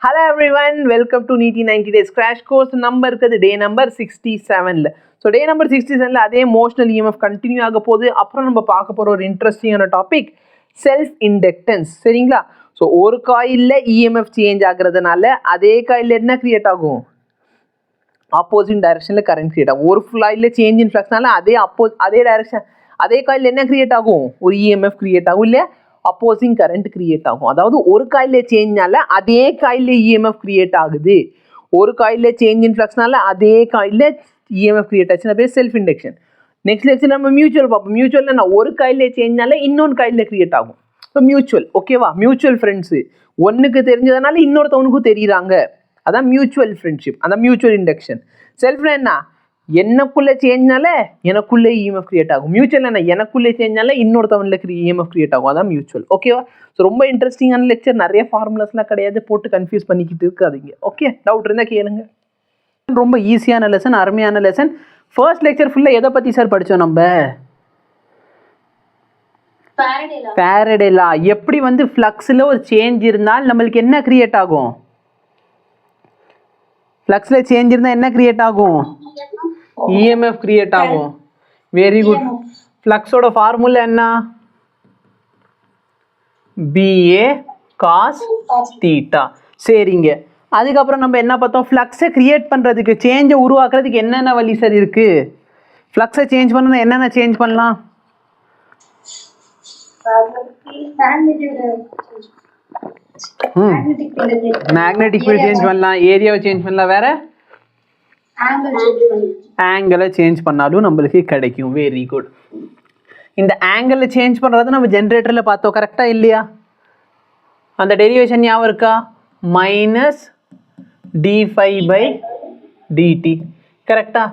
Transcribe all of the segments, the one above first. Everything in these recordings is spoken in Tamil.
Hello everyone, welcome to NEET 90 days crash course. Number இருக்குது day number 67ல. So day number 67ல அதே emotional EMF continue ஆக போகுது. அப்புறம் நம்ம பார்க்க போற ஒரு இன்ட்ரெஸ்டிங்கான டாபிக் செல்ஃப் இண்டக்டன்ஸ். சரிங்களா? ஸோ ஒரு காயிலில் EMF சேஞ்ச் ஆகுறதுனால அதே காயிலில் என்ன கிரியேட் ஆகும்? ஆப்போசிட் டைரக்ஷனில் கரண்ட் கிரியேட் ஆகும். ஒரு காயிலில் சேஞ்ச் இன் ஃப்ளக்ஸ்னால அதே டைரக்ஷன் அதே காயிலில் என்ன கிரியேட் ஆகும்? ஒரு EMF கிரியேட் ஆகும் இல்லையா? அப்போசிங் கரண்ட் கிரியேட் ஆகும். அதாவது ஒரு காயிலில் சேஞ்ச்னால அதே காயிலில் EMF கிரியேட் ஆகுது. ஒரு காயிலில் சேஞ்ச் இன் ஃப்ளக்ஸ்னால அதே காயிலில் EMF கிரியேட் ஆச்சுன்னா பேர் செல்ஃப் இண்டக்ஷன். நெக்ஸ்ட் லெக்சர் நம்ம மியூச்சுவல் பார்ப்போம். மியூச்சுவலில் நான் ஒரு காயிலில் சேஞ்ச்னால இன்னொன்று காயிலில் கிரியேட் ஆகும். ஸோ மியூச்சுவல், ஓகேவா? மியூச்சுவல் ஃப்ரெண்ட்ஸு ஒன்றுக்கு தெரிஞ்சதுனால இன்னொருத்தவனுக்கும் தெரியுறாங்க. அதான் மியூச்சுவல் ஃப்ரெண்ட்ஷிப், அதான் மியூச்சுவல் இண்டக்ஷன். செல்ஃப்னா என்ன? எனக்குள்ளே சேஞ்ச்னால எனக்குள்ளே EMF கிரியேட் ஆகும். மியூச்சுவல் என்ன? எனக்குள்ளே சேஞ்ச்னால இன்னொருத்தவனில் EMF கிரியேட் ஆகும். அதான் மியூச்சுவல், ஓகேவா? ஸோ ரொம்ப இன்ட்ரெஸ்டிங்கான லெக்சர், நிறைய ஃபார்முலாஸ்லாம் கிடையாது, போட்டு கன்ஃபியூஸ் பண்ணிக்கிட்டு இருக்காதீங்க. ஓகே, டவுட் இருந்தால் கேளுங்க. ரொம்ப ஈஸியான லெசன், அருமையான லெசன். ஃபர்ஸ்ட் லெக்சர் ஃபுல்லாக எதை பற்றி சார் படித்தோம் நம்ம? ஃபாரடே லா. எப்படி வந்து ஃப்ளக்ஸில் ஒரு சேஞ்ச் இருந்தால் நம்மளுக்கு என்ன கிரியேட் ஆகும்? ஃப்ளக்ஸில் சேஞ்ச் இருந்தால் என்ன கிரியேட் ஆகும்? EMF கிரியேட் ஆகும். Very good. ஃப்ளக்ஸோட ஃபார்முலா என்ன? BA cos theta. சரிங்க. அதுக்கப்புறம் நம்ம என்ன பார்த்தோம்? ஃப்ளக்ஸை கிரியேட் பண்ணுறதுக்கு, சேஞ்சை உருவாக்குறதுக்கு என்னென்ன வழி சார் இருக்குது? ஃப்ளக்ஸை சேஞ்ச் பண்ணணும், என்னென்ன சேஞ்ச் பண்ணலாம்? மேக்னெட்டிக் ஃபீல்ட் சேஞ்ச் பண்ணலாம், ஏரியாவை சேஞ்ச் பண்ணலாம், வேற ஆங்கிளை சேஞ்ச் பண்ணாலும் நம்மளுக்கு கிடைக்கும். Very good. இந்த ஆங்கிளை சேஞ்ச் பண்ணுறது நம்ம ஜென்ரேட்டரில் பார்த்தோம், கரெக்டாக இல்லையா? அந்த டெரிவேஷன் ஞாபகம் இருக்கா? மைனஸ் d∅/dt, கரெக்டா?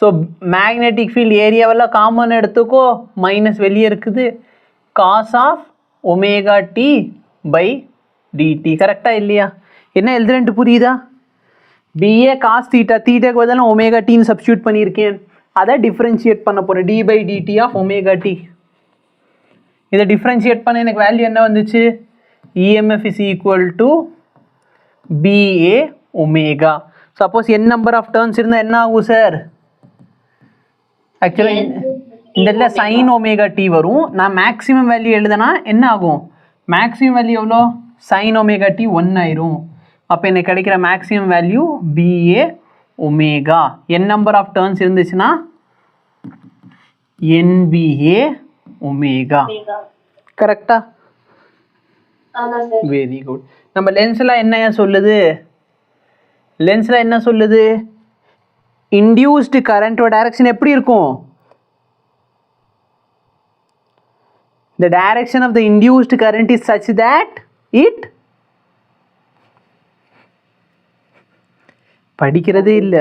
ஸோ மேக்னெட்டிக் ஃபீல்ட் ஏரியாவெல்லாம் காமன் எடுத்துக்கோ, மைனஸ் வெளியே இருக்குது, காஸ் ஆஃப் ωt/dt, கரெக்டாக இல்லையா? என்ன எழுதுறேன்ட்டு புரியுதா? BA cos தீட்டா, தீட்டாக்கு பதிலாக ωtன்னு சப்ஸ்டியூட் பண்ணியிருக்கேன். அதை டிஃப்ரென்ஷியேட் பண்ண போகிறேன், d/dt ஆஃப் ωt. இதை டிஃப்ரென்ஷியேட் பண்ண எனக்கு வேல்யூ என்ன வந்துச்சு? EMF is equal to BA omega. Suppose n number of turns இருந்தால் என்ன ஆகும் சார்? ஆக்சுவலாக இந்த இடத்துல sin ωt வரும். நான் மேக்ஸிமம் வேல்யூ எழுதுனா என்ன ஆகும்? மேக்ஸிமம் வேல்யூ எவ்வளோ? sin ωt 1 ஆயிரும். அப்போ எனக்கு கிடைக்கிற maximum value BA omega. n number of turns இருந்துச்சுன்னா NBA ஒமேகா, கரெக்டா? Very good. நம்ம லென்ஸ்லாம் என்ன சொல்லுது? லென்ஸ்ல என்ன சொல்லுது? இன்டியூஸ்டு கரண்டோட டைரக்ஷன் எப்படி இருக்கும்? The direction of the induced current is such that it படிக்கிறதே இல்லை.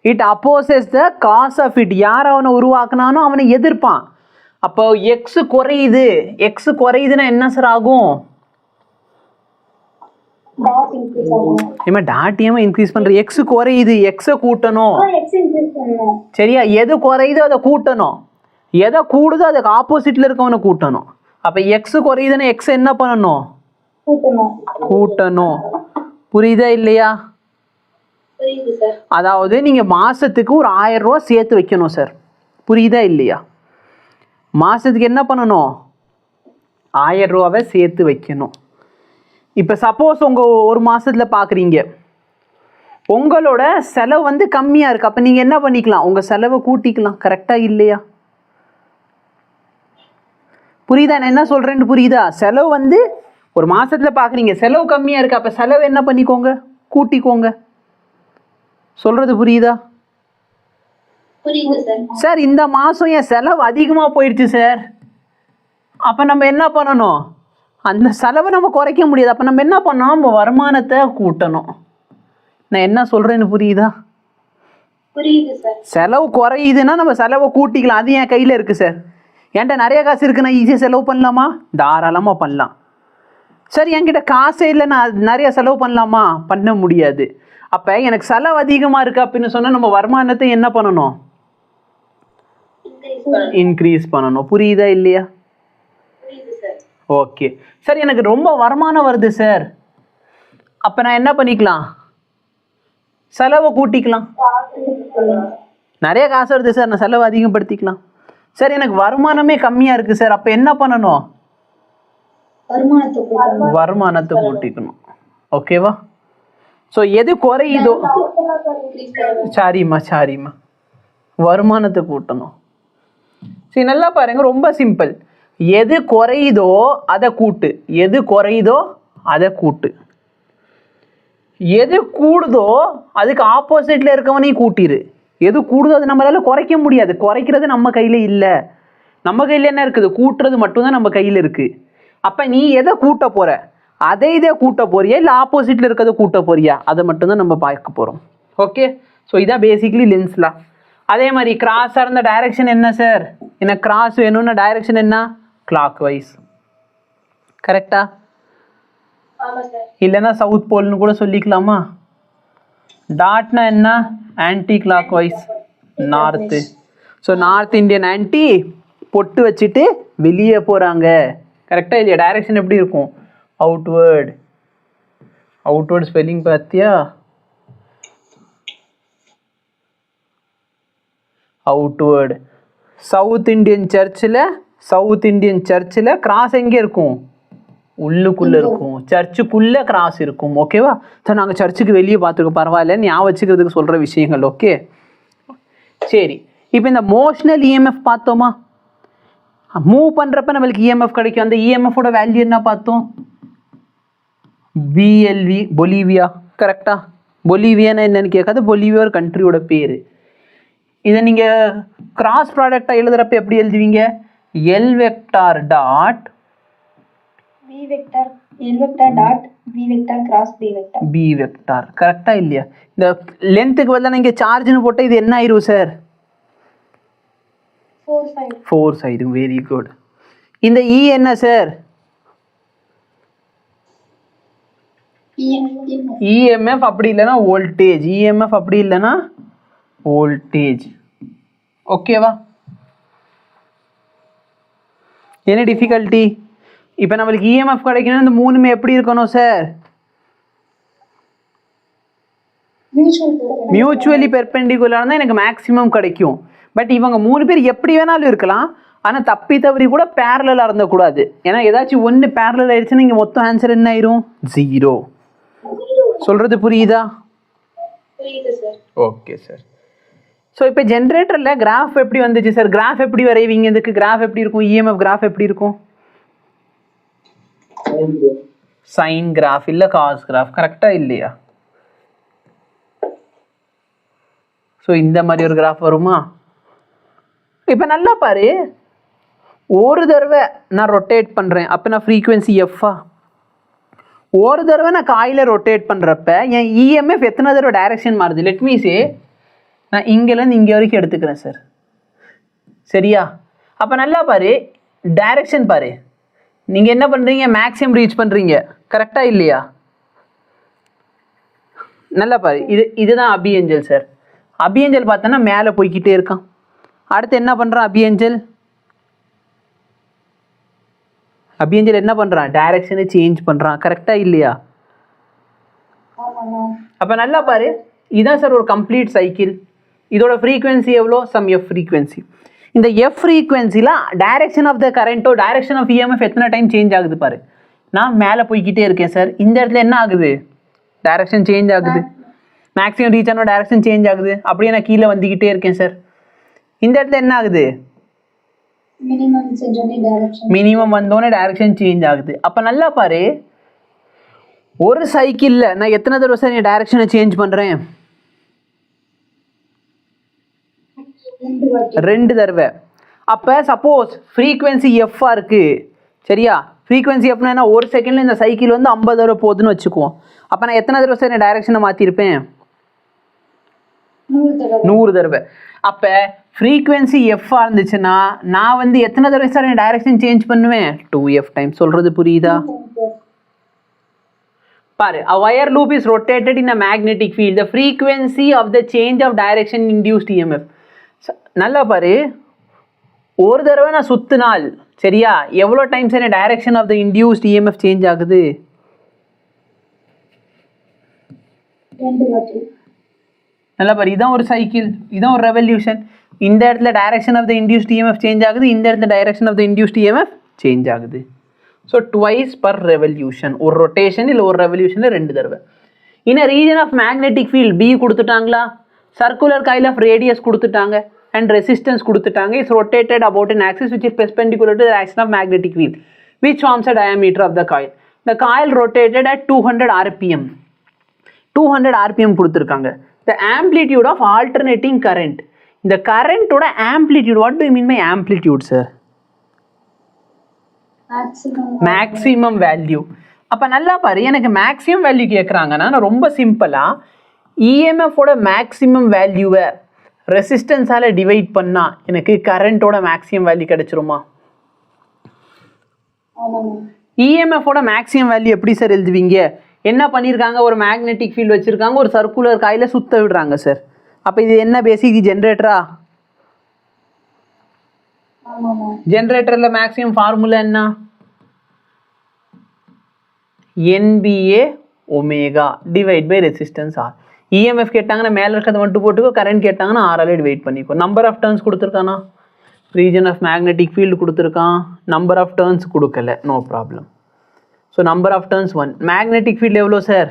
It opposes the cause of it. யார் அவனை உருவாக்குனானோ அவனை எதிர்ப்பான். அப்போ எக்ஸ் குறையுது, எக்ஸ் குறையுதுன்னா என்ன சார் ஆகும்? டாட்டியமா இன்க்ரீஸ் பண்ற. எக்ஸ் குறையுது, எக்ஸை கூட்டணும், சரியா? எது குறையுதோ அதை கூட்டணும், எதை கூடுதோ அதுக்கு ஆப்போசிட்ல இருக்கவனை கூட்டணும். அப்ப எக்ஸ் குறையுதுன்னா எக்ஸ் என்ன பண்ணணும்? கூட்டணும். புரியுதா இல்லையா? அதாவது நீங்க மாசத்துக்கு ஒரு 1000 ரூபா சேர்த்து வைக்கணும் சார். புரியுதா இல்லையா? மாசத்துக்கு என்ன பண்ணணும்? 1000 ரூபாவை சேர்த்து வைக்கணும். இப்ப சப்போஸ் உங்க ஒரு மாசத்துல பாக்குறீங்க, உங்களோட செலவு வந்து கம்மியா இருக்கு, அப்ப நீங்க என்ன பண்ணிக்கலாம்? உங்க செலவை கூட்டிக்கலாம், கரெக்டா இல்லையா? புரியுதா நான் என்ன சொல்றேன்னு? புரியுதா? செலவு வந்து ஒரு மாசத்துல பாக்குறீங்க, செலவு கம்மியா இருக்கு, அப்ப செலவு என்ன பண்ணிக்கோங்க? கூட்டிக்கோங்க. சொல்றது புரியுதா சார்? இந்த மாசம் என் செலவு அதிகமா போயிடுச்சு சார், அப்ப நம்ம என்ன பண்ணணும்? அந்த செலவை நம்ம குறைக்க முடியாது, அப்ப நம்ம என்ன பண்ணோம்? நம்ம வருமானத்தை கூட்டணும். நான் என்ன சொல்றேன்னு புரியுதா? செலவு குறையுதுன்னா நம்ம செலவை கூட்டிக்கலாம், அது என் கையில இருக்கு சார். என்கிட்ட நிறைய காசு இருக்கு, நான் ஈஸியாக செலவு பண்ணலாமா? தாராளமாக பண்ணலாம். சரி, என்கிட்ட காசே இல்லை, நான் நிறைய செலவு பண்ணலாமா? பண்ண முடியாது. அப்போ எனக்கு செலவு அதிகமாக இருக்கு அப்படின்னு சொன்னால் நம்ம வருமானத்தை என்ன பண்ணணும்? இன்க்ரீஸ் பண்ணணும். புரியுதா இல்லையா? ஓகே சார், எனக்கு ரொம்ப வருமானம் வருது சார், அப்போ நான் என்ன பண்ணிக்கலாம், செலவை கூட்டிக்கலாம். நிறைய காசு வருது சார், நான் செலவு அதிகப்படுத்திக்கலாம். சார் எனக்கு வருமானமே கம்மியாக இருக்குது சார், அப்போ என்ன பண்ணணும், வருமானத்தை கூட்டிக்கணும். ஓகேவா? ஸோ எது குறையுதோ, சாரிம்மா வருமானத்தை கூட்டணும். சரி நல்லா பாருங்க, ரொம்ப சிம்பிள். எது குறையுதோ அதை கூட்டு, எது குறையுதோ அதை கூட்டு, எது கூடுதோ அதுக்கு ஆப்போசிட்ல இருக்கவனையும் கூட்டிரு. எது கூடுதோ அது நம்மளால குறைக்க முடியாது, குறைக்கிறது நம்ம கையில் இல்லை. நம்ம கையில் என்ன இருக்குது, கூட்டுறது மட்டும்தான் நம்ம கையில் இருக்குது. அப்போ நீ எதை கூட்ட போகிற, அதை இதை கூட்ட போறியா இல்லை ஆப்போசிட்டில் இருக்கிறத கூட்ட போறியா, அதை மட்டும்தான் நம்ம பார்க்க போகிறோம். ஓகே, ஸோ இதான் பேசிக்லி லென்ஸ்லாம். அதே மாதிரி கிராஸாக இருந்த டைரக்ஷன் என்ன சார், எனக்கு கிராஸ் வேணும்னா டைரக்ஷன் என்ன, கிளாக் வைஸ். கரெக்டா? இல்லைன்னா சவுத் போல்னு கூட சொல்லிக்கலாமா. டாட்னா என்ன, anticlockwise, north. So north Indian aunty பொட்டு வச்சுட்டு வெளியே போகிறாங்க. கரெக்டாக இல்லையா? டைரக்ஷன் எப்படி இருக்கும், அவுட்வேர்ட். அவுட்வேர்ட் ஸ்பெல்லிங் பார்த்தியா, அவுட்வேர்டு. சவுத் இந்தியன் சர்ச்சில் கிராஸ் எங்கே இருக்கும், உள்ளுக்குள்ளே இருக்கும், சர்ச்சுக்குள்ளே கிராஸ் இருக்கும். ஓகேவா? சார் நாங்கள் சர்ச்சுக்கு வெளியே பார்த்துருக்கோம், பரவாயில்ல, ஞாபகம் வச்சுக்கிறதுக்கு சொல்கிற விஷயங்கள். ஓகே சரி, இப்போ இந்த மோஷனல் இஎம்எஃப் பார்த்தோமா, மூவ் பண்ணுறப்ப நம்மளுக்கு இஎம்எஃப் கிடைக்கும். அந்த இஎம்எஃபோட வேல்யூ என்ன பார்த்தோம், பிஎல்வி, பொலிவியா. கரெக்டா? பொலிவியானா என்னன்னு கேட்காது, பொலிவியா ஒரு கண்ட்ரியோட பேர். இதை நீங்கள் கிராஸ் ப்ராடக்டாக எழுதுகிறப்ப எப்படி எழுதுவீங்க, L vector dot B vector, L vector dot B vector cross B vector, B vector. கரெக்டாக இல்லையா? இந்த லென்த்துக்கு பதிலாக நீங்கள் சார்ஜ்னு போட்டால் இது என்ன ஆயிரும் சார், ஃபோர்ஸ் ஆயிடும். Very good. இந்த இ என்ன சார், இஎம்எஃப், அப்படி இல்லைன்னா வோல்டேஜ். இஎம்எஃப் அப்படி இல்லைன்னா வோல்டேஜ். ஓகேவா? என்ன டிஃபிகல்ட்டி, இப்போ நம்மளுக்கு இஎம்எஃப் கிடைக்கணும், இந்த மூணுமே எப்படி இருக்கணும் சார், மியூச்சுவலி பெர்பெண்டிகுலர் தான் எனக்கு மேக்ஸிமம் கிடைக்கும். பட் இவங்க 3 பேர் எப்படி வேணாலும் இருக்கலாம், ஆனால் தப்பி தவறி கூட பேரலாக இருந்தக்கூடாது. ஏன்னா ஏதாச்சும் ஒன்று பேரலல் ஆயிடுச்சுன்னா இங்கே மொத்தம் ஆன்சர் என்ன ஆயிரும், 0. சொல்கிறது புரியுதா? Okay sir. ஸோ இப்போ ஜென்ரேட்டரில் கிராஃப் எப்படி வந்துச்சு சார், கிராஃப் எப்படி வரைவீங்க, இதுக்கு கிராஃப் எப்படி இருக்கும், இஎம்எஃப் கிராஃப் எப்படி இருக்கும், சைன் கிராஃப் இல்லை காஸ் கிராஃப். கரெக்டாக இல்லையா? ஸோ இந்த மாதிரி ஒரு கிராஃப் வருமா. இப்போ நல்லா பாரு, ஒரு தடவை நான் ரொட்டேட் பண்ணுறேன், அப்போ நான் ஃப்ரீக்குவென்சி எஃப்பா, ஒரு தடவை நான் காயில் ரொட்டேட் பண்ணுறப்ப என் இஎம்எஃப் எத்தனை தடவை டைரக்ஷன் மாறுது. லெட் மீ சே, நான் இங்கேருந்து இங்கே வரைக்கும் எடுத்துக்கிறேன் சார், சரியா? அப்போ நல்லா பாரு, டைரக்ஷன் பாரு, நீங்கள் என்ன பண்ணுறீங்க, மேக்ஸிமம் ரீச் பண்ணுறீங்க. கரெக்டாக இல்லையா? நல்லா பாரு, இதுதான் அபியஞ்சல் சார். அபியஞ்சல் பார்த்தோன்னா மேலே போய்கிட்டே இருக்கான். அடுத்து என்ன பண்ணுறான் அபியஞ்சல், என்ன பண்ணுறான், டைரக்ஷனை சேஞ்ச் பண்ணுறான். கரெக்டாக இல்லையா? அப்போ நல்லா பாரு, இதுதான் சார் ஒரு கம்ப்ளீட் சைக்கிள். இதோட ஃப்ரீக்வன்சி எவ்வளோ, சம் எஃப் ஃப்ரீக்வன்சி. இந்த எஃப் ஃப்ரீக்வன்சியில் டைரக்ஷன் ஆஃப் த கரண்ட்டோ டைரக்ஷன் ஆஃப் இஎம்எஃப் எத்தனை டைம் சேஞ்ச் ஆகுது பாரு. நான் மேலே போய்கிட்டே இருக்கேன் சார், இந்த இடத்துல என்ன ஆகுது, டைரக்ஷன் சேஞ்ச் ஆகுது. மேக்ஸிமம் ரீச் ஆன டைரக்ஷன் சேஞ்ச் ஆகுது. அப்படியே நான் கீழே வந்துக்கிட்டே இருக்கேன் சார், இந்த இடத்துல என்ன ஆகுது, மினிமம் வந்தோடனே டைரக்ஷன் சேஞ்ச் ஆகுது. அப்போ நல்லா பாரு, ஒரு சைக்கிளில் நான் எத்தனை தடவை சார் என் டைரக்ஷனை சேஞ்ச் பண்ணுறேன், 2 தடவை. அப்போ சப்போஸ் ஃப்ரீக்வன்சி எஃப்பாக இருக்குது, சரியா? ஃப்ரீக்வன்சி எஃப்னா என்ன, ஒரு செகண்டில் இந்த சைக்கிள் வந்து 50 தடவை போகுதுன்னு வச்சுக்குவோம். அப்போ நான் எத்தனை தடவை சார் என் டைரக்ஷனை மாற்றிருப்பேன், 100 தடவை. அப்போ ஃப்ரீக்வன்சி எஃப்பாக இருந்துச்சுன்னா நான் வந்து எத்தனை தடவை சார் என் டைரக்ஷன் சேஞ்ச் பண்ணுவேன், 2f டைம். சொல்கிறது புரியுதா? பாரு, a wire loop is rotated in a magnetic field. The frequency of the change of direction induced EMF. நல்லா பாரு, ஒரு தடவை நான் சுத்தினால், சரியா, எவ்வளோ டைம்ஸ் என்ன direction of the induced EMF change ஆகுது, நல்லா பாரு, இதான் ஒரு சைக்கிள், இதான் ஒரு ரெவல்யூஷன். இந்த இடத்துல direction of the induced EMF change ஆகுது, இந்த இடத்துல direction of the induced EMF change ஆகுது. ஸோ ட்வைஸ் பர் ரெவல்யூஷன், ஒரு ரொட்டேஷன் இல்லை ஒரு ரெவல்யூஷனில் 2 தடவை. In region of magnetic field B கொடுத்துட்டாங்களா, சர்க்குலர் காயில் ஆஃப் ரேடியஸ் கொடுத்துட்டாங்க அண்ட் ரெசிஸ்டன்ஸ் கொடுத்துட்டாங்க. It's rotated about an axis which is perpendicular to the direction of magnetic field which forms a diameter of the coil. The coil rotated at 200 rpm. 200 rpm கொடுத்துருக்காங்க. The amplitude of alternating current. இந்த கரண்டோட amplitude, what do you mean by amplitude sir? Maximum value. அப்போ நல்லா பாரு, எனக்கு மேக்ஸிமம் வேல்யூ கேட்குறாங்கன்னா நான் ரொம்ப சிம்பிளாக இஎம்எஃபோட மேக்ஸிமம் வேல்யூவை ரெசிஸ்டன்ஸால் டிவைட் பண்ணால் எனக்கு கரண்ட்டோட மேக்ஸிமம் வேல்யூ கிடைச்சிருமா? இஎம்எஃபோட மேக்ஸிமம் வேல்யூ எப்படி சார் எழுதுவீங்க? என்ன பண்ணியிருக்காங்க, ஒரு மேக்னெட்டிக் ஃபீல்டு வச்சுருக்காங்க, ஒரு சர்க்குலர் காயில் சுற்ற விடுறாங்க சார். அப்போ இது என்ன பேசிக் ஜென்ரேட்டரா? ஜென்ரேட்டரில் மேக்ஸிமம் ஃபார்முலா என்ன? NBA omega divide by resistance R. EMF கேட்டாங்கன்னா மேலே இருக்கிறத மட்டும் போட்டுக்கோ, கரண்ட் கேட்டாங்கன்னா ஆரால் டிவைட் பண்ணிக்கோ. நம்பர் ஆஃப் டர்ன்ஸ் கொடுத்துருக்கானா, ரீஜன் ஆஃப் மேக்னெட்டிக் ஃபீல்டு கொடுத்துருக்கான், நம்பர் ஆஃப் டர்ன்ஸ் கொடுக்கல, no problem. So number of turns 1. Magnetic field எவ்வளோ சார்?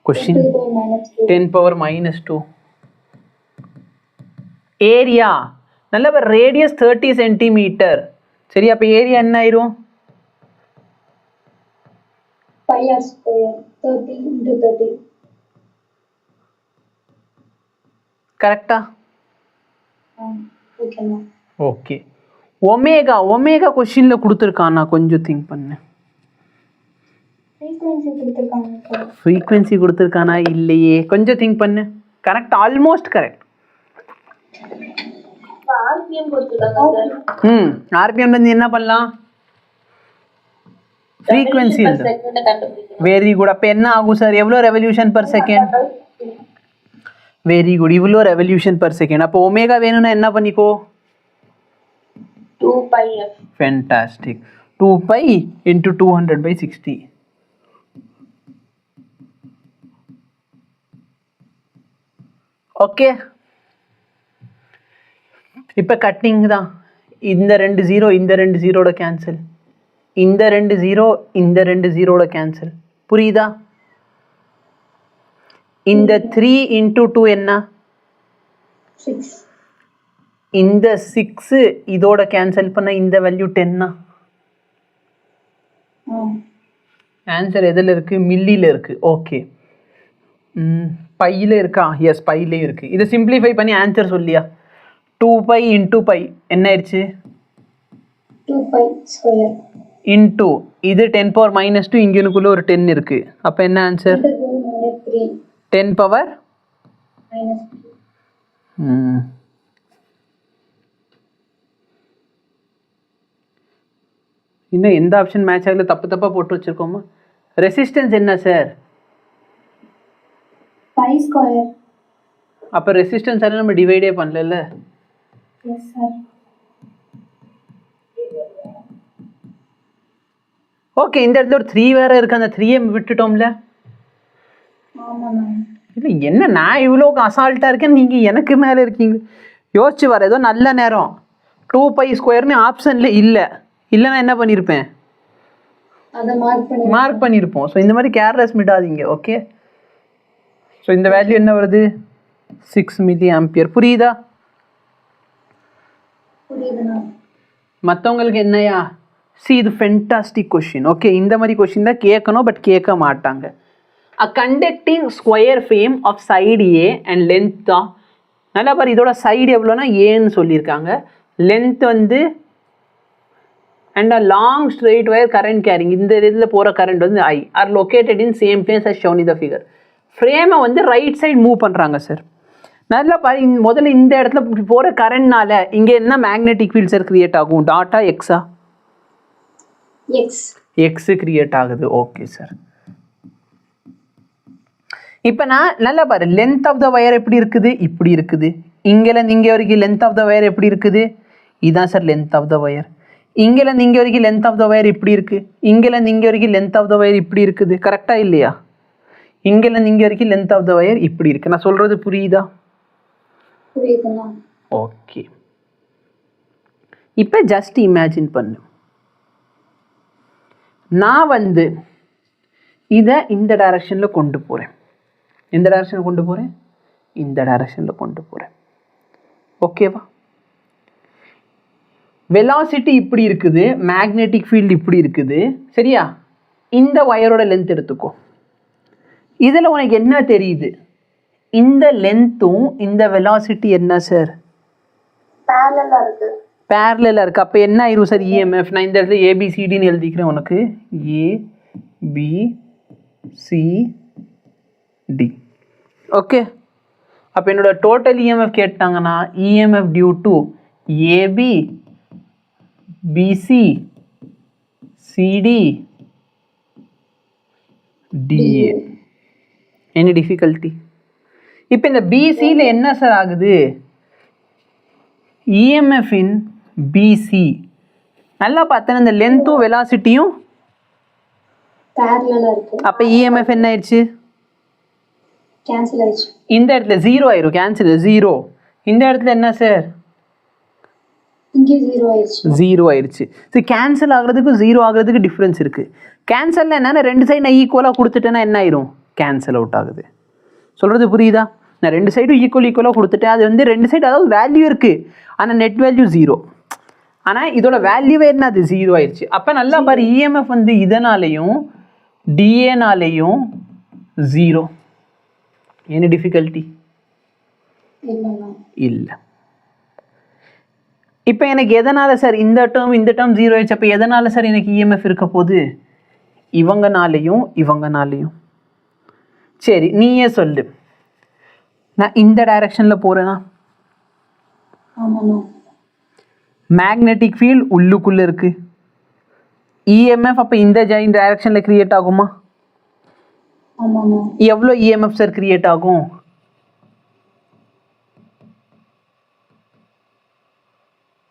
கொஸ்டின் 10⁻². ஏரியா நல்ல ரேடியஸ் 30 சென்டிமீட்டர். சரி, அப்போ ஏரியா என்ன ஆயிரும்? கரெக்டா? ஓகே. ஒமேகா, ஒமேகா கொஸ்டின்ல கொடுத்துருக்கானா, கொஞ்சம் திங்க் பண்ணு. ஃப்ரீக்வன்சி கொடுத்துருக்கானா இல்லையே, கொஞ்சம் திங்க் பண்ணு. Correct, almost correct. ஆர்பிஎம் இருந்து என்ன பண்ணலாம்? ஃப்ரீக்வன்சி. Very good. அப்போ என்ன ஆகும் சார்? எவ்வளோ revolution per second? Very good, இவ்வளோ ரெவல்யூஷன் பர் செகண்ட். அப்போ ஒமேகா வேணும்னா என்ன பண்ணிக்கோ? 2πf. ஃபேண்டாஸ்டிக். 2π into 200/60. ஓகே, இப்போ கட்டிங் தான். இந்த 2 0 இந்த 2 0ஓட கேன்சல், இந்த 2 0 இந்த 2 0ஓட கேன்சல். புரியுதா? இந்த 3 into 2 என்ன? 6. இந்த 6 இதோட கேன்சல் பண்ண இந்த வேல்யூ 10. ஆன்சர் எதில் இருக்கு? மில்லியில் இருக்கு. ஓகே, பையில் இருக்கா? எஸ், பையிலே இருக்கு. இதை சிம்பிளிஃபை பண்ணி ஆன்சர் சொல்லியா? 2π into π என்ன ஆயிடுச்சு? 2π² இன்டூ இது 10⁻². இங்கனுக்குள்ள ஒரு 10 இருக்கு. அப்போ என்ன ஆன்சர்? 10⁻⁻3. இன்னும் எந்த ஆப்ஷன் மேட்ச் ஆகல, தப்பாக போட்டு வச்சிருக்கோமா? ரெசிஸ்டன்ஸ் என்ன சார்? π². அப்போ ரெசிஸ்டன்ஸ் எல்லாம் நம்ம டிவைடே பண்ணல. Yes sir. ஓகே, இந்த இடத்துல ஒரு 3 வேற இருக்கு, அந்த 3 விட்டுட்டோம்ல. இல்லை என்ன, நான் இவ்வளோ அசால்ட்டாக இருக்கேன், நீங்கள் எனக்கு மேலே இருக்கீங்க. யோசிச்சு வர, ஏதோ நல்ல நேரம். 2π² ஆப்ஷனில் இல்லை, இல்லைன்னா என்ன பண்ணியிருப்பேன்? மார்க் பண்ணியிருப்போம். ஸோ இந்த மாதிரி கேர்லெஸ் விடாதீங்க. ஓகே, ஸோ இந்த வேல்யூ என்ன வருது? 6 mA. புரியுதா? மற்றவங்களுக்கு என்னையா? இது ஃபென்டாஸ்டிக் கொஷின். ஓகே, இந்த மாதிரி கொஷின் தான் கேட்கணும், பட் கேட்க மாட்டாங்க. A conducting square frame of side A and length தான். நல்லா பாரு, இதோட சைடு எவ்வளோனா ஏன்னு சொல்லியிருக்காங்க. லென்த் வந்து and a long straight wire current carrying, இந்த இதில் போகிற கரண்ட் வந்து I are located in same place as shown in the figure. ஃப்ரேமை வந்து ரைட் சைடு மூவ் பண்ணுறாங்க சார். நல்லா பாரு, முதல்ல இந்த இடத்துல போகிற கரண்ட்னால இங்கே என்ன மேக்னெட்டிக் ஃபீல்ட் சார் கிரியேட் ஆகும்? டாட்டா எக்ஸா? எக்ஸ் கிரியேட் ஆகுது. Okay sir. இப்போ நான் நல்லா பாரு, லென்த் ஆஃப் த வயர் எப்படி இருக்குது? இப்படி இருக்குது. இங்கேருந்து இங்கே வரைக்கும் லென்த் ஆஃப் த வயர் எப்படி இருக்குது? இதுதான் sir length of the wire. இங்கேருந்து இங்கே வரைக்கும் லென்த் ஆஃப் த வயர் இப்படி இருக்குது, இங்கேருந்து இங்கே வரைக்கும் லென்த் ஆஃப் த வயர் இப்படி இருக்குது, கரெக்டாக இல்லையா? இங்கேருந்து இங்கே வரைக்கும் லென்த் ஆஃப் த வயர் இப்படி இருக்குது. நான் சொல்கிறது புரியுதா? புரியுதுண்ணா. ஓகே, இப்போ ஜஸ்ட் இமேஜின் பண்ணு, நான் வந்து இதை இந்த டைரக்ஷனில் கொண்டு போகிறேன். எந்த டைரக்ஷனில் கொண்டு போகிறேன்? இந்த டைரக்ஷனில் கொண்டு போகிறேன். ஓகேவா? வெலாசிட்டி இப்படி இருக்குது, மேக்னெட்டிக் ஃபீல்டு இப்படி இருக்குது, சரியா? இந்த ஒயரோட லென்த் எடுத்துக்கோ. இதில் உனக்கு என்ன தெரியுது? இந்த லென்த்தும் இந்த வெலாசிட்டி என்ன சார்? பேரலலா இருக்கு. பேரலலாக இருக்குது. அப்போ என்ன ஆயிரும் சார்? இஎம்எஃப். நான் இந்த இடத்துல ஏபிசிடின்னு எழுதிக்கிறேன் உனக்கு. ஏபிசிடி. ஓகே, அப்போ என்னோட டோட்டல் இஎம்எஃப் கேட்டாங்கன்னா EMF due to AB BC CD DA. Any difficulty? இப்போ இந்த பிசியில் என்ன சார் ஆகுது? இஎம்எஃப் இன் பிசி நல்லா பார்த்தேன், இந்த லென்த்தும் வெலாசிட்டியும் பேரலலா இருக்கு. அப்போ இஎம்எஃப் என்ன ஆயிடுச்சு? கேன்சல் ஆயிடுச்சு. இந்த இடத்துல ஜீரோ ஆயிரும், கேன்சல் ஜீரோ. இந்த இடத்துல என்ன சார்? இங்கே ஜீரோ ஆயிடுச்சு. ஜீரோ ஆயிடுச்சு. சரி, கேன்சல் ஆகுறதுக்கும் ஜீரோ ஆகுறதுக்கு டிஃப்ரென்ஸ் இருக்குது. கேன்சலில் என்னென்னா ரெண்டு சைடு நான் ஈக்குவலாக கொடுத்துட்டேன்னா என்ன ஆயிரும்? கேன்சல் அவுட் ஆகுது. சொல்கிறது புரியுதா? நான் ரெண்டு சைடும் ஈக்குவலாக கொடுத்துட்டேன், அது வந்து ரெண்டு சைடு அதாவது வேல்யூ இருக்குது, ஆனால் நெட் வேல்யூ ஜீரோ. ஆனால் இதோட வேல்யூவே என்ன? அது ஜீரோ ஆயிடுச்சு. அப்போ நல்லா பாரு, இஎம்எஃப் வந்து இதனாலேயும் டிஏனாலேயும் ஜீரோ. Any difficulty? இல்லை. இப்போ எனக்கு எதனால் சார் இந்த டேர்ம் ஜீரோ ஆயிடுச்சு? அப்போ எதனால் சார் எனக்கு இஎம்எஃப் இருக்க போகுது? இவங்கனாலேயும் இவங்கனாலேயும். சரி, நீயே சொல்லு. நான் இந்த டைரக்ஷனில் போகிறேன்னா மேக்னெட்டிக் ஃபீல்ட் உள்ளுக்குள்ளே இருக்குது, இஎம்எஃப் அப்போ இந்த டைரக்ஷனில் கிரியேட் ஆகுமா? எவ்வளோ இஎம்எஃப் சார் கிரியேட் ஆகும்?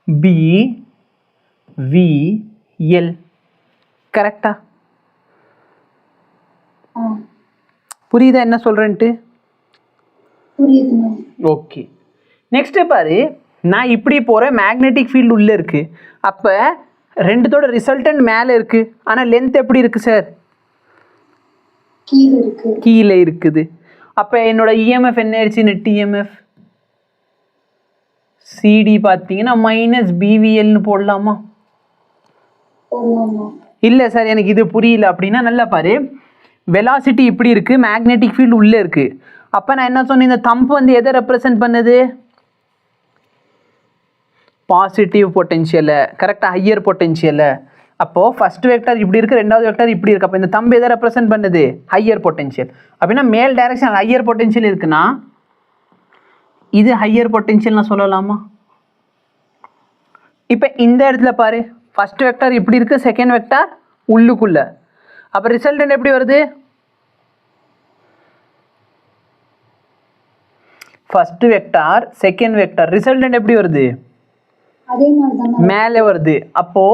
P V L. கரெக்டா? புரியுதா என்ன சொல்கிறேன்ட்டு? ஓகே, நெக்ஸ்ட் பாரு, நான் இப்படி போகிறேன், மேக்னெட்டிக் ஃபீல்டு உள்ளே இருக்குது, அப்போ ரெண்டுத்தோட ரிசல்டன்ட் மேலே இருக்குது, ஆனால் லென்த் எப்படி இருக்குது சார்? கீழே இருக்குது. அப்போ என்னோட இஎம்எஃப் என்ன ஆயிடுச்சு? நெட் இஎம்எஃப் சிடி பார்த்தீங்கன்னா மைனஸ் பிவிஎல்னு போடலாமா? இல்லை சார் எனக்கு இது புரியல அப்படின்னா நல்லா பாரு, வெலாசிட்டி இப்படி இருக்குது, மேக்னெட்டிக் ஃபீல்டு உள்ளே இருக்குது. அப்போ நான் என்ன சொன்னேன்? இந்த தம்ப் வந்து எதை ரெப்ரசன்ட் பண்ணுது? பாசிட்டிவ் பொட்டென்ஷியலை, கரெக்டாக, ஹையர் பொட்டென்ஷியலை. அப்போது ஃபர்ஸ்ட் வெக்டர் இப்படி இருக்குது, ரெண்டாவது வெக்டர் இப்படி இருக்குது. அப்போ இந்த தம்ப் எதை ரெப்ரசன்ட் பண்ணுது? Higher potential. அப்படின்னா மேல் டைரக்ஷன் ஹையர் பொட்டென்ஷியல் இருக்குன்னா இது ஹையர் பொட்டென்ஷியல் நான் சொல்லலாமா? இப்போ இந்த இடத்துல பாரு, ஃபர்ஸ்ட் வெக்டர் இப்படி இருக்குது, செகண்ட் வெக்டர் உள்ளுக்குள்ள. அப்போ ரிசல்டன்ட் எப்படி வருது? First vector second vector, resultant எப்படி வருது? மேலே வருது. அப்போ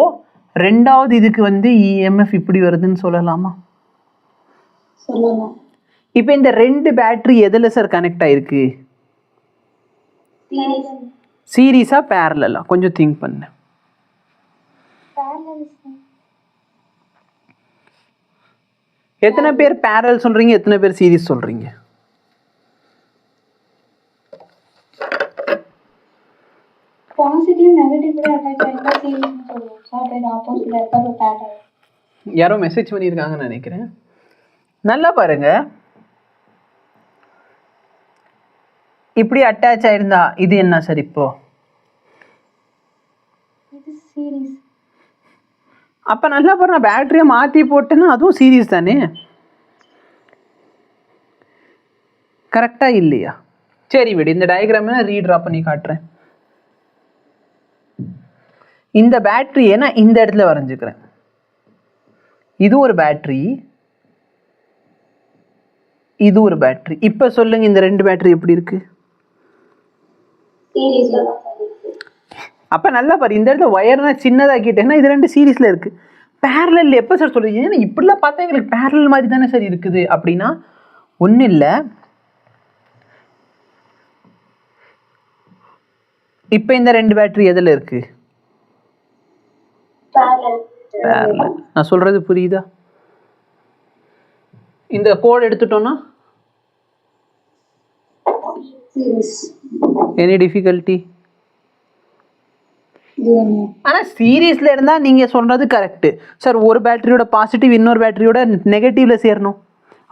ரெண்டாவது இதுக்கு வந்து இஎம்எஃப் இப்படி வருதுன்னு சொல்லலாமா? இப்போ இந்த ரெண்டு பேட்டரி எதுல சார் கனெக்ட் ஆயிருக்கு? சீரீஸா பேரலலா? கொஞ்சம் திங்க் பண்ணு. எத்தனை பேர் பேரல் சொல்றீங்க, எத்தனை பேர் சீரீஸ் சொல்றீங்க? பாசிட்டிவ் நெகட்டிவ் அட்டாச் ஆயிட்டா சீரிஸ்னு சொல்லுவோம் சார். இது ஆப்போசிட்ல இருக்க பேட்டர்ன். யாரோ மெசேஜ் பண்ணியிருக்காங்கன்னு நினைக்கிறேன். நல்லா பாருங்க, இப்படி அட்டாச் ஆயிருந்தா இது என்ன சார்? இப்போ இது சீரிஸ். அப்ப நல்லா பாருங்க, பேட்டரியை மாத்தி போட்டேன்னா அதுவும் சீரிஸ் தானே? கரெக்டா இல்லையா? சரி விடு, இந்த டயக்ராம் நான் ரீட்ரா பண்ணி காட்டுறேன். இந்த பேட்டரியை நான் இந்த இடத்துல வரைஞ்சுக்கிறேன். இது ஒரு பேட்டரி, இது ஒரு பேட்டரி. இப்ப சொல்லுங்க, இந்த ரெண்டு பேட்டரி எப்படி இருக்கு? அப்போ நல்லா பாரு, இந்த இடத்துல ஒயர்னா சின்னதாக்கிட்டேன்னா இது ரெண்டு சீரீஸில் இருக்குது. பேரலல் எப்போ சார் சொல்லுது? ஏன்னா இப்படிலாம் பார்த்தா எங்களுக்கு பேரலல் மாதிரி தானே சார் இருக்குது அப்படின்னா ஒன்றும் இல்லை. இப்போ இந்த ரெண்டு பேட்டரி எதில் இருக்குது? பேரலல். நான் சொல்கிறது புரியுதா? இந்த கோட் எடுத்துட்டோன்னா எனி டிஃபிகல்ட்டி? ஆனால் சீரீஸில் இருந்தால் நீங்கள் சொல்கிறது கரெக்டு சார். ஒரு பேட்டரியோட பாசிட்டிவ் இன்னொரு பேட்டரியோட நெகட்டிவில் சேரணும்,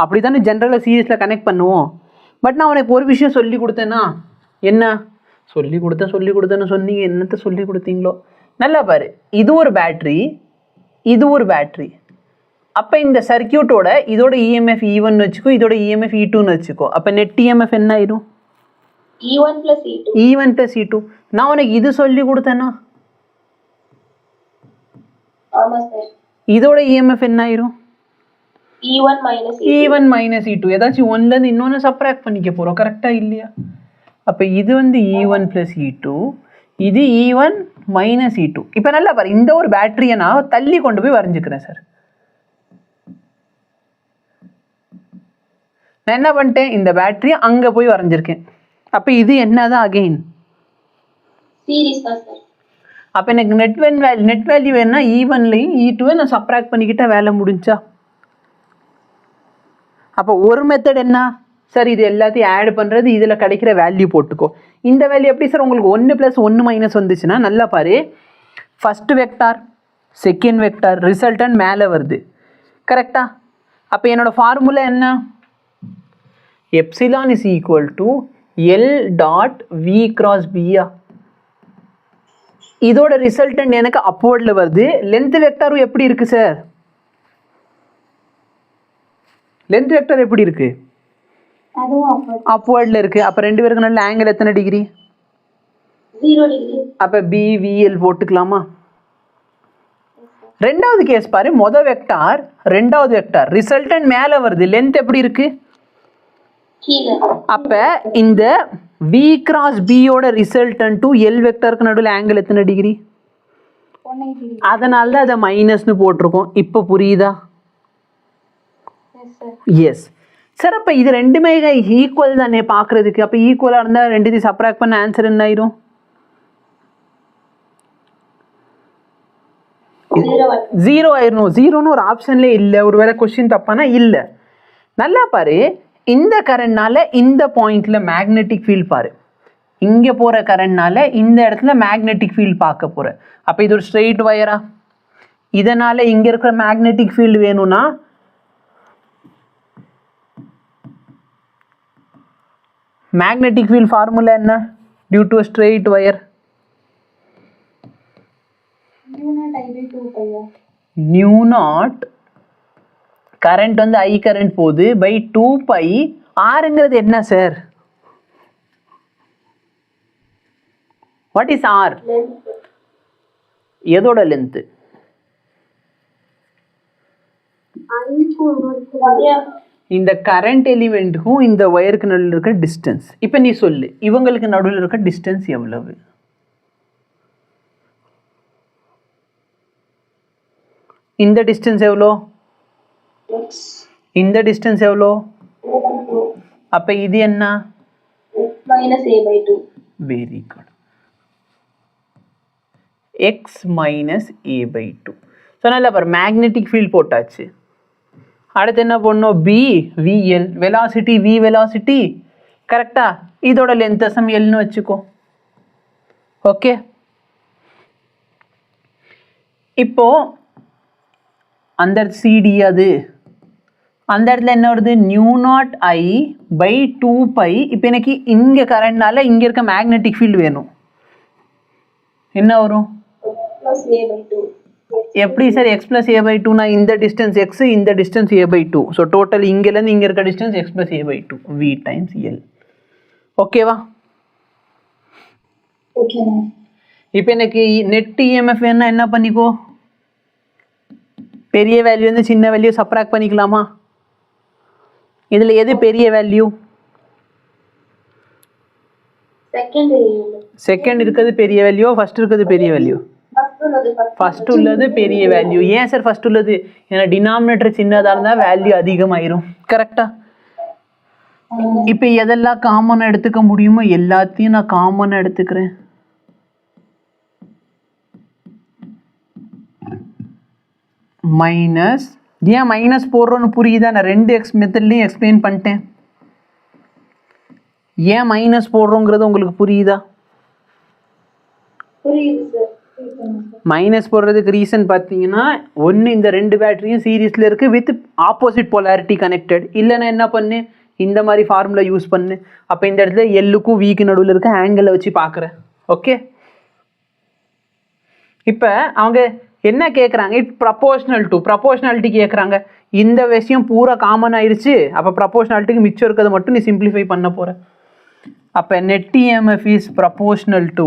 அப்படி தானே ஜென்ரலாக சீரீஸில் கனெக்ட் பண்ணுவோம். பட் நான் உனக்கு ஒரு விஷயம் சொல்லி கொடுத்தேன்னா என்ன சொல்லி கொடுத்தேன்னு சொன்னீங்க, என்னத்தை சொல்லி கொடுத்தீங்களோ நல்லா பாரு. இது ஒரு பேட்ரி, இது ஒரு பேட்ரி. அப்போ இந்த சர்க்கியூட்டோட இதோட இஎம்எஃப் E1 வச்சுக்கோ, இதோட இஎம்எஃப் E2 வச்சுக்கோ. அப்போ நெட் இஎம்எஃப் என்ன ஆயிரும்? E1 + E2. நான் உனக்கு இது சொல்லி கொடுத்தேன்னா இதோட இஎம்எஃப் என்ன ஆயிரும்? E1 - E2. ஏதாச்சும் ஒன்லேருந்து இன்னொன்று சப்ராக்ட் பண்ணிக்க போகிறோம், கரெக்டாக இல்லையா? அப்போ இது வந்து E1 + E2, இது E1 - E2. இப்போ நல்லா பாரு, இந்த ஒரு பேட்டரியை நான் தள்ளி கொண்டு போய் வரைஞ்சிக்கிறேன் சார். நான் என்ன பண்ணிட்டேன், இந்த பேட்டரியை அங்கே போய் வரைஞ்சிருக்கேன். அப்போ இது என்னதான் அகெயின் சீரிஸ் தான் சார். அப்போ எனக்கு நெட் வேல்யூ வேணும்னா E1லையும் E2 நான் சப்ராக்ட் பண்ணிக்கிட்டா வேலை முடிஞ்சா? அப்போ ஒரு மெத்தட் என்ன சார், இது எல்லாத்தையும் ஆட் பண்ணுறது, இதில் கிடைக்கிற வேல்யூ போட்டுக்கோ. இந்த வேல்யூ எப்படி சார் உங்களுக்கு 1 + 1 - வந்துச்சுன்னா நல்லா பாரு, first vector second vector resultant மேலே வருது, கரெக்டா? அப்போ என்னோடய ஃபார்முலா என்ன? Epsilon is equal to L.V × B. இதோட ரிசல்டன்ட் எனக்கு அப்வர்டில் வருது. லென்த் வெக்டாரும் எப்படி இருக்கு சார்? லென்த் வெக்டார் எப்படி இருக்கு? அப்வர்டில் இருக்கு. அப்போ ரெண்டு பேருக்கு நல்ல ஆங்கிள் எத்தனை டிகிரி? 0 டிகிரி. அப்போ BVL போட்டுக்கலாமா? ரெண்டாவது கேஸ் பாரு, மொதல் வெக்டார் ரெண்டாவது வெக்டார் ரிசல்டன்ட் மேலே வருது, லென்த் எப்படி இருக்கு? அப்போ இந்த V × B யோட ரிசல்டன்ட் டு L வெக்டருக்கு நடுவில் ஆங்கிள் எத்தனை டிகிரி? அதனால தான் அதை மைனஸ்னு போட்டிருக்கோம். இப்போ புரியுதா? Yes sir. அப்போ இது ரெண்டுமே ஈக்குவல் தானே பார்க்குறதுக்கு. அப்போ ஈக்குவலாக இருந்தால் ரெண்டுத்தையும் சப்ராக்ட் பண்ண ஆன்சர் என்ன ஆயிரும்? 0 ஆயிரும். 0ன்னு ஒரு ஆப்ஷன்லேயே இல்லை. ஒரு வேளை கொஸ்டின் தப்பானா இல்லை. நல்லா பாரு, இந்த கரண்ட்னால இந்த பாயிண்ட்ல மேக்னெட்டிக் ஃபீல்ட் பாரு, இங்கே போகிற கரண்ட்னால இந்த இடத்துல மேக்னெட்டிக் ஃபீல்ட் பார்க்க போகிற. அப்போ இது ஒரு ஸ்ட்ரெயிட் வயரா? இதனால் இங்கே இருக்கிற மேக்னெட்டிக் ஃபீல்டு வேணும்னா மேக்னெட்டிக் ஃபீல்ட் ஃபார்முலா என்ன? Due to straight wire mu naught current வந்து I கரண்ட் போகுது பை 2π. ஆருங்கிறது என்ன சார்? What is R? எதோட லென்த்து? இந்த கரண்ட் எலிமெண்ட்டுக்கும் இந்த ஒயருக்கு நடுவில் இருக்க டிஸ்டன்ஸ். இப்போ நீ சொல்லு, இவங்களுக்கு நடுவில் இருக்க டிஸ்டன்ஸ் எவ்வளவு? இந்த டிஸ்டன்ஸ் எவ்வளோ? இந்த டிஸ்டன்ஸ் எவ்வளோ? அப்போ இது என்ன? -a/2. Very good. x - a/2. So நல்லா பாரு, மேக்னெட்டிக் ஃபீல்ட் போட்டாச்சு. அடுத்து என்ன பண்ணணும்? VL வெலாசிட்டி, V வெலாசிட்டி, கரெக்டா? இதோட லென்த் Lன்னு வச்சுக்கோ. ஓகே, இப்போ அந்த CD அது அந்த இடத்துல என்ன வருது? Mu naught I by 2π. இப்போ எனக்கு இங்கே கரண்ட்னால இங்கே இருக்க மேக்னெட்டிக் ஃபீல்டு வேணும். என்ன வரும்? எப்படி சார் x + a/2? இந்த டிஸ்டன்ஸ் x, இந்த டிஸ்டன்ஸ் a/2. ஸோ டோட்டல் இங்கேருந்து இங்கே இருக்க distance x + a/2 V × L. ஓகேவா? இப்போ எனக்கு நெட் இஎம்எஃப் வேணும்னா என்ன பண்ணிக்கோ? பெரிய வேல்யூ வந்து சின்ன வேல்யூ சப்ராக்ட் பண்ணிக்கலாமா? இதில் எது பெரிய வேல்யூ? செகண்ட் இருக்கிறது பெரிய வேல்யூ, ஃபர்ஸ்ட் இருக்கிறது பெரிய வேல்யூ? ஃபர்ஸ்ட் உள்ளது பெரிய வேல்யூ. ஏன் சார் ஃபர்ஸ்ட் உள்ளது? ஏன்னா டினாமினேட்டர் சின்னதாக இருந்தால் வேல்யூ அதிகமாயிரும். கரெக்டா? இப்போ எதெல்லாம் காமனாக எடுத்துக்க முடியுமோ எல்லாத்தையும் நான் காமனாக எடுத்துக்கிறேன். மைனஸ், ஏன் மைனஸ் போடுறோன்னு புரியுதா? நான் 2x மெத்தட்லையும் எக்ஸ்பிளைன் பண்ணிட்டேன். ஏன் மைனஸ் போடுறோங்கிறது உங்களுக்கு புரியுதா? மைனஸ் போடுறதுக்கு ரீசன் பார்த்தீங்கன்னா, ஒன்று இந்த 2 பேட்டரியும் சீரீஸில் இருக்குது வித் ஆப்போசிட் போலாரிட்டி கனெக்டட். இல்லைன்னா என்ன பண்ணு, இந்த மாதிரி ஃபார்முலா யூஸ் பண்ணு. அப்போ இந்த இடத்துல எல்லுக்கும் வீக்கு நடுவில் இருக்க ஆங்கிளை வச்சு பார்க்குறேன். ஓகே, இப்போ அவங்க என்ன கேட்குறாங்க? இட் ப்ரப்போர்ஷனல் டு ப்ரப்போர்ஷனாலிட்டி கேட்குறாங்க. இந்த விஷயம் பூரா காமன் ஆயிடுச்சு. அப்போ ப்ரப்போர்ஷனாலிட்டிக்கு மிச்சம் இருக்கிறத மட்டும் நீ சிம்பிளிஃபை பண்ண போகிற. அப்போ net EMF is proportional to,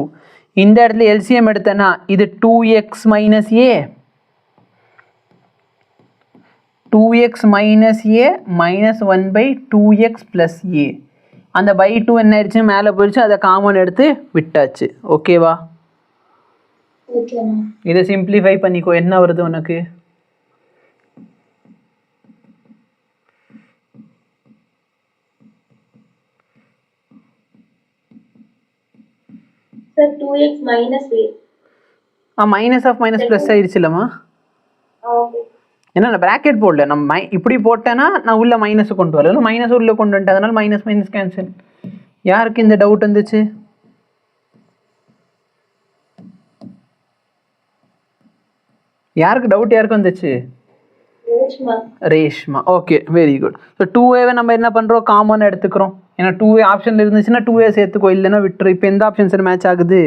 இந்த இடத்துல எல்சிஎம் எடுத்தேன்னா இது 2x minus A, 2x minus A minus 1/2x plus A. அந்த பை 2 என்ன ஆயிடுச்சு? மேலே போயிடுச்சு. அதை காமன் எடுத்து விட்டாச்சு. ஓகேவா? இதை சிம்பிளிஃபை பண்ணிக்கோ. என்ன வருது உனக்கு? Sir, 2x minus a. Minus of minus plus ஆயிடுச்சு இல்லைம்மா? ஏன்னா நான் ப்ராக்கெட் போடல. நம்ம இப்படி போட்டேன்னா நான் உள்ள மைனஸ் கொண்டு வரல, மைனஸ் உள்ள கொண்டு வந்துட்டேன். அதனால மைனஸ் மைனஸ் கேன்சல். யாருக்கு இந்த டவுட் வந்துச்சு? யாருக்கு டவுட்? யாருக்கு வந்துச்சு? Reshma. Okay, very good. So 2a நம்ம என்ன பண்ணுறோம்? காமன் எடுத்துக்கிறோம். ஏன்னா 2a ஆப்ஷனில் இருந்துச்சுன்னா 2a சேர்த்துக்கோ, இல்லைன்னா விட்டுரு. இப்போ எந்த ஆப்ஷன் சார் மேட்ச் ஆகுது?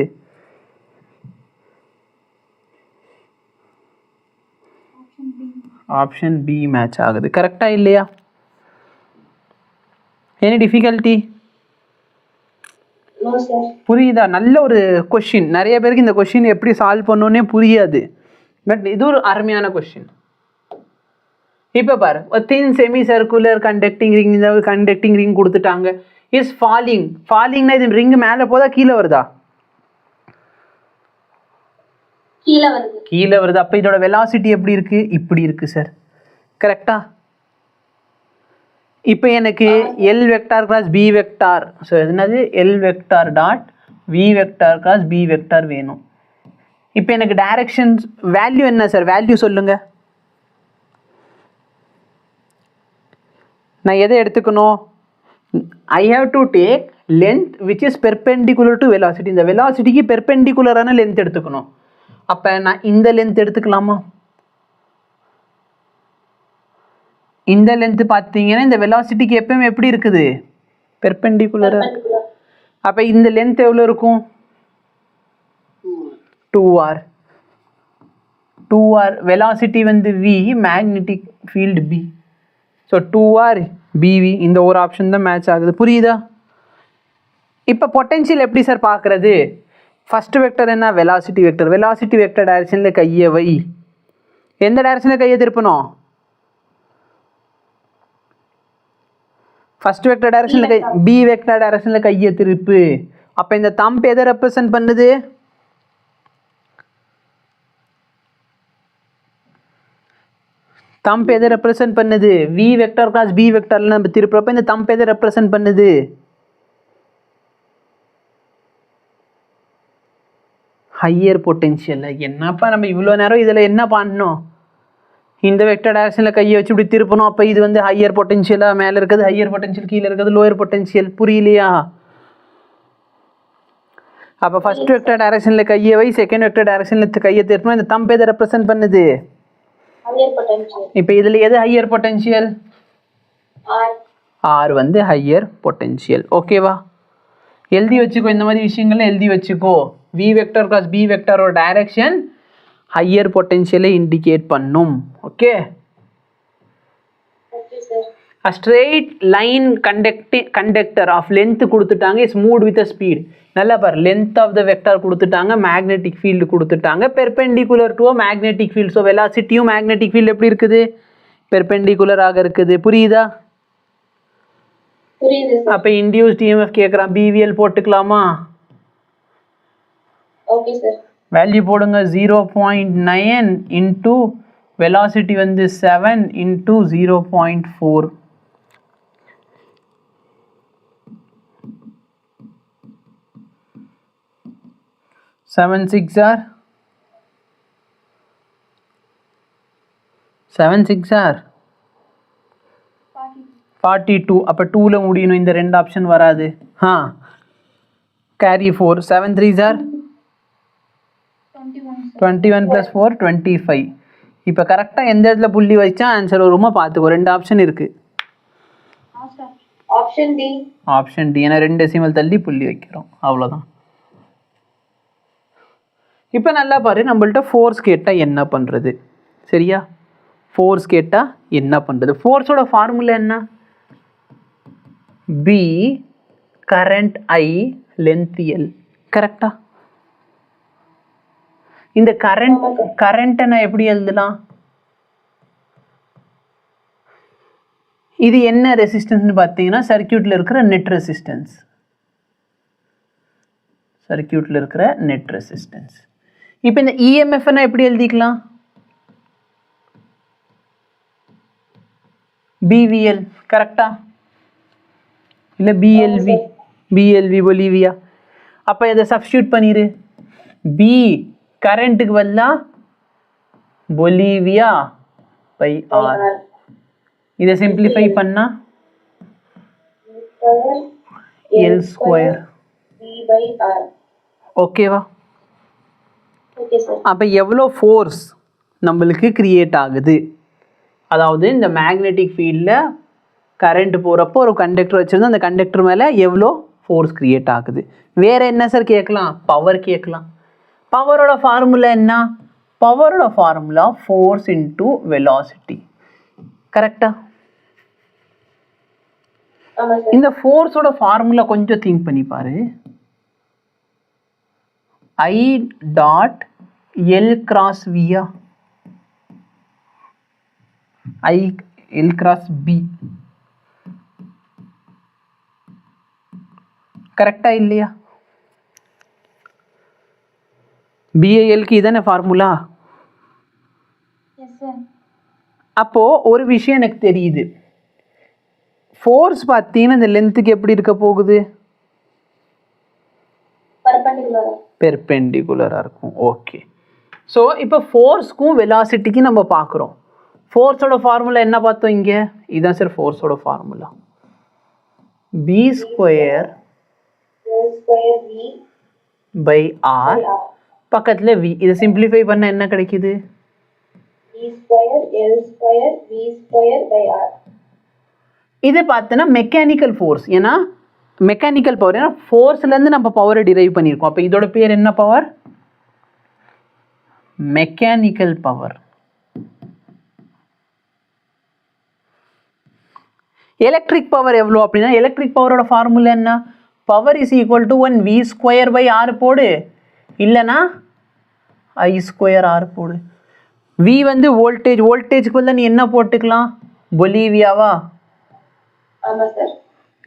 ஆப்ஷன் பி மேட்ச் ஆகுது. கரெக்டா இல்லையா? Any difficulty? புரியுதா? நல்ல ஒரு கொஷின். நிறைய பேருக்கு இந்த கொஷின் எப்படி சால்வ் பண்ணணுன்னே புரியாது. பட் இது ஒரு அருமையான கொஷின். இப்போ பாரு, thin semi circular conducting ring, இந்த கண்டக்டிங் ரிங் கொடுத்துட்டாங்க. Is falling. ஃபாலிங்னா இது ரிங் மேலே போதா கீழே வருதா? கீழே வருது. அப்போ இதோட வெலாசிட்டி எப்படி இருக்கு? இப்படி இருக்கு சார். கரெக்டா? இப்போ எனக்கு L vector cross B vector, so என்னது L vector dot V vector cross B vector வேணும். இப்போ எனக்கு டைரக்ஷன்ஸ் வேல்யூ என்ன சார்? வேல்யூ சொல்லுங்க. நான் எதை எடுத்துக்கணும்? I have to take length which is perpendicular to velocity. இந்த வெலாசிட்டிக்கு பெர்பெண்டிகுலரான லென்த் எடுத்துக்கணும். அப்போ நான் இந்த லென்த் எடுத்துக்கலாமா? இந்த லென்த் பார்த்தீங்கன்னா இந்த வெலாசிட்டிக்கு எப்பவுமே எப்படி இருக்குது? பெர்பெண்டிகுலர். அப்போ இந்த லென்த் எவ்வளோ இருக்கும்? 2r. 2r வெலாசிட்டி வந்து v, magnetic field b. So 2r bv, இந்த ஒரு ஆப்ஷன் தான் மேட்ச் ஆகுது. புரியுதா? இப்போ பொட்டென்ஷியல் எப்படி சார் பார்க்குறது? ஃபர்ஸ்ட் வெக்டர் என்ன? Velocity vector. வெலாசிட்டி வெக்டர் டைரக்ஷனில் கையை வை. எந்த டைரக்ஷனில் கையை திருப்பணும்? ஃபர்ஸ்ட் வெக்டர் டைரக்ஷனில் கை, பி வெக்டர் டைரக்ஷனில் கையை திருப்பு. அப்போ இந்த தம்ப் எதை ரெப்ரசன்ட் பண்ணுது? தம்ப் எதை ரெப்ரசன்ட் பண்ணுது? வி வெக்டர் கிராஸ் பி வெக்டர்ல நம்ம திருப்பறப்ப இந்த தம்ப் எதை ரெப்ரசன்ட் பண்ணுது? Higher potential. என்னப்பா நம்ம இவ்வளோ நேரம் இதில் என்ன பண்ணணும்? இந்த வெக்டர் டைரக்ஷனில் கையை வச்சு இப்படி திருப்பணும். அப்போ இது வந்து ஹையர் பொட்டென்ஷியலாக, மேலே இருக்கிறது ஹையர் பொட்டென்ஷியல், கீழே இருக்கிறது லோயர் பொட்டென்ஷியல். புரியலையா? அப்போ ஃபர்ஸ்ட் வெக்டர் டைரக்ஷனில் கையை வை, செகண்ட் வெக்டர் டைரக்ஷனில் கையை திருப்பணும். இந்த தம்ப் எதை ரெப்ரசன்ட் பண்ணுது? இப்போ இதில் எது ஹையர் பொட்டென்ஷியல்? ஆர் வந்து ஹையர் பொட்டென்ஷியல். ஓகேவா? எழுதி வச்சுக்கோ. இந்த மாதிரி விஷயங்கள்லாம் எழுதி வச்சுக்கோ. வி வெக்டர் கிராஸ் பி வெக்டரோட டைரக்ஷன் ஹையர் பொட்டென்ஷியலை இண்டிகேட் பண்ணும். Okay? A straight line conductor of length கொடுத்துட்டாங்க, is moved with a speed. நல்லா பாரு, length of the vector கொடுத்துட்டாங்க, magnetic field கொடுத்துட்டாங்க, perpendicular to a magnetic field. So velocity magnetic field எப்படி இருக்குது? Perpendicular ஆக இருக்குது. புரியுதா? புரியுது சார். அப்போ இன்டியூஸ்ட் இஎம்எஃப் கேட்குறான், பிவிஎல் போட்டுக்கலாமா? Okay sir. வேல்யூ போடுங்க. 0.9 இன்ட்டு வெலாசிட்டி வந்து 7 இன்ட்டு 0.4. 7 6 are 42. அப்போ 2ல் முடியணும், இந்த ரெண்டு ஆப்ஷன் வராது. கேரி 4. 7 3 are 21 + 4 25. இப்போ கரெக்டாக எந்த இடத்துல புள்ளி வச்சா ஆன்சர் வருமா பார்த்துக்கோ. ரெண்டு ஆப்ஷன் இருக்குது. Option D. ஏன்னா 2 டெசிமல் தள்ளி புள்ளி வைக்கிறோம், அவ்வளோதான். இப்போ நல்லா பாரு, நம்மள்ட்ட ஃபோர்ஸ் கேட்டால் என்ன பண்ணுறது? சரியா, ஃபோர்ஸ் கேட்டால் என்ன பண்ணுறது? ஃபோர்ஸோட ஃபார்முலா என்ன? பி கரண்ட் ஐ லென்த் எல். கரெக்டா? இந்த கரண்ட்டை நான் எப்படி எழுதலாம்? இது என்ன ரெசிஸ்டன்ஸ்னு பார்த்தீங்கன்னா சர்க்யூட்டில் இருக்கிற நெட் ரெசிஸ்டன்ஸ். சர்க்யூட்டில் இருக்கிற நெட் ரெசிஸ்டன்ஸ். இப்போ இந்த இஎம்எஃப்னா எப்படி எழுதிக்கலாம்? பிவிஎல். கரெக்டா? இல்லை பிஎல்வி. PLV Bolivia. அப்போ இதை சப்ஸ்டியூட் பண்ணிடு. பி கரண்ட்டுக்கு பதிலாக பொலிவியா பை ஆர். இதை சிம்பிளிஃபை பண்ணா எல் ஸ்கொயர். ஓகேவா? அப்போ எவ்வளோ ஃபோர்ஸ் நம்மளுக்கு கிரியேட் ஆகுது? அதாவது இந்த மேக்னெட்டிக் ஃபீல்டில் கரண்ட் போகிறப்போ ஒரு கண்டக்டர் வச்சுருந்தா அந்த கண்டக்டர் மேலே எவ்வளோ ஃபோர்ஸ் கிரியேட் ஆகுது. வேறு என்ன சார் கேட்கலாம்? பவர் கேட்கலாம். பவரோட ஃபார்முலா என்ன? பவரோட ஃபார்முலா ஃபோர்ஸ் இன்டூ வெலாசிட்டி. கரெக்டா? இந்த ஃபோர்ஸோட ஃபார்முலா கொஞ்சம் திங்க் பண்ணி பாரு. ஐ டாட் எல் கிராஸ் வியா, ஐ எல் கிராஸ் பி. கரெக்டா இல்லையா? பிஏஎல்க்கு இதானே ஃபார்முலா. அப்போ ஒரு விஷயம் எனக்கு தெரியுது. ஃபோர்ஸ் பார்த்தீங்கன்னா இந்த லென்த்துக்கு எப்படி இருக்க போகுது? பெர்பெண்டிகுலராக இருக்கும். ஓகே. ஸோ இப்போ ஃபோர்ஸ்க்கும் வெலாசிட்டிக்கும் நம்ம பார்க்குறோம். ஃபோர்ஸோட ஃபார்முலா என்ன பார்த்தோம் இங்கே? இதுதான் சார் ஃபோர்ஸோட formula. B square by R, பக்கத்தில் வி. இதை சிம்பிளிஃபை பண்ண என்ன கிடைக்குது? இது பார்த்தோன்னா மெக்கானிக்கல் ஃபோர்ஸ். ஏன்னா மெக்கானிக்கல் பவர், ஏன்னா ஃபோர்ஸ்லேருந்து நம்ம பவரை டிரைவ் பண்ணியிருக்கோம். அப்போ இதோட பேர் என்ன power? Mechanical power. Electric power எவ்வளோ அப்படின்னா, எலக்ட்ரிக் பவரோட ஃபார்முலா என்ன? Power is equal to 1 V square by R போடு, இல்லைனா ஐ ஸ்கொயர் ஆர் போடு. வி வந்து வோல்டேஜ். வோல்டேஜ்க்கு பதிலாக நீ என்ன போட்டுக்கலாம்? பொலிவியாவா?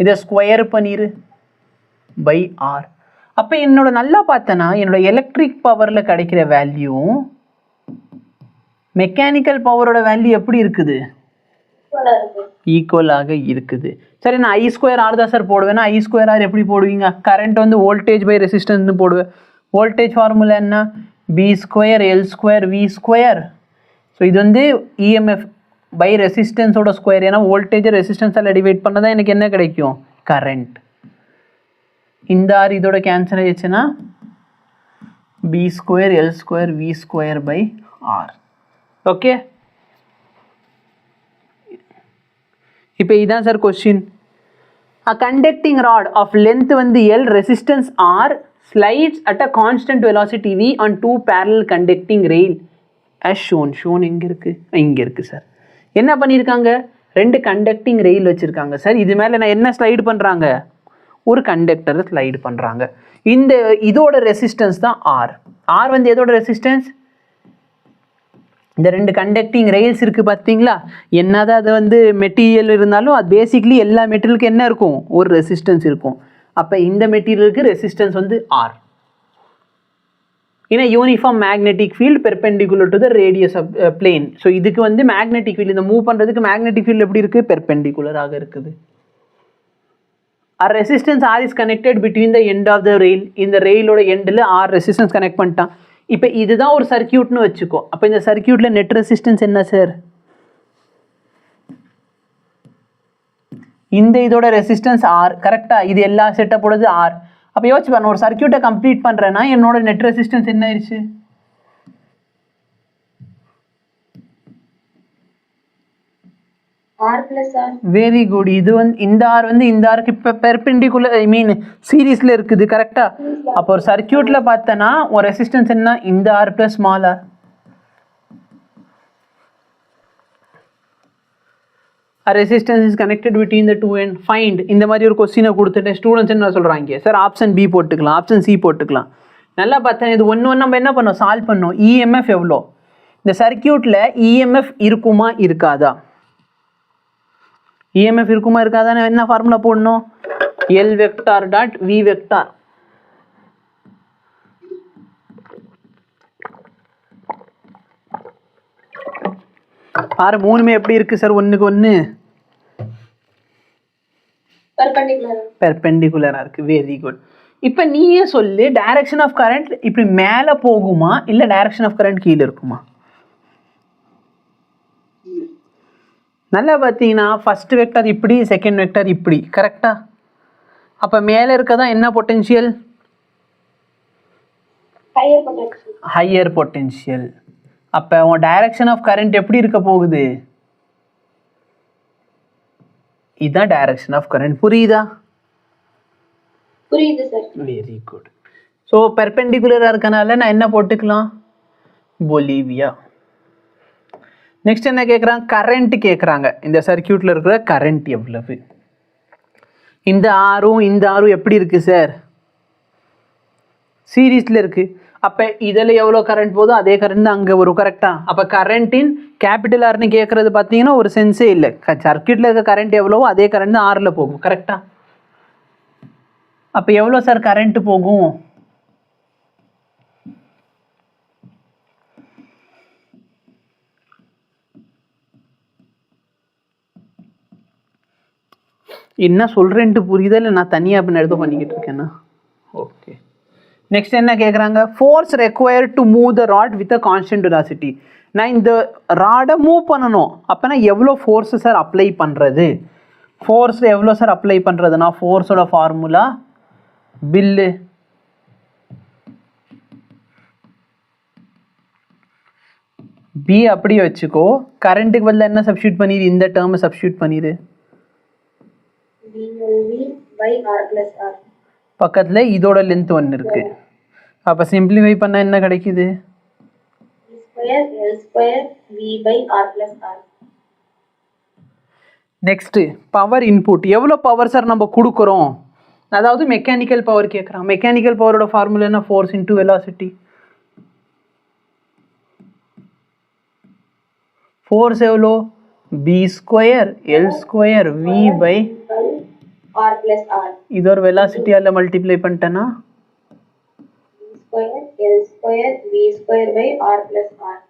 இதை ஸ்கொயர் பண்ணிரு பை ஆர். அப்போ என்னோட நல்லா பார்த்தனா என்னோட எலக்ட்ரிக் பவரில் கிடைக்கிற வேல்யூ மெக்கானிக்கல் பவரோட வேல்யூ எப்படி இருக்குது? ஈக்குவலாக இருக்குது. சரி, நான் ஐ ஸ்கொயர் ஆர் தான் சார் போடுவேன்னா ஐ ஸ்கொயர் ஆர் எப்படி போடுவீங்க? கரண்ட் வந்து வோல்டேஜ் பை ரெசிஸ்டன்ஸ்னு போடுவேன். வோல்டேஜ் ஃபார்முலா என்ன? B square L square V square. So இது வந்து இஎம்எஃப் பை ரெசிஸ்டன்ஸோட ஸ்கொயர். ஏன்னா வோல்டேஜை ரெசிஸ்டன்ஸால் டிவைட் பண்ணதான் எனக்கு என்ன கிடைக்கும்? கரண்ட். இந்த ஆர் இதோட கேன்சல் ஆயிடுச்சுன்னா B square L square V square by R. Okay. இப்போ இதுதான் sir question. A conducting rod of length வந்து L, resistance R, slides at a constant velocity V on two parallel conducting rail as shown. shown எங்கே இருக்குது? இங்கே இருக்குது சார். என்ன பண்ணியிருக்காங்க? ரெண்டு கண்டக்டிங் ரெயில் வச்சுருக்காங்க சார். இது மேலே நான் என்ன ஸ்லைடு பண்ணுறாங்க? ஒரு கண்டக்டரை ஸ்லைடு பண்ணுறாங்க. இதோட ரெசிஸ்டன்ஸ் தான் ஆர். ஆர் வந்து எதோட ரெசிஸ்டன்ஸ்? இந்த ரெண்டு கண்டக்டிங் ரெயில்ஸ் இருக்குது பார்த்தீங்களா, என்னதான் அது வந்து மெட்டீரியல் இருந்தாலும் அது பேசிக்லி எல்லா மெட்டீரியலுக்கும் என்ன இருக்கும், ஒரு ரெசிஸ்டன்ஸ் இருக்கும். அப்போ இந்த மெட்டீரியலுக்கு ரெசிஸ்டன்ஸ் வந்து R. in a uniform magnetic field perpendicular to the radius of plane. So இதுக்கு வந்து மேக்னெட்டிக் ஃபீல்டு, இந்த மூவ் பண்ணுறதுக்கு மேக்னெட்டிக் ஃபீல்டு எப்படி இருக்குது, பெர்பெண்டிகுலராக இருக்குது. R resistance R is connected between the end of the rail. இந்த ரெயிலோட எண்டில் ஆர் ரெசிஸ்டன்ஸ் கனெக்ட் பண்ணிட்டான். இப்போ இதுதான் ஒரு சர்க்கியூட்னு வச்சுக்கோ. அப்போ இந்த சர்க்கியூட்டில் நெட் ரெசிஸ்டன்ஸ் என்ன சார், இந்த இதோட ரெசிஸ்டன்ஸ் ஆர். கரெக்டாக, இது எல்லா செட்டப்போடது ஆர். அப்போ யோசிச்சு பாருங்க, ஒரு சர்க்கியூட்டை கம்ப்ளீட் பண்ணுறேன்னா என்னோட நெட் ரெசிஸ்டன்ஸ் என்ன ஆயிடுச்சு, வெரி குட். இது வந்து இந்த ஆர் வந்து இந்த ஆருக்கு இப்போ பெர்பெண்டிகுலர், ஐ மீன் சீரீஸில் இருக்குது. கரெக்டாக. அப்போ ஒரு சர்க்கியூட்டில் பார்த்தோன்னா ஒரு ரெசிஸ்டன்ஸ் என்ன, இந்த R plus small R. Resistance is connected between the two and find. இந்த மாதிரி ஒரு கொஸ்டினை கொடுத்துட்டு ஸ்டூடெண்ட்ஸ் என்ன சொல்கிறாங்க சார், ஆப்ஷன் பி போட்டுக்கலாம், ஆப்ஷன் சி போட்டுக்கலாம். நல்லா பார்த்தேன், இது ஒன்று நம்ம என்ன பண்ணோம், சால்வ் பண்ணோம். இஎம்எஃப் எவ்வளோ, இந்த சர்க்கியூட்டில் இஎம்எஃப் இருக்குமா இருக்காதா, இஎம்எஃப் இருக்குமா இருக்காதான்னு என்ன ஃபார்முலா போடணும், L vector dot V vector. பாரு மூணுமே எப்படி இருக்கு சார், ஒன்றுக்கு ஒன்று பெர்பெண்டிகுலராக இருக்கு. Very good. இப்போ நீயே சொல்லு, டைரக்ஷன் ஆஃப் கரண்ட் இப்படி மேலே போகுமா இல்லை டைரக்ஷன் ஆஃப் கரண்ட் கீழே இருக்குமா? நல்லா பார்த்தீங்கன்னா ஃபர்ஸ்ட் வெக்டார் இப்படி, செகண்ட் வெக்டார் இப்படி. கரெக்டா? அப்போ மேலே இருக்கதான் என்ன பொட்டென்ஷியல், ஹையர் பொட்டென்ஷியல். அப்போ உன் டைரக்ஷன் ஆஃப் கரண்ட் எப்படி இருக்க போகுது, இதுதான் டைரக்ஷன் ஆஃப் கரண்ட். புரியுதா? புரியுது சார். Very good. ஸோ பெர்பெண்டிகுலராக இருக்கனால நான் என்ன போட்டுக்கலாம், பொலிவியா. நெக்ஸ்ட் என்ன கேட்குறாங்க, கரண்ட் கேட்குறாங்க. இந்த சர்க்கியூட்டில் இருக்கிற கரண்ட் எவ்வளவு, இந்த ஆரும் இந்த ஆரும் எப்படி இருக்குது சார், சீரீஸில் இருக்குது. அப்போ இதில் எவ்வளோ கரண்ட் போதும் அதே கரண்ட் தான் அங்கே வரும். கரெக்டாக? அப்போ கரண்ட்டின் கேபிட்டல் ஆர்னு கேட்குறது பார்த்தீங்கன்னா ஒரு சென்ஸே இல்லை. சர்க்கியூட்டில் இருக்க கரண்ட் எவ்வளவோ அதே கரண்ட் தான் ஆரில் போகும். கரெக்டாக? அப்போ எவ்வளோ சார் கரண்ட்டு போகும், என்ன சொல்கிறேன்ட்டு புரியுதா இல்லை நான் தனியாக இப்போ எடுத்து பண்ணிக்கிட்டு இருக்கேன்னா? ஓகே. நெக்ஸ்ட் என்ன கேட்குறாங்க, force required to move the rod with a constant velocity. நான் இந்த ராடை மூவ் பண்ணணும், அப்போ நான் எவ்வளோ ஃபோர்ஸு சார் அப்ளை பண்ணுறது, ஃபோர்ஸில் எவ்வளோ சார் அப்ளை பண்ணுறதுனா ஃபோர்ஸோட ஃபார்முலா பில்லு பி அப்படியே வச்சுக்கோ. கரண்ட்டுக்கு பதில் என்ன சப்ஸ்டியூட் பண்ணிடு, இந்த டேர்மை சப்ஸ்டியூட் பண்ணிடு. பக்கத்தில் இதோட லென்த் ஒன்று இருக்கு. அப்போ சிம்பிளிஃபை பண்ணால் என்ன கிடைக்குது, நெக்ஸ்ட்டு பவர் இன்புட். எவ்வளோ பவர் சார் நம்ம கொடுக்குறோம், அதாவது மெக்கானிக்கல் பவர் கேட்குறான். மெக்கானிக்கல் பவரோட ஃபார்முலா என்ன, ஃபோர்ஸ் இன்டூ வெலாசிட்டி. ஃபோர்ஸ் எவ்வளோ, B square L square V by R plus R. இது ஒரு வெலாசிட்டியால் மல்டிப்ளை பண்ணிட்டேன்னா L square V square by R plus R.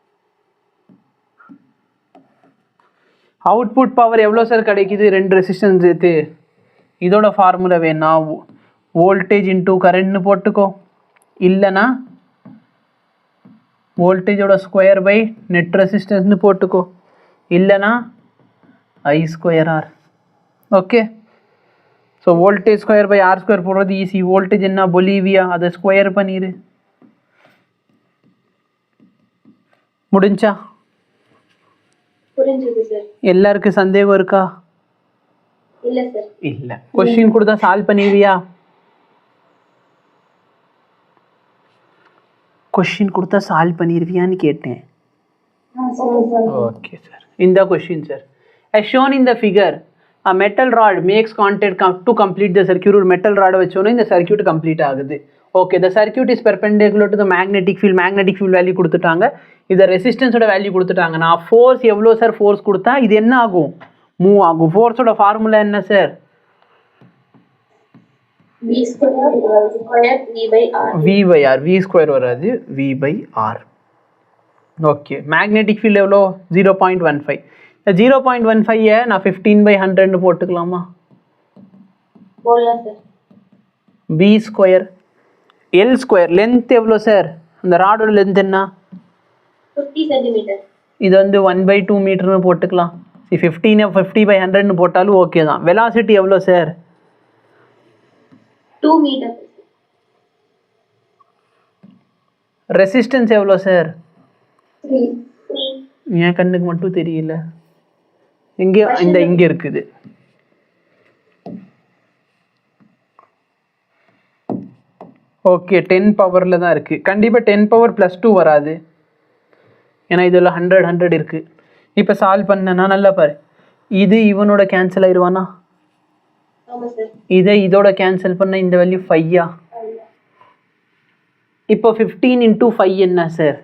Output power எவ்வளோ சார் கிடைக்குது, ரெண்டு ரெசிஸ்டன்ஸ் சேர்த்து. இதோட ஃபார்முலா வேணா வோல்டேஜ் இன்டூ கரண்ட்னு போட்டுக்கோ, இல்லைனா வோல்டேஜோட ஸ்கொயர் பை நெட் ரெசிஸ்டன்ஸ்னு போட்டுக்கோ, இல்லைனா I square R. Okay. So voltage square by R square போடுறது ஈஸி. வோல்டேஜ் என்ன, பொலிவியா, அதை ஸ்கொயர் பண்ணிடு. முடிஞ்சா? புரிஞ்சது சார். எல்லாருக்கும் சந்தேகம் இருக்கா? இல்ல சார். இல்ல. क्वेश्चन கொடுத்தா சால்வ் பண்ணிடுவியா? क्वेश्चन கொடுத்தா சால்வ் பண்ணிடுவியான்னு கேட்டேன். Okay sir. இந்த question sir, as shown in the figure a metal rod makes contact to complete the circuit. ஒரு மெட்டல் ராடை வச்சோன்னா இந்த சர்க்கியூட் கம்ப்ளீட் ஆகுது. Okay the circuit is perpendicular to the magnetic field value கொடுத்துட்டாங்க. இதை ரெசிஸ்டன்ஸோட வேல்யூ கொடுத்துட்டாங்க. நான் ஃபோர்ஸ் எவ்வளோ சார் ஃபோர்ஸ் கொடுத்தா இது என்ன ஆகும், மூவ் ஆகும். ஃபோர்ஸோட ஃபார்முலா என்ன sir? V square V by R. V square வராது, V by R. Okay magnetic field எவ்வளோ 0.15. இந்த 0.15 நான் 15/100 போட்டுக்கலாமா? போடலாம் sir. B square L square length எவ்வளோ சார்? அந்த ராடோட லென்த் என்ன? 50 சென்டிமீட்டர். இது வந்து 1/2 மீட்டர்னு போட்டுக்கலாம். 50/100 போட்டாலும் ஓகே தான். வெலாசிட்டி எவ்வளோ சார்? 2 மீட்டர். ரெசிஸ்டன்ஸ் எவ்வளோ சார்? 3. என் கண்ணுக்கு மட்டும் தெரியல. இங்கே இங்கே இருக்குது. ஓகே 10 பவரில் தான் இருக்குது. கண்டிப்பாக 10 பவர் +2 வராது, ஏன்னா இதில் 100 இருக்குது. இப்போ சால்வ் பண்ணனா நல்லா பாரு, இது இவனோட கேன்சல் ஆயிடுவானா? ஆமாம் சார். இதை இதோட கேன்சல் பண்ண இந்த வேல்யூ 5. இப்போ 15 × 5 என்ன சார்?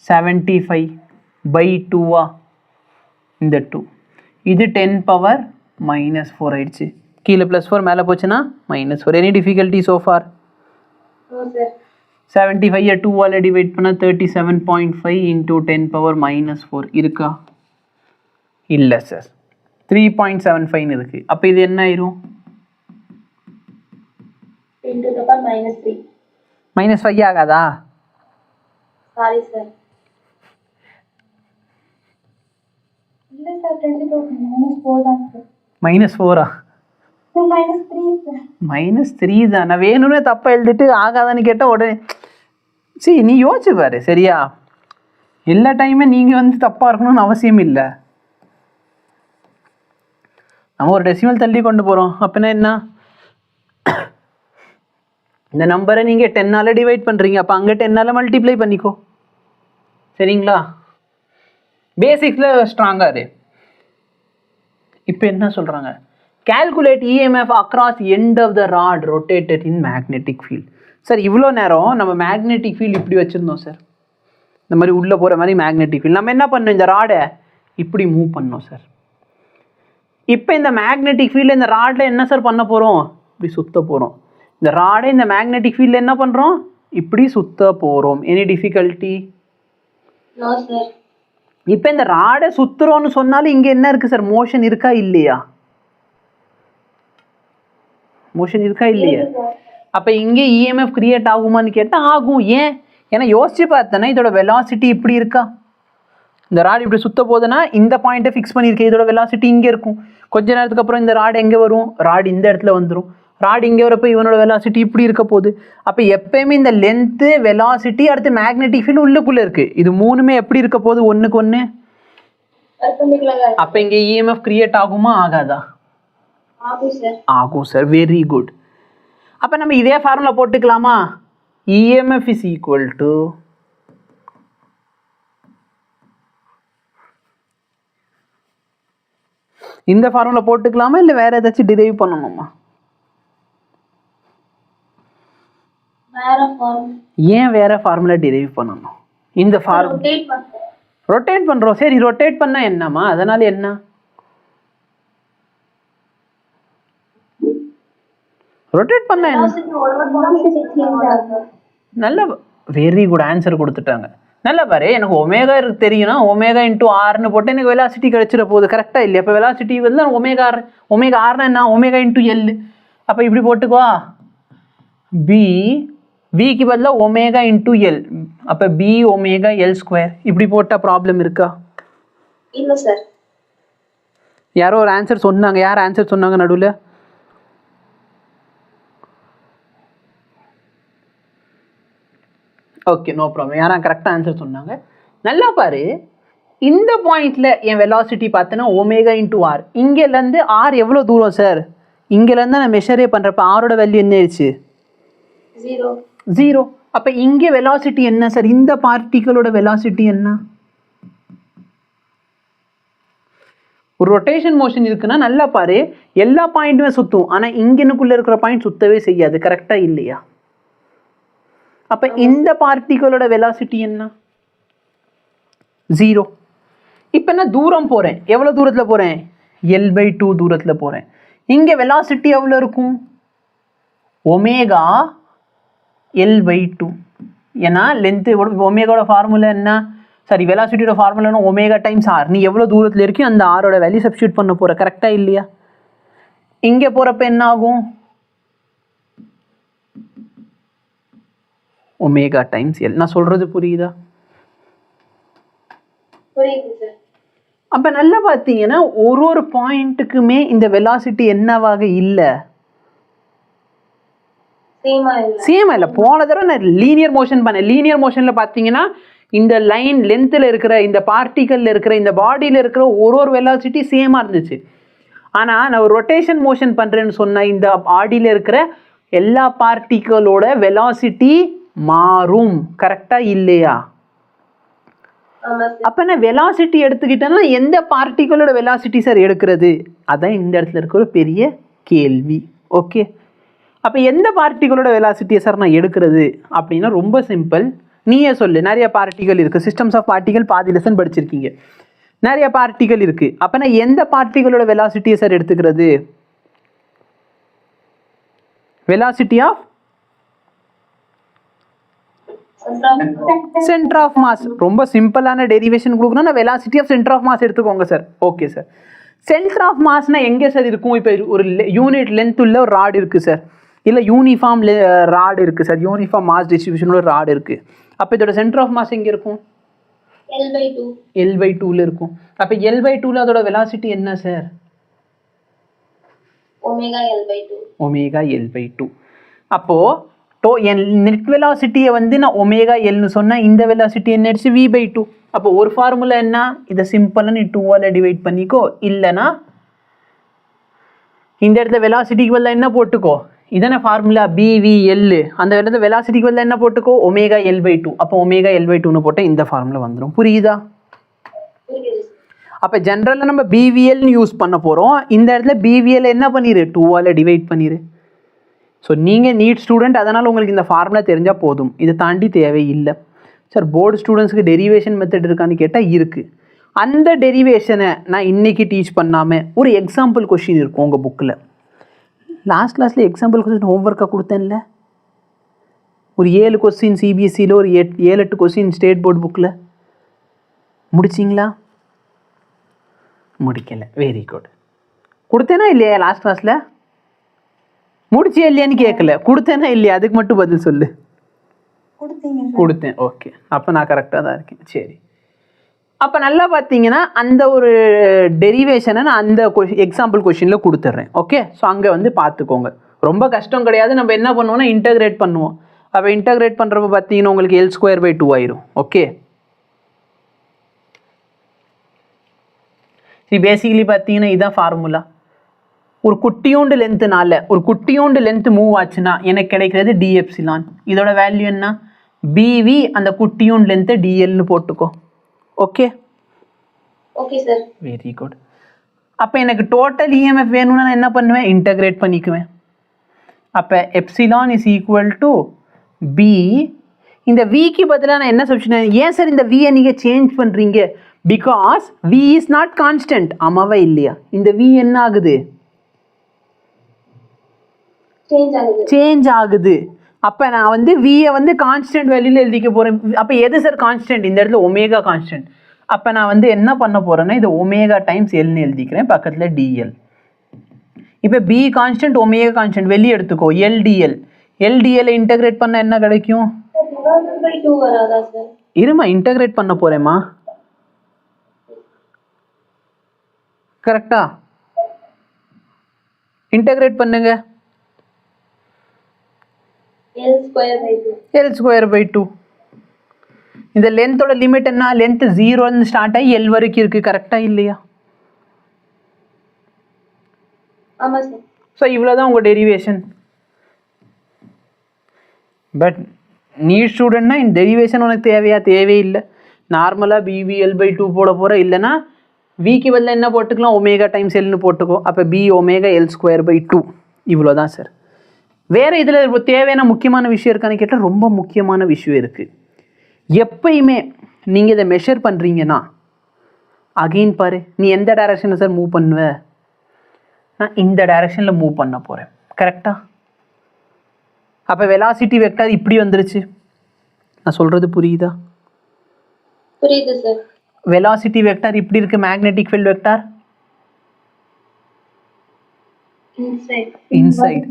75/2 இந்த 2. இது 10 பவர் -4 ஆயிடுச்சு. கீழே +4 மேலே போச்சுன்னா -4. Any difficulty so far? No sir. 75 2ஆல் டிவைட் பண்ணால் 37.5 × 10 பவர் -4 இருக்கா? இல்லை சார், 3.75 இருக்குது. அப்போ இது என்ன ஆயிரும்? 10 to the power -3. -5 ஆகாதா? Sorry sir. இல்லை சார், 10 to -4 தான் சார். -4ஆ? -3 சார். -3 தான். நான் வேணும்னே தப்பாக எழுதிட்டு ஆகாதான்னு கேட்டால் உடனே சரி நீ யோசிச்சு பாரு சரியா. எல்லா டைமே நீங்கள் வந்து தப்பாக இருக்கணும்னு அவசியம் இல்லை. நம்ம ஒரு டெசிமல் தள்ளி கொண்டு போகிறோம். அப்படின்னா என்ன, இந்த நம்பரை நீங்கள் 10ஆல் டிவைட் பண்ணுறீங்க, அப்போ அங்கே 10ஆல் மல்டிப்ளை பண்ணிக்கோ. சரிங்களா? பேசிக்ஸில் ஸ்ட்ராங்காக இரு. இப்போ என்ன சொல்கிறாங்க, calculate EMF across end of the rod rotated in magnetic field. Sir இவ்வளோ நேரம் நம்ம மேக்னெட்டிக் ஃபீல்டு இப்படி வச்சுருந்தோம் சார், இந்த மாதிரி உள்ளே போகிற மாதிரி மேக்னெட்டிக் ஃபீல்டு. நம்ம என்ன பண்ணோம், இந்த ராடை இப்படி மூவ் பண்ணோம் சார். இப்போ இந்த மேக்னெட்டிக் ஃபீல்டு இந்த ராடில் என்ன சார் பண்ண போகிறோம், இப்படி சுற்ற போகிறோம். இந்த ராடை இந்த மேக்னெட்டிக் ஃபீல்டில் என்ன பண்ணுறோம், இப்படி சுற்ற போகிறோம். Any difficulty? No sir. இப்போ இந்த ராடை சுற்றுறோன்னு சொன்னாலும் இங்கே என்ன இருக்குது சார், மோஷன் இருக்கா இல்லையா? மோஷன் இருக்கா இல்லையா? அப்போ இங்கே இஎம்எஃப் கிரியேட் ஆகுமான்னு கேட்டால் ஆகும். ஏன், ஏன்னா யோசிச்சு பார்த்தேன்னா இதோட வெலாசிட்டி இப்படி இருக்கா, இந்த ராடு இப்படி சுத்த போதுன்னா இந்த பாயிண்ட்டை ஃபிக்ஸ் பண்ணியிருக்கேன், இதோட வெலாசிட்டி இங்கே இருக்கும். கொஞ்ச நேரத்துக்கு அப்புறம் இந்த ராடு எங்கே வரும், ராடு இந்த இடத்துல வந்துடும். ராடு இங்கே வரப்போ இவனோட வெலாசிட்டி இப்படி இருக்க போகுது. அப்போ எப்பயுமே இந்த லென்த்து வெலாசிட்டி அடுத்து மேக்னெட்டிக் ஃபீல்டு உள்ளுக்குள்ளே இருக்குது. இது மூணுமே எப்படி இருக்க போகுது, ஒன்றுக்கு ஒன்று. அப்போ இங்கே இஎம்எஃப் கிரியேட் ஆகுமா ஆகாதா? ஆகும் சார். Very good. அப்போ நம்ம இதே ஃபார்முலா போட்டுக்கலாமா, இஎம்எஃப் இஸ் ஈக்குவல் டு இந்த ஃபார்முலா போட்டுக்கலாமா இல்லை வேற ஏதாச்சும் டிரைவ் பண்ணணுமா? ஏன் வேற ஃபார்முலா டிரைவ் பண்ணணும்? இந்த ஃபார்முலா ரொட்டேட் பண்றோம். சரி ரொட்டேட் பண்ணா என்னமா, அதனால என்ன, ரொட்டேட் பண்ணா என்ன? நல்ல வெரி குட் ஆன்சர் கொடுத்துட்டாங்க. நல்லா பாரு, எனக்கு ஒமேகா இருக்கு தெரியும்னா ஒமேகா இன்டூ ஆர்னு போட்டு எனக்கு வெலாசிட்டி கிடைச்சிட போகுது. கரெக்டாக இல்லையா? அப்போ வெலாசிட்டி வந்து ஒமேகா ஆர்னா என்ன, ஒமேகா இன்டூ எல். அப்போ இப்படி போட்டுக்குவா, விக்கு பதிலாக ஒமேகா இன்டூ எல். அப்போ பி ஒமேகா எல் ஸ்கொயர். இப்படி போட்டால் ப்ராப்ளம் இருக்கா? இல்லை சார். யாரோ ஒரு ஆன்சர் சொன்னாங்க, யார் ஆன்சர் சொன்னாங்க நடுவில்? Okay no problem. யாரா கரெக்டாக ஆன்சர் சொன்னாங்க. நல்லா பாரு, இந்த பாயிண்டில் என் வெலாசிட்டி பார்த்தேன்னா ஒமேகா இன்டூ ஆர். இங்கேருந்து ஆர் எவ்வளோ தூரம் சார், இங்கேருந்து நான் மெஷரே பண்ணுறப்ப ஆரோட வேல்யூ என்ன ஆயிடுச்சு, 0. அப்போ இங்கே வெலாசிட்டி என்ன சார், இந்த பார்ட்டிகளோட வெலாசிட்டி என்ன, ஒரு ரொட்டேஷன் மோஷன் இருக்குன்னா நல்லா பாரு, எல்லா பாயிண்ட்டுமே சுற்றும், ஆனால் இங்கனுக்குள்ளே இருக்கிற பாயிண்ட் சுத்தவே செய்யாது. கரெக்டாக இல்லையா? அப்போ இந்த பார்ட்டிகளோட வெலாசிட்டி என்ன? 0. இப்போ நான் தூரம் போகிறேன், எவ்வளோ தூரத்தில் போகிறேன்? L/2 தூரத்தில் போகிறேன். இங்கே வெலாசிட்டி எவ்வளோ இருக்கும்? Omega L/2. ஏன்னா லென்த்து ஒமேகாவோட ஃபார்முலா என்ன? சாரி, வெலாசிட்டியோட ஃபார்முலானா ஒமேகா டைம்ஸ் ஆர். நீ எவ்வளோ தூரத்தில் இருக்கோ அந்த ஆரோட வேல்யூ சப்ஸ்டியூட் பண்ண போகிற. கரெக்டாக இல்லையா? இங்கே போகிறப்ப என்ன ஆகும்? Omega times L. நான் சொல்கிறது புரியுதா? அப்போ நல்லா பார்த்தீங்கன்னா ஒரு பாயிண்ட்டுக்குமே இந்த வெலாசிட்டி என்னவாக இல்லை, சேமா இல்லை. போன தடவை நான் லீனியர் மோஷன் பண்ணேன். லீனியர் மோஷனில் பார்த்தீங்கன்னா இந்த லைன் லென்த்தில் இருக்கிற இந்த பார்ட்டிக்கலில் இருக்கிற இந்த பாடியில் இருக்கிற ஒரு வெலாசிட்டி சேமாக இருந்துச்சு. ஆனால் நான் ஒரு ரொட்டேஷன் மோஷன் பண்ணுறேன்னு சொன்ன இந்த பாடியில் இருக்கிற எல்லா பார்ட்டிகளோட வெலாசிட்டி மாறும். கரெக்டாக இல்லையா? அப்போ நான் வெலாசிட்டி எடுத்துக்கிட்டேன்னா எந்த பார்ட்டிகளோட வெலாசிட்டி சார் எடுக்கிறது? அதான் இந்த இடத்துல இருக்கிற ஒரு பெரிய கேள்வி. ஓகே, அப்போ எந்த பார்ட்டிகளோட வெலாசிட்டியை சார் நான் எடுக்கிறது அப்படின்னா ரொம்ப சிம்பிள். நீயே சொல்லு. நிறைய பார்ட்டிகள் இருக்குது. சிஸ்டம்ஸ் ஆஃப் பார்ட்டிகள் பாதி லெசன் படிச்சிருக்கீங்க. நிறைய பார்ட்டிகள் இருக்குது. அப்போ நான் எந்த பார்ட்டிகளோட வெலாசிட்டியை சார் எடுத்துக்கிறது? Velocity of centre of mass. ரொம்ப சிம்பிளான டெரிவேஷன் கொடுக்கணும். நான் velocity of centre of mass எடுத்துக்கோங்க sir. Okay sir. Centre of மாஸ்னா எங்கே சார் இருக்கும்? இப்போ ஒரு யூனிட் லென்த் உள்ள ஒரு ராடு இருக்குது சார், இல்லை யூனிஃபார்ம் ராடு இருக்குது சார், யூனிஃபார்ம் மாஸ் டிஸ்ட்ரிபியூஷன் ஒரு ராடு இருக்குது. அப்போ இதோட சென்டர் ஆஃப் மாஸ் எங்கே இருக்கும்? L/2ல இருக்கும். அப்போ L/2ல அதோட வெலாசிட்டி என்ன சார்? Omega L/2. அப்போது என் நெட் வெலாசிட்டியை வந்து நான் ஒமேகா எல்னு சொன்னால் இந்த வெலாசிட்டி என்ன ஆயிடுச்சு? V/2. அப்போ ஒரு ஃபார்முலா என்ன? இதை சிம்பிளாக நீ 2ஆல் டிவைட் பண்ணிக்கோ. இல்லைனா இந்த இடத்துல வெலாசிட்டிக்கு பதிலாக என்ன போட்டுக்கோ? இதான ஃபார்முலா BVL. அந்த இடத்துல வெலாசிட்டிக்கு பதிலாக என்ன போட்டுக்கோ? Omega L/2. அப்போ ஒமேகா L/2ன்னு போட்டால் இந்த ஃபார்முலா வந்துடும். புரியுதா? அப்போ ஜென்ரலாக நம்ம BVLன்னு யூஸ் பண்ண போகிறோம். இந்த இடத்துல BVL என்ன பண்ணிடு? 2ஆல் டிவைட் பண்ணிடு. ஸோ நீங்கள் நீட் ஸ்டூடெண்ட், அதனால் உங்களுக்கு இந்த ஃபார்முலா தெரிஞ்சால் போதும். இதை தாண்டி தேவையில்லை சார். போர்டு ஸ்டூடெண்ட்ஸுக்கு டெரிவேஷன் மெத்தட் இருக்கான்னு கேட்டால் இருக்குது. அந்த டெரிவேஷனை நான் இன்றைக்கி டீச் பண்ணாமல் ஒரு எக்ஸாம்பிள் கொஷின் இருக்கும் உங்கள் புக்கில். லாஸ்ட் கிளாஸில் எக்ஸாம்பிள் கொஸ்டின் ஹோம்ஒர்க்காக கொடுத்தேன்ல, ஒரு 7 கொஸ்டின் சிபிஎஸ்சியில், ஒரு 7-8 கொஸ்டின் ஸ்டேட் போர்டு புக்கில். முடிச்சிங்களா? முடிக்கலை. Very good. கொடுத்தேனா இல்லையா லாஸ்ட் கிளாஸில்? முடிச்சியா இல்லையான்னு கேட்கல, கொடுத்தேனா இல்லையா அதுக்கு மட்டும் பதில் சொல்லு. கொடுத்தேன். ஓகே, அப்போ நான் கரெக்டாக தான் இருக்கேன். சரி, அப்போ நல்லா பார்த்தீங்கன்னா அந்த ஒரு டெரிவேஷனை நான் அந்த எக்ஸாம்பிள் கொஷினில் கொடுத்துட்றேன். ஓகே, ஸோ அங்கே வந்து பார்த்துக்கோங்க. ரொம்ப கஷ்டம் கிடையாது. நம்ம என்ன பண்ணுவோம்னா இன்டகிரேட் பண்ணுவோம். அப்போ இன்டகிரேட் பண்ணுறப்ப பார்த்தீங்கன்னா உங்களுக்கு L²/2 ஆயிரும். ஓகே, பேசிக்கலி பார்த்தீங்கன்னா இதுதான் ஃபார்முலா. ஒரு குட்டியோண்டு லென்த்துனால ஒரு குட்டியோண்டு லென்த் மூவ் ஆச்சுன்னா எனக்கு கிடைக்கிறது dεpsilon. இதோட வேல்யூ என்ன? BV. அந்த குட்டியோண்டு லென்த்தை DLன்னு போட்டுக்கோ. Okay, okay sir. Very good. அப்போ எனக்கு டோட்டல் EMF வேணும்னா நான் என்ன பண்ணுவேன்? இன்டகிரேட் பண்ணிக்குவேன். அப்போ epsilon is equal to B. இந்த விக்கு பதிலாக நான் என்ன சொல்லிச்சுனேன்? ஏன் சார் இந்த வியை நீங்கள் சேஞ்ச் பண்ணுறீங்க? Because V is not constant. ஆமாவா இல்லையா? இந்த V என்ன ஆகுது? சேஞ்ச் ஆகுது. அப்போ நான் வந்து வியை வந்து கான்ஸ்டன்ட் வேல்யூவில் எழுதிக்க போகிறேன். அப்போ எது சார் கான்ஸ்டன்ட்? இந்த இடத்துல ஒமேகா கான்ஸ்டன்ட். அப்போ நான் வந்து என்ன பண்ண போகிறேன்னா இது ஒமேகா டைம்ஸ் எல்னு எழுதிக்கிறேன், பக்கத்தில் DL. இப்போ B கான்ஸ்டன்ட், ஒமேகா கான்ஸ்டன்ட், வெளியே எடுத்துக்கோ. LDL. LDL இன்டகிரேட் பண்ண என்ன கிடைக்கும்? இருமா, இன்டகிரேட் பண்ண போகிறேம்மா. கரெக்டா? இன்டகிரேட் பண்ணுங்க. L²/2. இந்த லென்த்தோட லிமிட் என்ன? லென்த் 0 ஸ்டார்ட் ஆகி L வரைக்கும் இருக்குது. கரெக்டாக இல்லையா? ஆமாம் சார். ஸோ இவ்வளோதான் உங்கள் டெரிவேஷன். பட் நீட் ஸ்டூடெண்ட்னா இந்த டெரிவேஷன் உனக்கு தேவையா? தேவையில்லை. நார்மலாக BVL/2 போட போகிற, இல்லைனா விக்கு பதில் என்ன போட்டுக்கலாம், ஒமேகா டைம்ஸ் எல்னு போட்டுக்கோ. அப்போ B omega L square by 2 இவ்வளோ தான் சார். வேறு இதில் தேவையான முக்கியமான விஷயம் இருக்கான்னு கேட்டால் ரொம்ப முக்கியமான விஷயம் இருக்குது. எப்பயுமே நீங்கள் இதை மெஷர் பண்ணுறீங்கன்னா அகெயின் பாரு, நீ எந்த டைரக்ஷனில் சார் மூவ் பண்ணுவ, நான் இந்த டைரக்ஷனில் மூவ் பண்ண போகிறேன். கரெக்டாக? அப்போ வெலாசிட்டி வெக்டார் இப்படி வந்துருச்சு. நான் சொல்கிறது புரியுதா? புரியுது சார். வெலாசிட்டி வெக்டார் இப்படி இருக்கு, மேக்னெட்டிக் ஃபீல்ட் வெக்டார் இன்சைட்.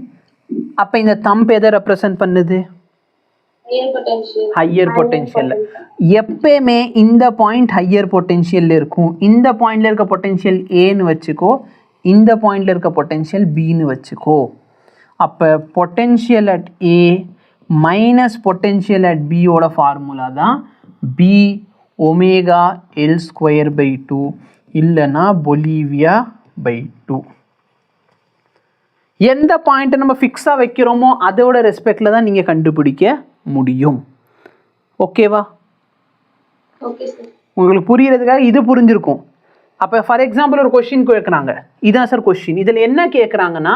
அப்போ இந்த தம்ப் எதை ரெப்ரசன்ட் பண்ணுது, ஹையர் பொட்டென்ஷியல். எப்பயுமே இந்த பாயிண்ட் ஹையர் பொட்டென்ஷியல் இருக்கும். இந்த பாயிண்ட்ல இருக்க பொட்டென்ஷியல் ஏன்னு வச்சுக்கோ, இந்த பாயிண்ட்ல இருக்க பொட்டென்ஷியல் பின்னு வச்சுக்கோ. அப்போ potential at A minus potential at பியோட ஃபார்முலா தான் B omega L square by 2 இல்லைன்னா பொலிவியா பை 2. எந்த பாயிண்ட்டை நம்ம ஃபிக்ஸாக வைக்கிறோமோ அதோட ரெஸ்பெக்டில் தான் நீங்கள் கண்டுபிடிக்க முடியும். ஓகேவா? Okay sir. உங்களுக்கு புரியறதுக்காக இது புரிஞ்சிருக்கும். அப்போ ஃபார் எக்ஸாம்பிள் ஒரு கொஸ்டின் கேட்குறாங்க, இதான் சார் கொஸ்டின். இதில் என்ன கேட்குறாங்கன்னா,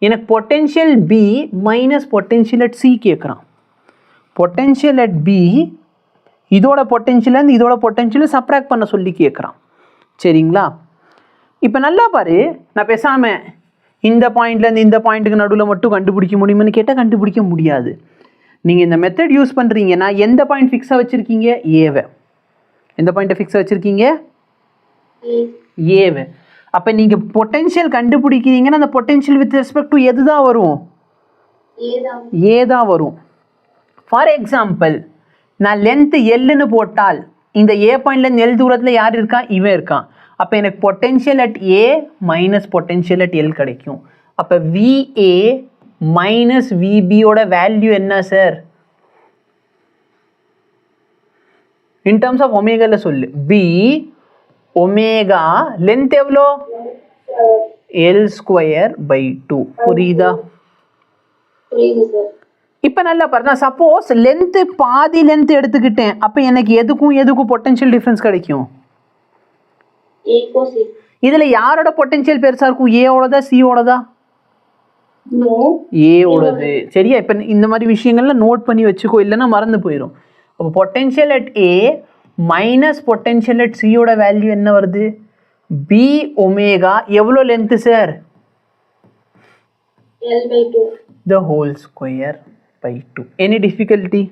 எனக்கு potential B minus potential at C கேட்குறான். பொட்டென்ஷியல் அட் பி இதோட பொட்டென்ஷியலேருந்து இதோட பொட்டென்ஷியலை சப்ராக்ட் பண்ண சொல்லி கேட்குறான். சரிங்களா? இப்போ நல்லா பாரு, நான் பேசாமல் இந்த பாயிண்ட்லேருந்து இந்த பாயிண்ட்டுக்கு நடுவில் மட்டும் கண்டுபிடிக்க முடியுமான்னு கேட்டால் கண்டுபிடிக்க முடியாது. நீங்கள் இந்த மெத்தட் யூஸ் பண்ணுறீங்கன்னா எந்த பாயிண்ட் ஃபிக்ஸாக வச்சுருக்கீங்க, ஏவை. எந்த பாயிண்ட்டை ஃபிக்ஸாக வச்சுருக்கீங்க, ஏவை. அப்போ நீங்கள் பொட்டென்ஷியல் கண்டுபிடிக்கிறீங்கன்னா அந்த பொட்டென்ஷியல் வித் ரெஸ்பெக்ட் டு எது தான் வரும், ஏ தான் வரும். ஃபார் எக்ஸாம்பிள் நான் லென்த் எல்லுன்னு போட்டால் இந்த ஏ பாயிண்ட்லேருந்து எல் தூரத்தில் யார் இருக்கா, இவன் இருக்கான். அப்போ எனக்கு potential at A minus potential at L கிடைக்கும். அப்போ விஏ மைனஸ் விபியோட வேல்யூ என்ன சார், இன் டர்ம்ஸ் ஆஃப் ஒமேகாவில் சொல்லு. பி ஒமேகா லென்த் எவ்வளோ, எல் ஸ்கொயர் பை 2. புரியுதா? இப்போ நல்லா பாரு, நான் சப்போஸ் லென்த்து பாதி லென்த் எடுத்துக்கிட்டேன், அப்போ எனக்கு எதுக்கும் பொட்டென்ஷியல் டிஃப்ரென்ஸ் கிடைக்கும். இதில் யாரோட பொட்டென்ஷியல் பெருசாக இருக்கும், ஏவோடதா சியோடதா, ஏவோடது. சரியா? இப்போ இந்த மாதிரி விஷயங்கள்லாம் நோட் பண்ணி வச்சுக்கோ, இல்லைன்னா மறந்து போயிடும். அப்போ potential at A minus potential at சியோட வேல்யூ என்ன வருது, பி ஒமேகா எவ்வளோ length sir, the whole square by 2. Any difficulty?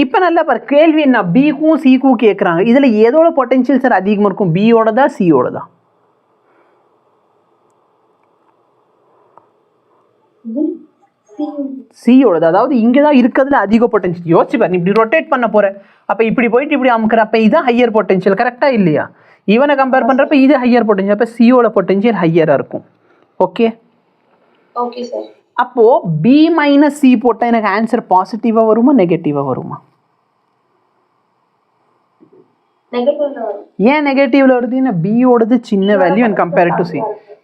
இப்போ நல்லா பாரு, கேள்வி என்ன, பிக்கும் சிக்கும் கேட்குறாங்க. இதில் எதோட பொட்டென்ஷியல் சார் அதிகமாக இருக்கும், பியோடதா சியோடதா? சியோடது. அதாவது இங்கே தான் இருக்கிறதுல அதிக பொட்டென்ஷியல். யோசிச்சு பாரு, இப்படி ரொட்டேட் பண்ண போகிற, அப்போ இப்படி போயிட்டு இப்படி அமுக்கிற, அப்போ இதுதான் ஹையர் பொட்டென்ஷியல். கரெக்டாக இல்லையா? இவனை கம்பேர் பண்ணுறப்ப இது ஹையர் பொட்டென்ஷியல், அப்போ சியோட பொட்டென்ஷியல் ஹையராக இருக்கும். Okay okay sir. அப்போது பி மைனஸ் சி போட்டால் எனக்கு ஆன்சர் பாசிட்டிவாக வருமா நெகட்டிவாக வருமா? ஏன் நெகட்டிவ்ல வருதுன்னா பியோடது சின்ன value and compare to C.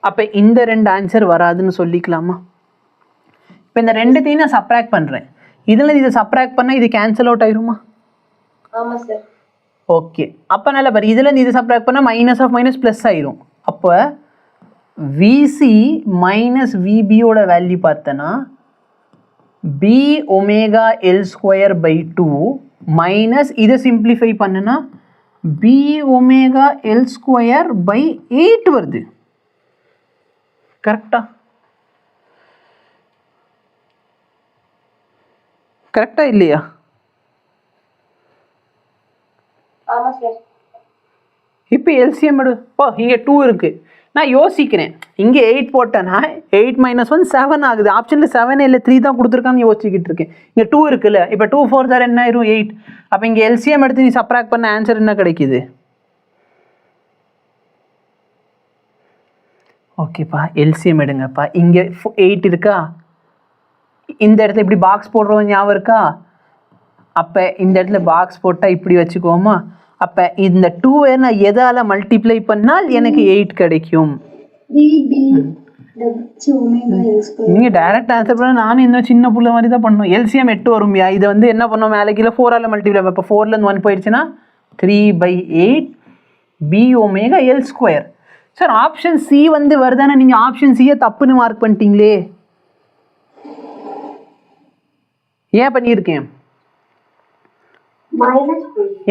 அப்போ இந்த ரெண்டு ஆன்சர் வராதுன்னு சொல்லிக்கலாமா? இப்போ இந்த ரெண்டுத்தையும் நான் சப்ராக்ட் பண்ணுறேன், இதில் இதை சப்ராக்ட் பண்ணால் இது கேன்சல் அவுட் ஆயிருமா? ஆமாம் சார். ஓகே, அப்போ நல்லா பாரு, இதில் இது சப்ராக்ட் பண்ணால் மைனஸ் ஆஃப் மைனஸ் ப்ளஸ் ஆயிரும். அப்போ விசி மைனஸ் விபியோட வேல்யூ பார்த்தனா B omega L square by 2 minus இதை சிம்பிளிஃபை பண்ணுனா B omega L square by 8 வருது. கரெக்டா? கரெக்டா இல்லையா? ஆமாம் சார். இப்போ எல்சிஎம் எடு. ஓ, இங்கே 2 இருக்குது. நான் யோசிக்கிறேன், இங்கே 8 போட்டேன்னா 8 மைனஸ் 1 7 ஆகுது. ஆப்ஷனில் 7 இல்லை 3 தான் கொடுத்துருக்கான்னு யோசிச்சுக்கிட்டு இருக்கேன். இங்கே 2 இருக்குல்ல, இப்போ 2 4 சார் என்ன ஆயிரும் 8. அப்போ இங்கே எல்சிஎம் எடுத்து நீ சப்ராக்ட் பண்ண ஆன்சர் என்ன கிடைக்குது? ஓகேப்பா, எல்சிஎம் எடுங்கப்பா. இங்கே 8 இருக்கா, இந்த இடத்துல இப்படி பாக்ஸ் போடுறோம் ஞாபகம் இருக்கா? அப்போ இந்த இடத்துல பாக்ஸ் போட்டால் இப்படி வச்சுக்கோமா. அப்போ இந்த 2 நான் எதால் மல்டிப்ளை பண்ணால் எனக்கு 8 கிடைக்கும். நீங்கள் டைரக்ட் ஆன்சர் பண்ண, நானும் இன்னும் சின்ன புள்ள மாதிரி தான் பண்ணணும். எல்சிஎம் 8 வரும்யா. இதை வந்து என்ன பண்ணோம், மேலே கீழே 4ஆல் மல்டிப்ளை. இப்போ 4லேருந்து 1 போயிடுச்சுன்னா 3/8 B omega L square. Sir option C வந்து வருதானே, நீங்கள் ஆப்ஷன் சியை தப்புன்னு மார்க் பண்ணிட்டீங்களே. ஏன் பண்ணியிருக்கேன்?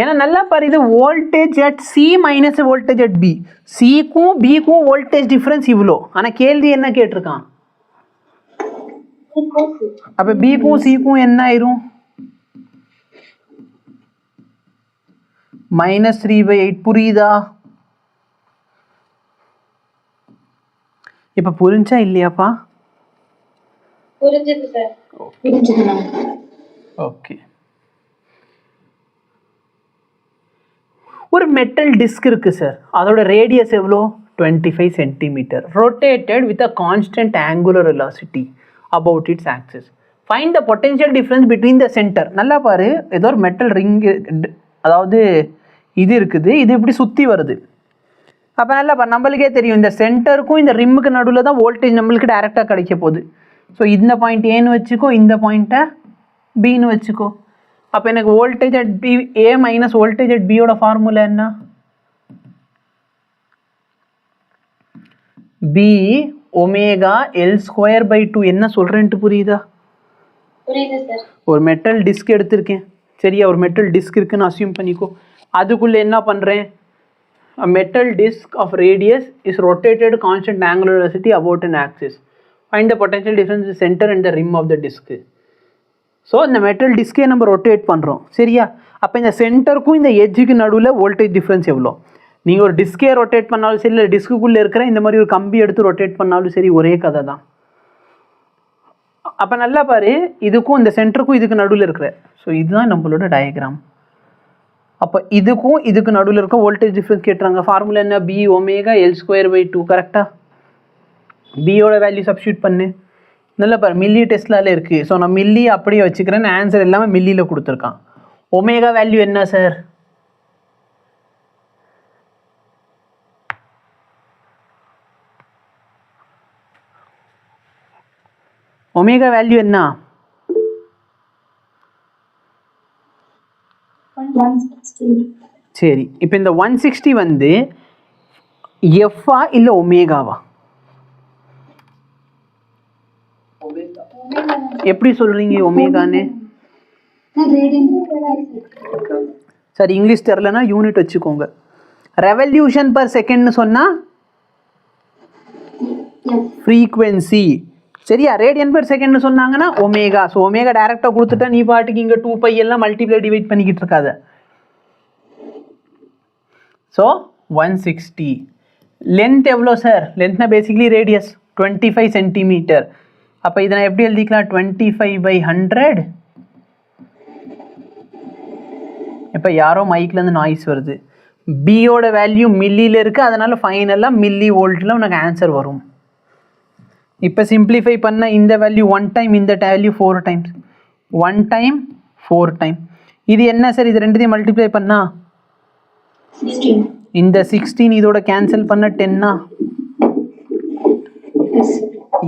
ஏன்னா நல்லா பாரு, இது voltage at C minus voltage at B. சிக்கும் பிக்கும் வோல்டேஜ் டிஃப்ரென்ஸ் இவ்வளோ. ஆனால் கேள்வி என்ன கேட்டிருக்கான்? அப்போ பிக்கும் சிக்கும் என்ன ஆயிரும்? -3/8. புரியுதா? இப்போ புரிஞ்சா இல்லையாப்பா? புரிஞ்சது சார். புரிஞ்சது. ஓகே. ஒரு மெட்டல் டிஸ்க் இருக்கு சார், அதோட ரேடியஸ் எவ்வளோ? 25 centimetre. Rotated with a constant angular velocity about it's axis. Find the potential difference between the centre. நல்லா பாரு, ஏதோ ஒரு மெட்டல் ரிங், அதாவது இது இருக்குது, இது இப்படி சுற்றி வருது. அப்போ நல்லா பாரு, நம்மளுக்கே தெரியும் இந்த சென்டருக்கும் இந்த ரிம்முக்கு நடுவில் தான் வோல்டேஜ் நம்மளுக்கு டைரெக்டாக கிடைக்க போகுது. ஸோ இந்த பாயிண்ட் ஏன்னு வச்சுக்கோ, இந்த பாயிண்ட்டை பின்னு வச்சுக்கோ. அப்போ எனக்கு voltage at B A minus voltage at பியோட ஃபார்முலா என்ன? B omega L square by 2. என்ன சொல்கிறேன்ட்டு புரியுதா? புரியுது சார். ஒரு மெட்டல் டிஸ்க் எடுத்திருக்கேன், சரியா? ஒரு மெட்டல் டிஸ்க் இருக்குன்னு அசியூம் பண்ணிக்கோ. அதுக்குள்ளே என்ன பண்ணுறேன்? A metal disc of radius is rotated constant angular velocity about an axis. Find the potential difference in the center and the rim of the disc. So இந்த மெட்டல் டிஸ்கே நம்ம ரொட்டேட் பண்ணுறோம், சரியா? அப்போ இந்த சென்டருக்கும் இந்த எட்ஜுக்கு நடுவில் வோல்டேஜ் டிஃப்ரென்ஸ் எவ்வளோ? நீங்கள் ஒரு டிஸ்கே ரொட்டேட் பண்ணாலும் சரி, இல்லை டிஸ்க்குள்ளே இருக்கிற இந்த மாதிரி ஒரு கம்பி எடுத்து ரொட்டேட் பண்ணாலும் சரி, ஒரே கதை தான். அப்போ நல்லா பாரு, இதுக்கும் இந்த சென்டருக்கும் இதுக்கு நடுவில் இருக்கிற, ஸோ இதுதான் நம்மளோட டயக்ராம். அப்போ இதுக்கும் இதுக்கு நடுவில் இருக்க வோல்டேஜ் டிஃப்ரென்ஸ் கேட்டுறாங்க. ஃபார்முலா என்ன? B omega L square by 2. கரெக்டாக பியோட வேல்யூ சப்ஸ்டியூட் பண்ணு. நல்லா பாரு, மில்லி டெஸ்லால இருக்குது. ஸோ நான் மில்லி அப்படியே வச்சுக்கிறேன், ஆன்சர் எல்லாமே மில்லியில் கொடுத்துருக்கான். ஒமேகா வேல்யூ என்ன சார்? ஒமேகா வேல்யூ என்ன? 160. சரி, இப்போ இந்த 160 வந்து எஃப்ஆ இல்லை ஒமேகாவா? எப்படி சொல்றீங்க ஒமேகான்னு? சார் இங்கிலீஷ் தெரிலனா யூனிட் வச்சுக்கோங்க. ரெவல்யூஷன் பர் செகண்ட்னு சொன்னால் ஃப்ரீக்வன்சி, சரியா? ரேடியன் பர் செகண்ட்னு சொன்னாங்கன்னா ஒமேகா. ஸோ ஒமேகா டைரெக்டாக கொடுத்துட்டா நீ பாட்டுக்கு இங்கே 2π எல்லாம் மல்டிப்ளை டிவைட் பண்ணிக்கிட்டு இருக்காத. ஸோ 160. லென்த் எவ்வளோ சார்? லென்த்னா பேசிக்கலி ரேடியஸ் 25 சென்டிமீட்டர். அப்போ இதை நான் எப்படி எழுதிக்கலாம்? 25/100. இப்போ யாரோ மைக்லேருந்து நாய்ஸ் வருது. பியோட வேல்யூ மில்லியில் இருக்குது, அதனால் ஃபைனலாக மில்லி வோல்ட்டில் உனக்கு ஆன்சர் வரும். இப்போ சிம்பிளிஃபை பண்ண இந்த வேல்யூ 1 டைம், இந்த வேல்யூ 4 டைம்ஸ். 1 time 4 time. இது என்ன சார்? இது ரெண்டுத்தையும் மல்டிப்ளை பண்ணா 16. இந்த 16 இதோட கேன்சல் பண்ண 10.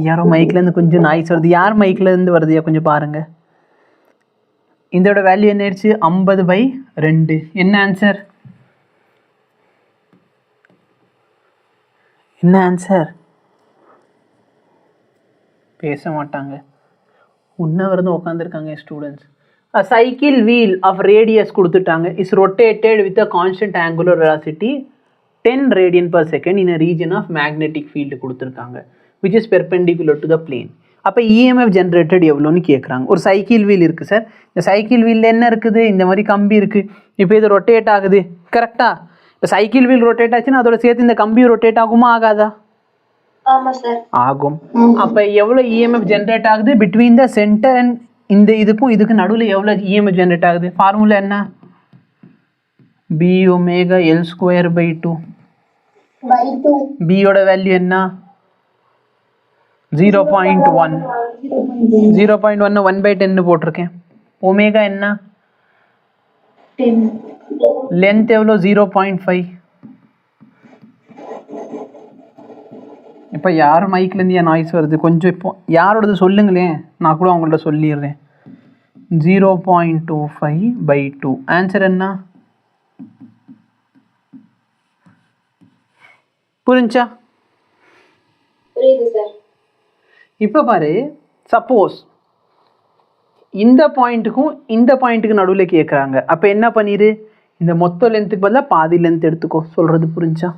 யாரோ மைக்லேருந்து கொஞ்சம் நாய்ஸ் வருது. யார் மைக்லேருந்து வருதுயா கொஞ்சம் பாருங்கள். இதோட வேல்யூ என்ன ஆயிடுச்சு? 50/2. என்ன ஆன்சர்? என்ன ஆன்சர்? பேச மாட்டாங்க, உன்னவர்ந்து உட்காந்துருக்காங்க students. A cycle wheel of radius கொடுத்துட்டாங்க is rotated with a constant angular velocity 10 radian per second in a region of magnetic field கொடுத்துருக்காங்க which is perpendicular to the plane. அப்போ EMF ஜென்ரேட்டட் எவ்வளோன்னு கேட்குறாங்க. ஒரு சைக்கிள் வீல் இருக்குது சார். இந்த சைக்கிள் வீலில் என்ன இருக்குது? இந்த மாதிரி கம்பி இருக்குது. இப்போ இது ரொட்டேட் ஆகுது, கரெக்டாக? இப்போ சைக்கிள் வீல் ரொட்டேட் ஆச்சுன்னா அதோட சேர்த்து இந்த கம்பி ரொட்டேட் ஆகுமா ஆகாதா? ஆகும். அப்போ எவ்வளோ EMF ஜென்ரேட் ஆகுது பிட்வீன் த சென்டர் அண்ட் இந்த இதுக்கும் இதுக்கு நடுவில் எவ்வளோ EMF ஜென்ரேட் ஆகுது? ஃபார்முலா என்ன? B omega L square by 2. பியோட வேல்யூ என்ன? 0.1. 0.1 1/10 போட்டிருக்கேன். ஒமேகா என்ன? 10. லென்த் எவ்வளோ? 0.5. இப்போ யார் மைக்லேருந்து என் நாய்ஸ் வருது? கொஞ்சம் இப்போ யாரோடது சொல்லுங்களேன், நான் கூட அவங்கள்ட்ட சொல்லிடுறேன். 0.25/2. ஆன்சர் என்ன? புரிஞ்சா? புரியுது சார். இப்போ பாரு, சப்போஸ் இந்த பாயிண்ட்டுக்கும் இந்த பாயிண்ட்டுக்கு நடுவில் கேட்குறாங்க. அப்போ என்ன பண்ணிடு, இந்த மொத்த லென்த்துக்கு பதிலாக பாதி லென்த் எடுத்துக்கோ. சொல்கிறது புரிஞ்சா?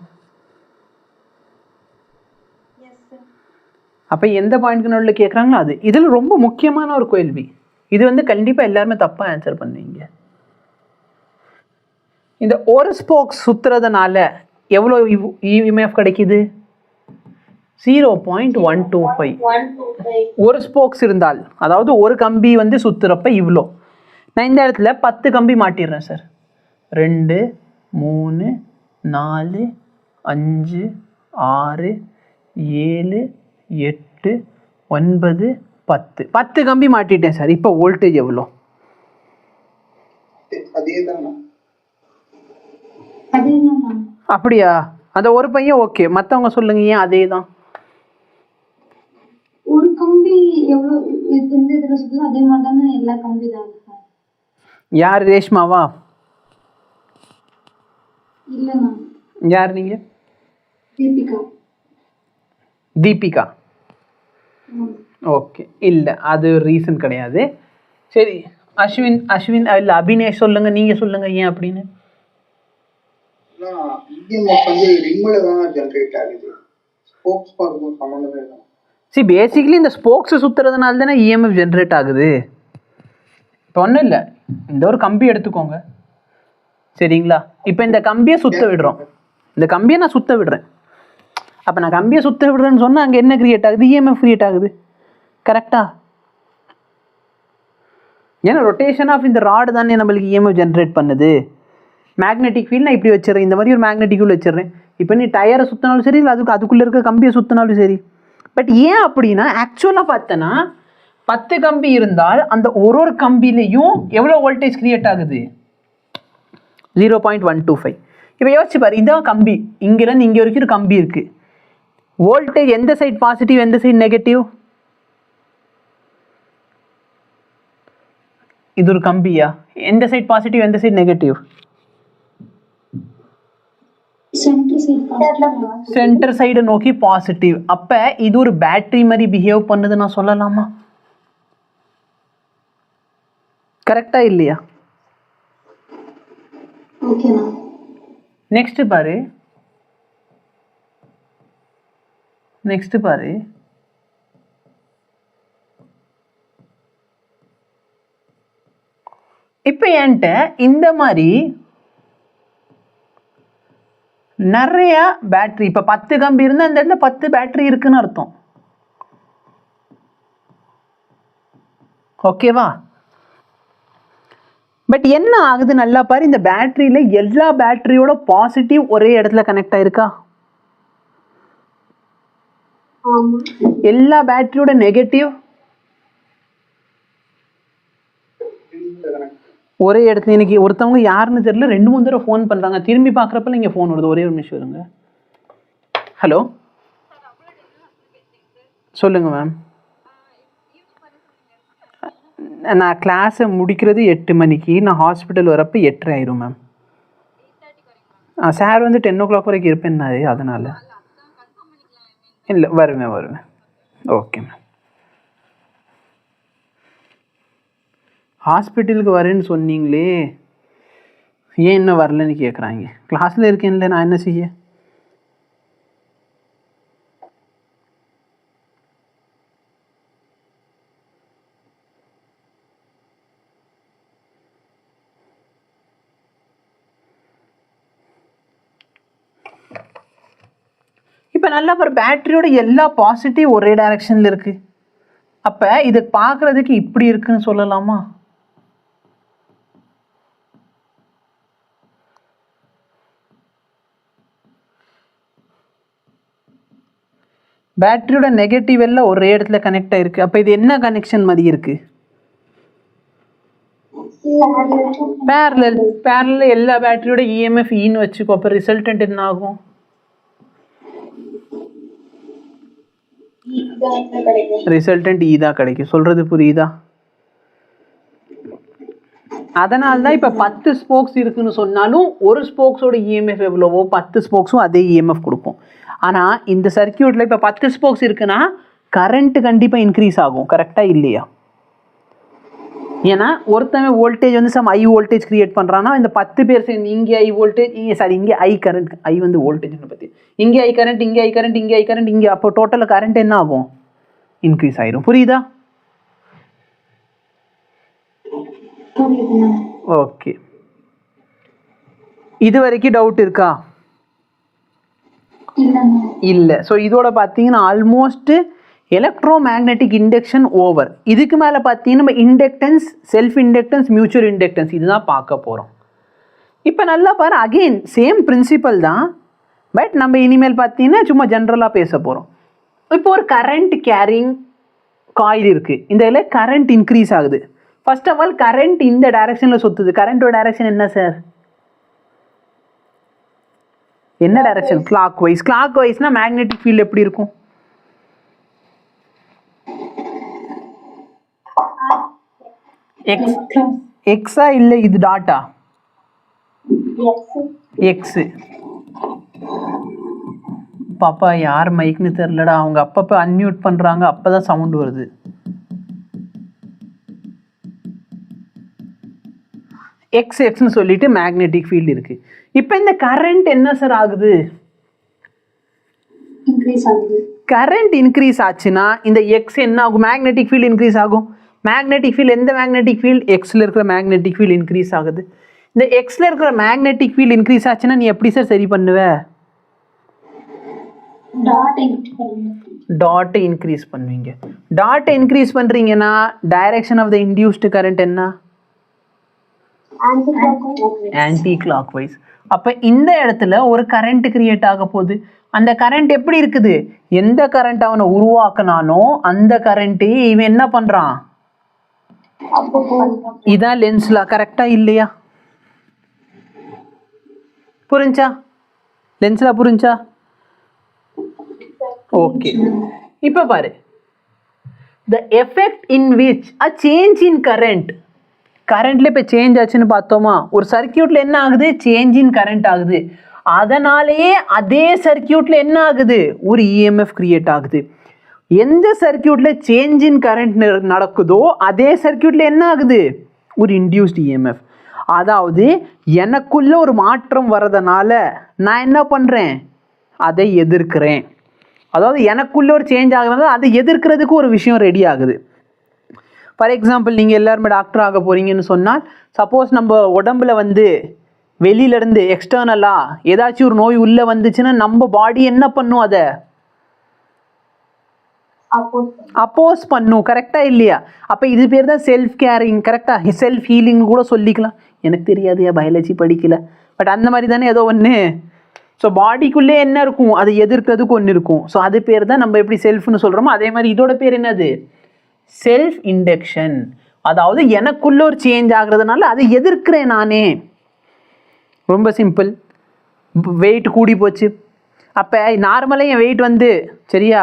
அப்போ எந்த பாயிண்ட்டுக்கு நடுவில் கேட்குறாங்களோ அது. இதில் ரொம்ப முக்கியமான ஒரு கேள்வி இது, வந்து கண்டிப்பாக எல்லாருமே தப்பாக ஆன்சர் பண்ணுவீங்க. இந்த ஒரு ஸ்போக்ஸ் சுற்றுறதுனால எவ்வளோ இஎம்எஃப் கிடைக்குது? 0.125. ஒரு ஸ்போக்ஸ் இருந்தால், அதாவது ஒரு கம்பி வந்து சுற்றுறப்ப இவ்வளோ. நான் இந்த இடத்துல 10 கம்பி மாட்டிடுறேன் சார். 2 3 4 5 6 7 8 9 10 10 கம்பி மாட்டிட்டேன் சார். இப்போ வோல்டேஜ் எவ்வளோ? அப்படியா? அந்த ஒரு பையன் ஓகே, மற்றவங்க சொல்லுங்க ஏன் அதே தான்? ஒரு கம்பி எவ்வளோ எந்த இதில் சுற்றுதோ அதே மாதிரி தானே எல்லா கம்பி தான். யார், ரேஷ்மாவா? இல்லைண்ணா. யார் நீங்க? தீபிகா. தீபிகா? ஓகே, இல்லை அது ரீசன் கிடையாது. சரி, அஸ்வின் இல்லை அபினேஷ் சொல்லுங்க, நீங்க சொல்லுங்க ஏன் அப்படின்னு. சரி, பேசிக்கலி இந்த ஸ்போக்ஸ் சுற்றுறதுனால தானே இஎம்எஃப் ஜென்ரேட் ஆகுது. இப்போ ஒன்றும் இல்லை, இந்த ஒரு கம்பி எடுத்துக்கோங்க சரிங்களா. இப்போ இந்த கம்பியை சுற்ற விடுறோம், இந்த கம்பியை நான் சுற்ற விடுறேன். அப்போ நான் கம்பியை சுற்ற விடுறேன்னு சொன்னால் அங்கே என்ன கிரியேட் ஆகுது? இஎம்எஃப் கிரியேட் ஆகுது. கரெக்டா? ஏன்னா ரொட்டேஷன் ஆஃப் இந்த ராடு தானே நம்மளுக்கு இஎம்எஃப் ஜென்ரேட் பண்ணுது. மேக்னெட்டிக் ஃபீல்ட் நான் இப்படி வச்சிடறேன், இந்த மாதிரி ஒரு மேக்னெட்டிக் ஃபீல்ட் வச்சிடறேன். இப்போ நீ டயரை சுற்றினாலும் சரி, இல்லை அதுக்குள்ளே இருக்க கம்பியை சுற்றினாலும் சரி. பட் ஏன் அப்படின்னா, ஆக்சுவலாக பார்த்தோன்னா 10 கம்பி இருந்தால் அந்த ஒரு கம்பிலையும் எவ்வளோ வோல்டேஜ் கிரியேட் ஆகுது? 0.125. இப்போ யோசிச்சு பாரு, இதான் கம்பி, இங்கேருந்து இங்கே வரைக்கும் ஒரு கம்பி இருக்குது. வோல்டேஜ் எந்த சைட் பாசிட்டிவ், எந்த சைட் நெகட்டிவ்? இது ஒரு கம்பியா? எந்த சைட் பாசிட்டிவ், எந்த சைட் நெகட்டிவ்? சென்டர் சைடு நோக்கி பாசிட்டிவ். அப்ப இது ஒரு பேட்டரி மாதிரி பிஹேவ் பண்ணுது நான் சொல்லலாமா? கரெக்டா இல்லையா? நெக்ஸ்ட் பாரு, இப்ப என்கிட்ட இந்த மாதிரி நிறைய பேட்டரி, இப்போ 10 கம்பி இருந்தால் அந்த இடத்துல 10 பேட்டரி இருக்குன்னு அர்த்தம். ஓகேவா? பட் என்ன ஆகுது நல்லா பாரு, இந்த பேட்டரியில எல்லா பேட்டரியோட பாசிட்டிவ் ஒரே இடத்துல கனெக்ட் ஆயிருக்கா? எல்லா பேட்டரியோட நெகட்டிவ் ஒரே இடத்துல. இன்னைக்கு ஒருத்தவங்க யாருன்னு தெரியல, 2-3 தடவை ஃபோன் பண்ணுறாங்க. திரும்பி பார்க்குறப்ப இங்கே ஃபோன் வருது. ஒரே ஒரு நிமிஷம் இருங்க. ஹலோ, சொல்லுங்கள் மேம். நான் கிளாஸை முடிக்கிறது 8 மணிக்கு, நான் ஹாஸ்பிட்டல் வரப்போ 8:30 ஆயிரும் மேம். சார் வந்து 10 o'clock வரைக்கும் இருப்பேன்னாரு, அதனால். இல்லை, வருவேன். Okay ma'am. ஹாஸ்பிட்டலுக்கு வரேன்னு சொன்னீங்களே, ஏன் இன்னும் வரலன்னு கேட்குறாங்க. கிளாஸில் இருக்கேன்ல, நான் என்ன செய்ய? இப்போ நல்லா ஒரு பேட்டரியோட எல்லா பாசிட்டிவ் ஒரே டைரக்ஷனில் இருக்குது. அப்போ இது பார்க்குறதுக்கு இப்படி இருக்குன்னு சொல்லலாமா? பேட்டரியோட நெகட்டிவ் எல்லாம் ஒரே இடத்துல கனெக்ட் ஆயிருக்கு. அப்போ இது என்ன கனெக்ஷன் மாதிரி இருக்கு? பேரலல். எல்லா பேட்டரியோட இஎம்எஃப் ஈன்னு வச்சுக்கோ. அப்போ ரிசல்டன்ட் என்ன ஆகும்? ரிசல்டன்ட் ஈ தான் கிடைக்கும். சொல்றது புரியுதா? அதனால தான் இப்போ 10 ஸ்போக்ஸ் இருக்குன்னு சொன்னாலும் ஒரு ஸ்போக்ஸோட இஎம்எஃப் எவ்வளவோ 10 ஸ்போக்ஸும் அதே இஎம்எஃப் கொடுக்கும். ஆனால் இந்த சர்க்கியூட்டில் இப்போ 10 ஸ்போக்ஸ் இருக்குன்னா கரண்ட்டு கண்டிப்பாக இன்க்ரீஸ் ஆகும். கரெக்டாக இல்லையா? ஏன்னா ஒருத்தவன் வோல்டேஜ் வந்து சம் ஐ வோல்டேஜ் கிரியேட் பண்ணுறான்னா இந்த 10 பேர் சேர்ந்து இங்கே ஐ வோல்டேஜ் இங்கே ஐ கரண்ட், ஐ வந்து வோல்டேஜ்னு பற்றி, இங்கே ஐ கரண்ட், இங்கே ஐ கரண்ட், இங்கே ஐ கரண்ட், இங்கே, அப்போ டோட்டலாக கரண்ட் என்ன ஆகும்? இன்க்ரீஸ் ஆயிரும். புரியுதா? ஓகே, இது வரைக்கும் டவுட் இருக்கா? இல்லை. ஸோ இதோட பார்த்தீங்கன்னா almost electro magnetic induction over. இதுக்கு மேலே பார்த்தீங்கன்னா நம்ம inductance, self inductance, mutual inductance இதுதான் பார்க்க போகிறோம். இப்போ நல்லா பாரு, அகெயின் சேம் பிரின்சிபல் தான், பட் நம்ம இனிமேல் பார்த்தீங்கன்னா சும்மா ஜென்ரலாக பேச போகிறோம். இப்போ ஒரு கரண்ட் கேரிங் காயில் இருக்குது, இந்த இதில் கரண்ட் இன்க்ரீஸ் ஆகுது. ஃபர்ஸ்ட் ஆஃப் ஆல் கரண்ட் இந்த டைரக்ஷனில் சுற்றுது. கரண்ட்டோட டைரக்ஷன் என்ன சார்? என்ன டைரக்ஷன்? Clockwise. கிளாக் வைஸ்னால் மேக்னெட்டிக் ஃபீல்டு எப்படி இருக்கும்? எக்ஸா இல்லை இது டாட்டா? எக்ஸு. பாப்பா யார் மைக்னு தெரிலடா, அவங்க அப்பப்போ அன்மியூட் பண்ணுறாங்க, அப்போ தான் சவுண்டு வருது. எக்ஸ்னு சொல்லிட்டு மேக்னெட்டிக் ஃபீல்டு இருக்கு. இப்போ இந்த கரண்ட் என்ன சார் ஆகுது? கரண்ட் இன்க்ரீஸ் ஆச்சுன்னா இந்த எக்ஸ் என்ன ஆகும்? மேக்னெட்டிக் ஃபீல்டு இன்க்ரீஸ் ஆகும். மேக்னெட்டிக் ஃபீல்டு, எந்த மேக்னெட்டிக் ஃபீல்டு? எக்ஸில் இருக்கிற மேக்னெட்டிக் ஃபீல்டு இன்க்ரீஸ் ஆகுது. இந்த எக்ஸில் இருக்கிற மேக்னெட்டிக் ஃபீல்டு இன்க்ரீஸ் ஆச்சுன்னா நீ எப்படி சார் சரி பண்ணுவ? டாட்டை இன்க்ரீஸ் பண்ணுவீங்க. டாட்டை இன்க்ரீஸ் பண்ணுறீங்கன்னா direction of the induced current என்ன? Anticlockwise. அப்போ இந்த இடத்துல ஒரு கரண்ட் கிரியேட் ஆக போகுது. அந்த கரண்ட் எப்படி இருக்குது? எந்த கரண்ட் அவனை உருவாக்குனானோ அந்த கரண்ட்டே இவன் என்ன பண்ணுறான்? இதான் லென்ஸ்ல. கரெக்டா இல்லையா? புரிஞ்சா? லென்ஸ்ல புரிஞ்சா? ஓகே. இப்போ பாரு, the effect in which a change in current, கரண்ட்ல இப்போ சேஞ்ச் ஆச்சுன்னு பார்த்தோமா? ஒரு சர்க்கியூட்ல என்ன ஆகுது? சேஞ்ச் இன் கரண்ட் ஆகுது. அதனாலேயே அதே சர்க்கியூட்ல என்ன ஆகுது? ஒரு இஎம்எஃப் கிரியேட் ஆகுது. எந்த சர்க்கியூட்ல சேஞ்ச் இன் கரண்ட் நடக்குதோ அதே சர்க்கியூட்ல என்ன ஆகுது? ஒரு இன்டியூஸ்ட் இஎம்எஃப். அதாவது எனக்குள்ள ஒரு மாற்றம் வர்றதுனால நான் என்ன பண்ணுறேன்? அதை எதிர்க்கிறேன். அதாவது எனக்குள்ள ஒரு சேஞ்ச் ஆகுறதுனால அதை எதிர்க்கிறதுக்கு ஒரு விஷயம் ரெடி ஆகுது. ஃபார் எக்ஸாம்பிள், நீங்கள் எல்லாருமே டாக்டர் ஆக போகிறீங்கன்னு சொன்னால், சப்போஸ் நம்ம உடம்புல வந்து வெளியிலேருந்து எக்ஸ்டர்னலாக ஏதாச்சும் ஒரு நோய் உள்ளே வந்துச்சுன்னா நம்ம பாடி என்ன பண்ணும்? அதை அப்போஸ் பண்ணும். கரெக்டாக இல்லையா? அப்போ இது பேர் தான் செல்ஃப் கேரிங். கரெக்டாக செல்ஃப் ஹீலிங் கூட சொல்லிக்கலாம். எனக்கு தெரியாது, பயாலஜி படிக்கல, பட் அந்த மாதிரி தானே ஏதோ ஒன்று. ஸோ பாடிக்குள்ளே என்ன இருக்கும்? அதை எதிர்க்கிறதுக்கு ஒன்று இருக்கும். ஸோ அது பேர் தான் நம்ம எப்படி செல்ஃப்னு சொல்கிறோமோ அதே மாதிரி இதோட பேர் என்னது? Self induction. அதாவது எனக்குள்ள ஒரு சேஞ்ச் ஆகுறதுனால அதை எதிர்க்கிறேன் நானே. ரொம்ப சிம்பிள். வெயிட் கூடி போச்சு. அப்போ நார்மலாக என் வெயிட் வந்து, சரியா,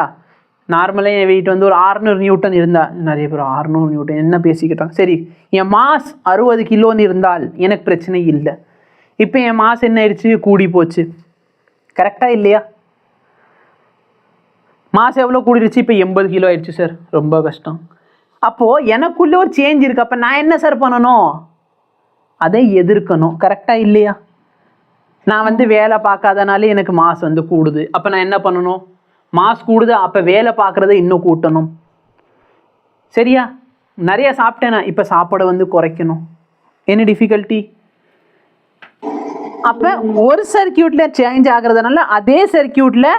நார்மலாக என் வெயிட் வந்து ஒரு 600 நியூட்டன் இருந்தால், நிறைய பேர் 600 நியூட்டன் என்ன பேசிக்கிட்டாங்க, சரி, என் மாஸ் 60 கிலோன்னு இருந்தால் எனக்கு பிரச்சனை இல்லை. இப்போ என் மாஸ் என்ன ஆயிடுச்சு? கூடி போச்சு. கரெக்டாக இல்லையா? மாஸ் எவ்வளோ கூடிடுச்சு? இப்போ 80 கிலோ ஆயிடுச்சு சார். ரொம்ப கஷ்டம். அப்போது எனக்குள்ளே ஒரு சேஞ்ச் இருக்குது. அப்போ நான் என்ன சார் பண்ணணும்? அதை எதிர்க்கணும். கரெக்டாக இல்லையா? நான் வந்து வேலை பார்க்காதனாலே எனக்கு மாஸ் வந்து கூடுது. அப்போ நான் என்ன பண்ணணும்? மாஸ் கூடுது, அப்போ வேலை பார்க்குறத இன்னும் கூட்டணும். சரியா? நிறைய சாப்பிட்டேனா, இப்போ சாப்பாடை வந்து குறைக்கணும். என்ன டிஃபிகல்ட்டி? அப்போ ஒரு சர்க்கியூட்டில் சேஞ்ச் ஆகுறதுனால அதே சர்க்கியூட்டில்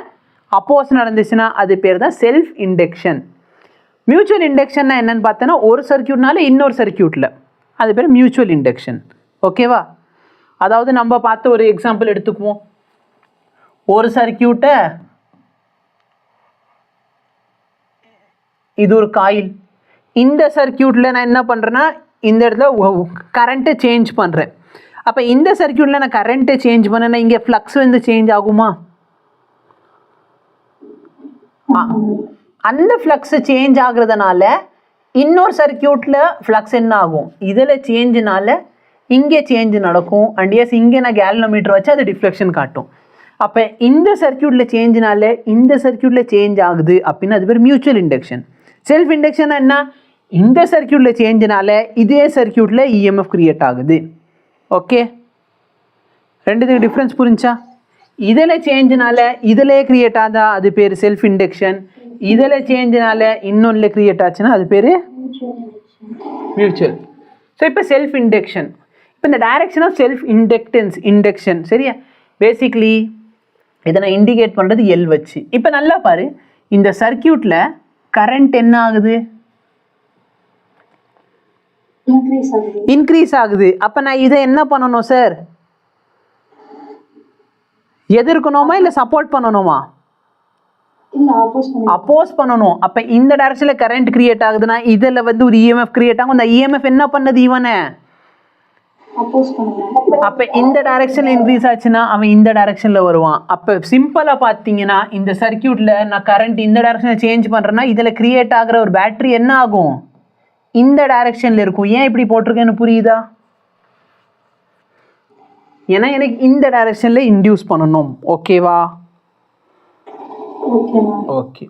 அப்போஸ் நடந்துச்சுன்னா அது பேர் தான் செல்ஃப் இண்டக்ஷன். மியூச்சுவல் இண்டக்ஷன்னா என்னன்னு பார்த்தோன்னா, ஒரு சர்க்கியூட்னால இன்னொரு சர்க்கியூட்டில், அது பேர் மியூச்சுவல் இண்டக்ஷன். ஓகேவா? அதாவது நம்ம பார்த்த ஒரு எக்ஸாம்பிள் எடுத்துக்குவோம். ஒரு சர்க்கியூட்டை, இது ஒரு காயில், இந்த சர்க்கியூட்டில் நான் என்ன பண்ணுறேன்னா இந்த இடத்துல கரண்ட்டை சேஞ்ச் பண்ணுறேன். அப்போ இந்த சர்க்கியூட்டில் நான் கரண்ட்டை சேஞ்ச் பண்ணேன்னா இங்கே ஃப்ளக்ஸ் வந்து சேஞ்ச் ஆகுமா? அந்த ஃப்ளக்ஸ் சேஞ்ச் ஆகுறதுனால இன்னொரு சர்க்கியூட்டில் ஃப்ளக்ஸ் என்ன ஆகும்? இதில் சேஞ்சுனால இங்கே சேஞ்ச் நடக்கும். அண்ட் எஸ், இங்கே நான் கேல்வனோமீட்டர் வச்சு அது டிஃப்ளெக்ஷன் காட்டும். அப்போ இந்த சர்க்கியூட்டில் சேஞ்சினால இந்த சர்க்கியூட்டில் சேஞ்ச் ஆகுது அப்படின்னா அது பேர் மியூச்சுவல் இண்டக்ஷன். செல்ஃப் இண்டக்ஷன் என்ன, இந்த சர்க்கியூட்டில் சேஞ்சினால இதே சர்க்கியூட்டில் இஎம்எஃப் கிரியேட் ஆகுது. ஓகே, ரெண்டுத்துக்கு டிஃப்ரென்ஸ் புரிஞ்சா? இதில் சேஞ்சினால இதில் கிரியேட் ஆதா அது பேர் செல்ஃப் இண்டக்ஷன், இதில் சேஞ்சினால இன்னொன்றில் கிரியேட் ஆச்சுன்னா அது பேர் மியூச்சுவல். ஸோ இப்போ செல்ஃப் இண்டக்ஷன், இப்போ இந்த டைரக்ஷன் ஆஃப் செல்ஃப் இண்டக்ஷன் சரியா? பேசிக்லி இதை நான் இண்டிகேட் பண்ணுறது எல் வச்சு. இப்போ நல்லா பாரு, இந்த சர்க்கியூட்டில் கரண்ட் என்ன ஆகுது, இன்க்ரீஸ் ஆகுது. அப்போ நான் இதை என்ன பண்ணணும் சார், எதிர்க்கணுமா இல்லை சப்போர்ட் பண்ணணுமா? அப்போஸ் பண்ணணும். அப்போ இந்த டைரக்ஷனில் கரண்ட் கிரியேட் ஆகுதுன்னா இதில் வந்து ஒரு இஎம்எஃப் கிரியேட் ஆகும். அந்த இஎம்எஃப் என்ன பண்ணது இவனை, அப்போ இந்த டைரக்ஷனில் இன்க்ரீஸ் ஆச்சுன்னா அவன் இந்த டைரக்ஷனில் வருவான். அப்போ சிம்பிளாக பார்த்தீங்கன்னா இந்த சர்க்கியூட்டில் நான் கரண்ட் இந்த டைரக்ஷனில் சேஞ்ச் பண்ணுறேன்னா இதில் கிரியேட் ஆகிற ஒரு பேட்டரி என்ன ஆகும், இந்த டைரக்ஷனில் இருக்கும். ஏன் இப்படி போட்டிருக்கேன்னு புரியுதா? ஏன்னா எனக்கு இந்த டைரக்ஷனில் இன்டியூஸ் பண்ணணும். ஓகேவா? ஓகே.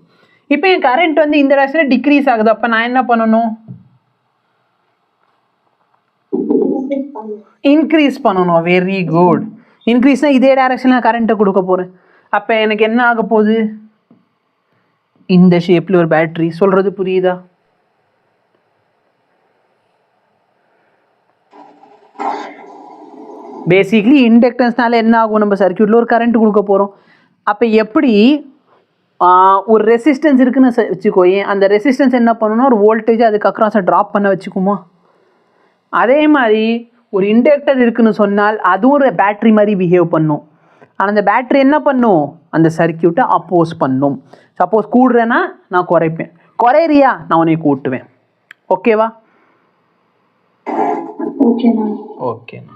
இப்போ என் கரண்ட் வந்து இந்த டைரக்ஷனில் டிக்ரீஸ் ஆகுது. அப்போ நான் என்ன பண்ணணும், இன்க்ரீஸ் பண்ணணும். Very good. இன்க்ரீஸ்னால் இதே டைரக்ஷனில் கரண்ட்டை கொடுக்க போகிறேன். அப்போ எனக்கு என்ன ஆக போகுது, இந்த ஷேப்பில் ஒரு பேட்டரி. சொல்கிறது புரியுதா? பேசிக்லி இண்டக்டன்ஸ்னால என்ன ஆகும், நம்ம சர்க்கியூட்டில் ஒரு கரண்ட் கொடுக்க போகிறோம். அப்போ எப்படி ஒரு ரெசிஸ்டன்ஸ் இருக்குன்னு வச்சுக்கோயேன், அந்த ரெசிஸ்டன்ஸ் என்ன பண்ணணும், ஒரு வோல்டேஜ் அதுக்கு அக்ராஸை ட்ராப் பண்ண வச்சுக்குமா? அதே மாதிரி ஒரு இண்டக்டர் இருக்குன்னு சொன்னால் அதுவும் ஒரு பேட்ரி மாதிரி பிஹேவ் பண்ணும். ஆனால் அந்த பேட்ரி என்ன பண்ணும், அந்த சர்க்கியூட்டை அப்போஸ் பண்ணும். சப்போஸ் கூடுறேன்னா நான் குறைப்பேன், குறையிறியா நான் உன்னை கூட்டுவேன். ஓகேவா? ஓகேண்ணா.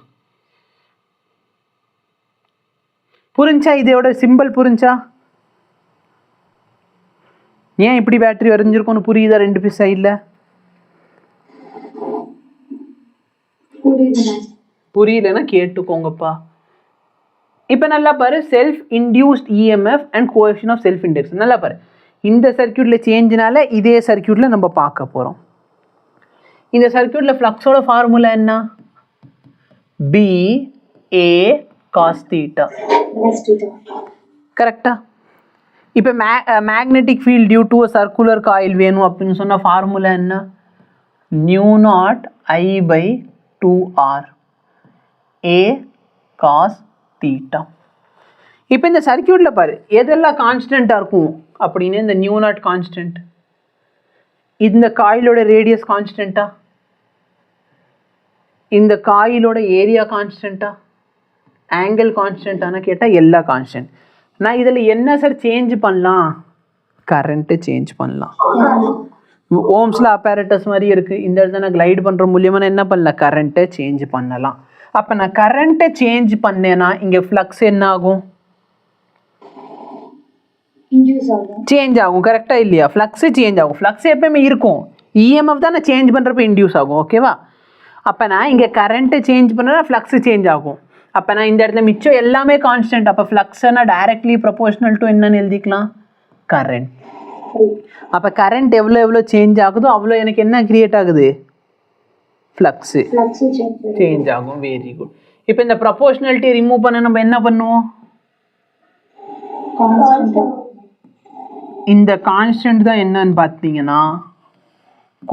புரிஞ்சா? இதோட சிம்பிள் புரிஞ்சா? ஏன் இப்படி பேட்டரி வரைஞ்சிருக்கோன்னு புரியுதா? ரெண்டு பீஸ் சைடில் புரியலன்னா கேட்டுக்கோங்கப்பா. இப்போ நல்லா பாரு, self induced EMF and coefficient of self induction. நல்லா பாரு, இந்த சர்க்கியூட்டில் சேஞ்சினால இதே சர்க்கியூட்டில் நம்ம பார்க்க போகிறோம். இந்த சர்க்கியூட்டில் ஃப்ளக்ஸோட ஃபார்முலா என்ன, பி ஏ காஸ் தீட்டா. கரெக்டா? இப்போ magnetic field due to circular coil வேணும் அப்படின்னு சொன்ன ஃபார்முலா என்ன, mu naught I by 2r a cos theta. இப்போ இந்த சர்க்கியூட்டில் பாரு, எதெல்லாம் கான்ஸ்டண்ட்டாக இருக்கும் அப்படின்னு, இந்த நியூ நாட் கான்ஸ்டன்ட், இந்த காயிலோட ரேடியஸ் கான்ஸ்டண்ட்டா, இந்த காயிலோட ஏரியா கான்ஸ்டண்ட்டா, ஆங்கிள் கான்ஸ்டன்ட்டான கேட்டால் எல்லா கான்ஸ்டன்ட். நான் இதில் என்ன சார் சேஞ்ச் பண்ணலாம், கரண்ட்டு சேஞ்ச் பண்ணலாம். ஓம்ஸில் அப்பேரட்டஸ் மாதிரி இருக்குது, இந்த இடத்துல நான் கிளைட் பண்ணுற மூலியமாக நான் என்ன பண்ணல, கரண்ட்டை சேஞ்ச் பண்ணலாம். அப்போ நான் கரண்ட்டை சேஞ்ச் பண்ணேன்னா இங்கே ஃப்ளக்ஸ் என்ன ஆகும், சேஞ்ச் ஆகும். கரெக்டாக இல்லையா? ஃப்ளக்ஸு சேஞ்ச் ஆகும். ஃப்ளக்ஸ் எப்பயுமே இருக்கும், இஎம்எஃப் தான் நான் சேஞ்ச் பண்ணுறப்ப இன்டியூஸ் ஆகும். ஓகேவா? அப்போ நான் இங்கே கரண்ட்டை சேஞ்ச் பண்ணேன்னா ஃப்ளக்ஸு சேஞ்ச் ஆகும். அப்போ நான் இந்த இடத்துல மிச்சம் எல்லாமே கான்ஸ்டன்ட். அப்போ ஃப்ளக்ஸை நான் டைரக்ட்லி ப்ரொபோஷனல் டு என்னன்னு எழுதிக்கலாம், கரண்ட். அப்போ கரண்ட் எவ்வளோ சேஞ்ச் ஆகுதோ அவ்வளோ எனக்கு என்ன கிரியேட் ஆகுது, ஃப்ளக்ஸு சேஞ்ச் ஆகும். Very good. இப்போ இந்த ப்ரொபோஷனாலிட்டியை ரிமூவ் பண்ண நம்ம என்ன பண்ணுவோம், இந்த கான்ஸ்டன்ட் தான் என்னன்னு பார்த்தீங்கன்னா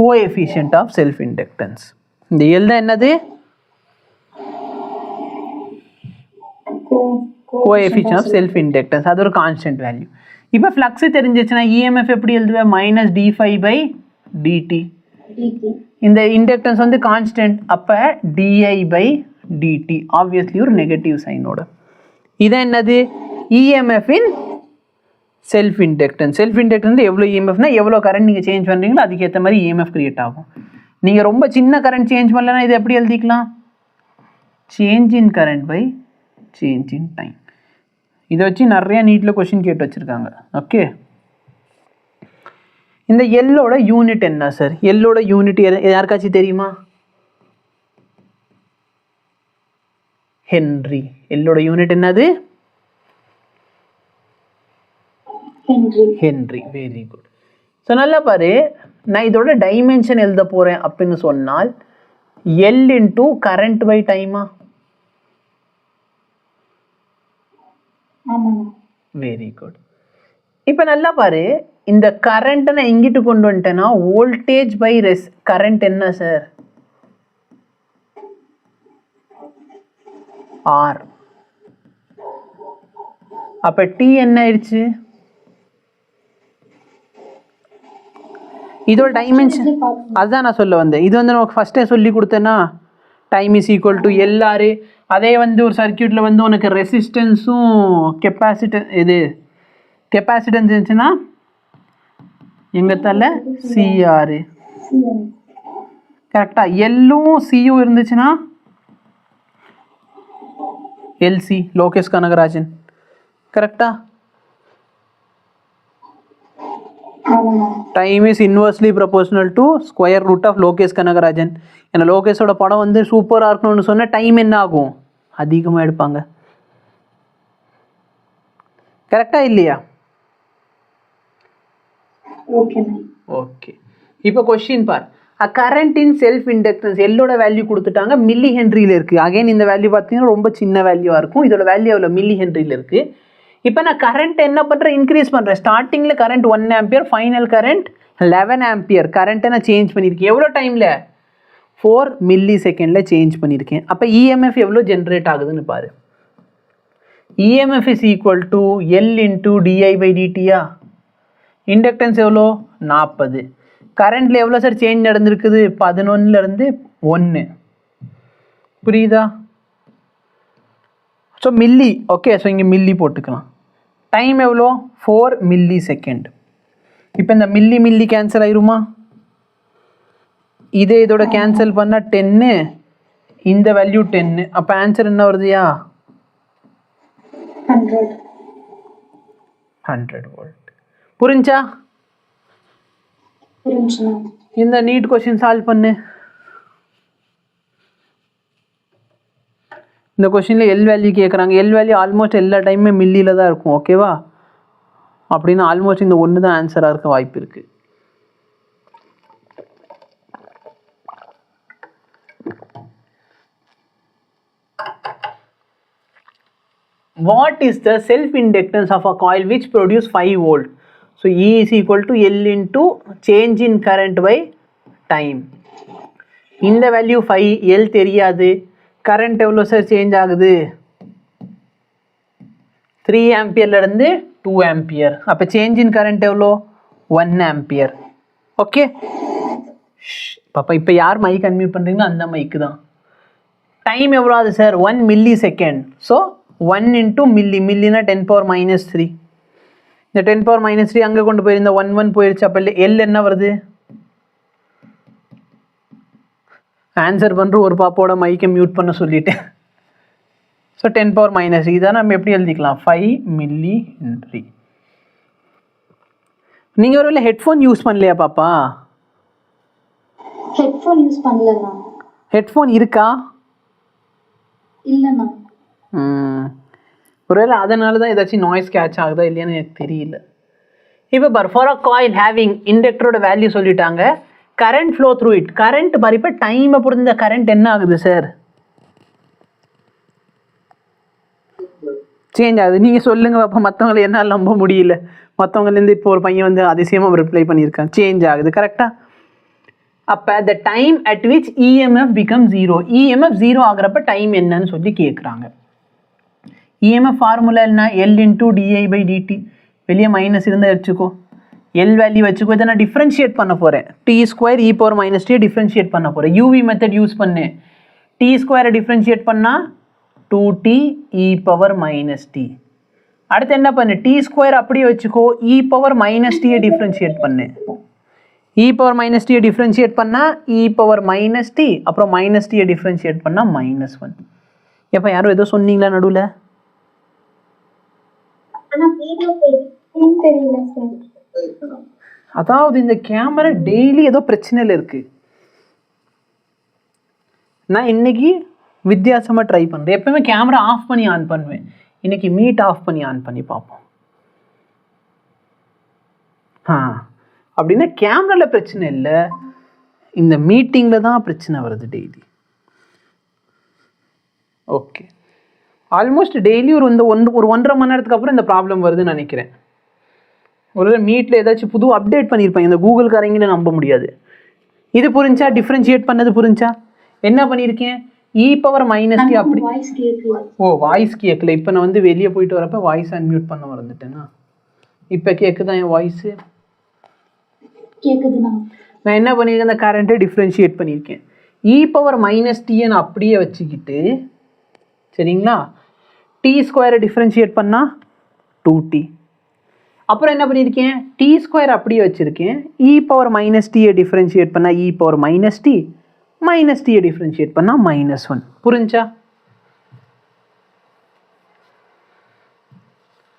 கோஎஃபிஷியன்ட் ஆஃப் செல்ஃப் இண்டக்டன்ஸ். இந்த எல் தான் என்னது, கோஎஃபிஷியன்ட் ஆஃப் செல்ஃப் இண்டக்டன்ஸ். அது ஒரு கான்ஸ்டன்ட் வேல்யூ. இப்போ ஃப்ளக்ஸு தெரிஞ்சிச்சுன்னா இஎம்எஃப் எப்படி எழுதுவேன், மைனஸ் d5 பை டிடி. இந்த இண்டக்டன்ஸ் வந்து கான்ஸ்டன்ட், அப்போ டிஐ பை டிடி ஆப்வியஸ்லி ஒரு நெகட்டிவ் சைனோட. இதான் என்னது, இஎம்எஃப் இன் செல்ஃப் இண்டக்டன்ஸ். செல்ஃப் இண்டக்டன்ஸ் எவ்வளோ இஎம்எஃப்னா எவ்வளோ கரண்ட் நீங்கள் சேஞ்ச் பண்ணுறீங்களோ அதுக்கேற்ற மாதிரி இஎம்எஃப் கிரியேட் ஆகும். நீங்கள் ரொம்ப சின்ன கரண்ட் சேஞ்ச் பண்ணலன்னா இது எப்படி எழுதிக்கலாம், change in current by change in time. இதை வச்சு நிறைய நீட்டில் கொஷின் கேட்டு வச்சுருக்காங்க. ஓகே, இந்த எல்லோட யூனிட் என்ன சார், எல்லோட யூனிட் யாருக்காச்சும் தெரியுமா, ஹென்றி. எல்லோட யூனிட் என்னது, ஹென்றி. Very good. ஸோ நல்லா பாரு, நான் இதோட டைமென்ஷன் எழுத போகிறேன் அப்படின்னு சொன்னால் எல் இன்டூ கரண்ட் பை டைமா? Very good. இப்போ நல்லா பாரு, இந்த கரண்ட்டை நான் எங்கிட்டு கொண்டு வந்துட்டேன்னா வோல்டேஜ் பை கரண்ட் என்ன சார்? ஆர். அப்போ டி என்ன ஆயிடுச்சு? இதோட டைமென்ஷன் அதுதான் நான் சொல்ல வந்தேன். இது வந்து நமக்கு ஃபஸ்ட்டே சொல்லி கொடுத்தேன்னா time is equal to LR. அதே வந்து ஒரு சர்க்கியூட்டில் வந்து உனக்கு ரெசிஸ்டன்ஸும் கெப்பாசிட்டன்ஸ் இருந்துச்சுன்னா எங்கள் தலை சிஆர். கரெக்டாக. எல்லும் சியும் இருந்துச்சுன்னா எல்சி, லோகேஷ் கனகராஜன். கரெக்டா? Time is inversely proportional to square root of Lokesh Kanagarajan. ஏன்னா லோகேஷோட படம் வந்து சூப்பராக இருக்கணும்னு சொன்னால் டைம் என்ன ஆகும்? அதிகமாக எடுப்பாங்க. கரெக்டா இல்லையா? ஓகே. இப்போ கொஸ்டின் பார். கரண்ட் இன் செல்ஃப் இண்டக்டன்ஸ் எல்லோட வேல்யூ கொடுத்துட்டாங்க, மில்லி ஹென்ரியில் இருக்குது. அகைன் இந்த வேல்யூ பார்த்தீங்கன்னா ரொம்ப சின்ன வேல்யூவாக இருக்கும். இதோட வேல்யூ எவ்வளோ? மில்லி ஹென்ரியில் இருக்குது. இப்போ நான் கரண்ட் என்ன பண்ணுறேன்? இன்க்ரீஸ் பண்ணுறேன். ஸ்டார்டிங்கில் current 1 ampere, final current 11 ampere. கரண்ட்டை நான் சேஞ்ச் பண்ணியிருக்கேன். எவ்வளோ டைமில்? 4 மில்லி செகண்டில் சேஞ்ச் பண்ணியிருக்கேன். அப்போ இஎம்எஃப் எவ்வளோ ஜென்ரேட் ஆகுதுன்னு பாரு. EMF is equal to L into DI by டிடியா? இண்டக்டன்ஸ் எவ்வளோ? 40. கரண்ட்டில் எவ்வளோ சார் சேஞ்ச் நடந்திருக்குது? 11லேருந்து 1. புரியுதா? So milli. ஓகே, ஸோ இங்கே மில்லி போட்டுக்கலாம். டைம் எவ்வளோ? 4 மில்லி செகண்ட். இப்போ இந்த மில்லி கேன்சல் ஆயிருமா? இதோட கேன்சல் பண்ணால் 10, இந்த வேல்யூ 10. அப்போ ஆன்சர் என்ன வருதுயா? 100 வோல்ட். புரிஞ்சா? இந்த நீட் கொஸ்டின் சால்வ் பண்ணு. இந்த கொஸ்டினில் எல் வேல்யூ கேட்குறாங்க. எல் வேல்யூ ஆல்மோஸ்ட் எல்லா டைமுமே மில்லியில் தான் இருக்கும். ஓகேவா? அப்படின்னா ஆல்மோஸ்ட் இந்த ஒன்று தான் ஆன்சராக இருக்க வாய்ப்பு இருக்குது. What is the self inductance of a coil which produce 5 volt? So E is equal to L into change in current by time. இந்த வேல்யூ 5, L தெரியாது. கரண்ட் எவ்வளோ சார் சேஞ்ச் ஆகுது? 3 ஆம்பியர்லேருந்து 2 ஆம்பியர். அப்போ சேஞ்ச் இன் கரண்ட் எவ்வளோ? 1 ஆம்பியர். ஓகே பாப்பா, இப்போ யார் மைக் அன்மியூட் பண்ணுறீங்களோ அந்த மைக்கு தான். டைம் எவ்வளோ ஆகுது sir? 1 milli second. So 1 into மில்லினா 10⁻³ இந்த 10⁻³ அங்கே கொண்டு போயிருந்த 1 போயிடுச்சு. அப்போ எல் என்ன வருது? ஆன்சர் பண்ணுற ஒரு பாப்போட மைக்கை மியூட் பண்ண சொல்லிட்டேன். ஸோ 10⁻³ இதை நம்ம எப்படி எழுதிக்கலாம்? 5 மில்லி ஹென்றி. நீங்கள் ஒரு வேளை ஹெட்ஃபோன் யூஸ் பண்ணலையா பாப்பா? Headphone use பண்ணலண்ணா. ஹெட்ஃபோன் இருக்கா? இல்லைண்ணா. ஒருவேளை அதனால தான் ஏதாச்சும் நாய்ஸ் கேட்ச் ஆகுதா இல்லையான்னு எனக்கு தெரியல. இப்போ ஃபார் அ காயில் ஹேவிங் இண்டக்டரோட வேல்யூ சொல்லிட்டாங்க. Current flow through it. Current இப்போ டைமை பொறுத்து இந்த கரண்ட் என்ன ஆகுது சார்? சேஞ்ச் ஆகுது. நீங்கள் சொல்லுங்கள் அப்போ, மற்றவங்களை என்னால் நம்ப முடியல. மற்றவங்கலேருந்து இப்போ ஒரு பையன் வந்து அதிசயமாக ரிப்ளை பண்ணியிருக்கான். சேஞ்ச் ஆகுது. கரெக்டாக? அப்போ the time at which EMF become 0. EMF 0 ஆகிறப்ப டைம் என்னன்னு சொல்லி கேட்குறாங்க. இஎம்எஃப் ஃபார்முலா என்ன? L into DI by DT. வெளியே மைனஸ் இருந்தால் வச்சுக்கோ, எல் வேல்யூ வச்சுக்கோ. இதை நான் டிஃப்ரென்ஷியேட் பண்ண போகிறேன். t² e⁻−t டிஃப்ரென்ஷியேட் பண்ண போகிறேன். யூவி மெத்தட் யூஸ் பண்ணு. t² டிஃப்ரென்ஷியேட் பண்ணால் 2t e⁻−t. அடுத்து என்ன பண்ணு? t² அப்படியே வச்சுக்கோ, e⁻−t டிஃப்ரென்ஷியேட் பண்ணு. e⁻−t டிஃப்ரென்ஷியேட் பண்ணால் e⁻−t, அப்புறம் -t டிஃப்ரென்ஷியேட் பண்ணால் -1. எப்போ யாரும் ஏதோ சொன்னீங்களா நடுவில்? அதாவது இந்த கேமரா டெய்லி ஏதோ பிரச்சனையில் இருக்கு. நான் இன்னைக்கு வித்தியாசமாக ட்ரை பண்ணுறேன். எப்பவுமே கேமரா ஆஃப் பண்ணி ஆன் பண்ணுவேன். இன்னைக்கு மீட் ஆஃப் பண்ணி ஆன் பண்ணி பார்ப்போம். அப்படின்னா கேமராவில் பிரச்சனை இல்லை, இந்த மீட்டிங்கில் தான் பிரச்சனை வருது டெய்லி. ஓகே, ஆல்மோஸ்ட் டெய்லி ஒரு 1.5 மணி நேரத்துக்கு அப்புறம் இந்த ப்ராப்ளம் வருதுன்னு நினைக்கிறேன். ஒரு மீட்டில் ஏதாச்சும் புது அப்டேட் பண்ணியிருப்பாங்க, இந்த கூகுள்காரங்களே நம்ப முடியாது. இது புரிஞ்சா? டிஃப்ரென்ஷியேட் பண்ணது புரிஞ்சா? என்ன பண்ணியிருக்கேன், e⁻t அப்படி. வாய்ஸ் கேட்கல. இப்போ நான் வந்து வெளியே போயிட்டு வரப்போ வாய்ஸ் அன்மியூட் பண்ண மறந்துட்டேன்னா. இப்போ கேட்குதா என் வாய்ஸு? நான் என்ன பண்ணியிருக்கேன், அந்த கரண்ட்டை டிஃப்ரென்ஷியேட் பண்ணியிருக்கேன். e⁻t நான் அப்படியே வச்சுக்கிட்டு, சரிங்களா, t² டிஃப்ரென்ஷியேட் பண்ணால் 2t. அப்புறம் என்ன பண்ணியிருக்கேன், t² அப்படியே வச்சுருக்கேன். e⁻t டிஃப்ரென்ஷியேட் பண்ணால் e⁻t, -t டிஃப்ரென்ஷியேட் பண்ணால் -1. புரிஞ்சா?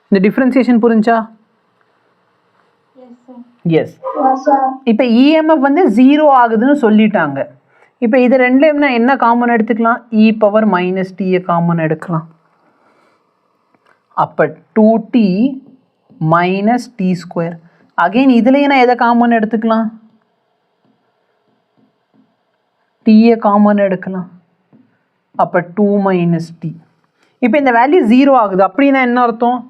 இந்த டிஃப்ரென்சியேஷன் புரிஞ்சா? எஸ். இப்போ இஎம்எஃப் வந்து 0 ஆகுதுன்னு சொல்லிட்டாங்க. இப்போ இது ரெண்டுலேயும் நான் என்ன காமன் எடுத்துக்கலாம், e⁻t காமன் எடுக்கலாம். அப்போ 2t - t². அகெயின் இதுலேயே நான் எதை காமன் எடுத்துக்கலாம், t காமன் எடுக்கலாம். அப்போ 2 - t. இப்போ இந்த வேல்யூ 0 ஆகுது அப்படின்னா என்ன அர்த்தம்,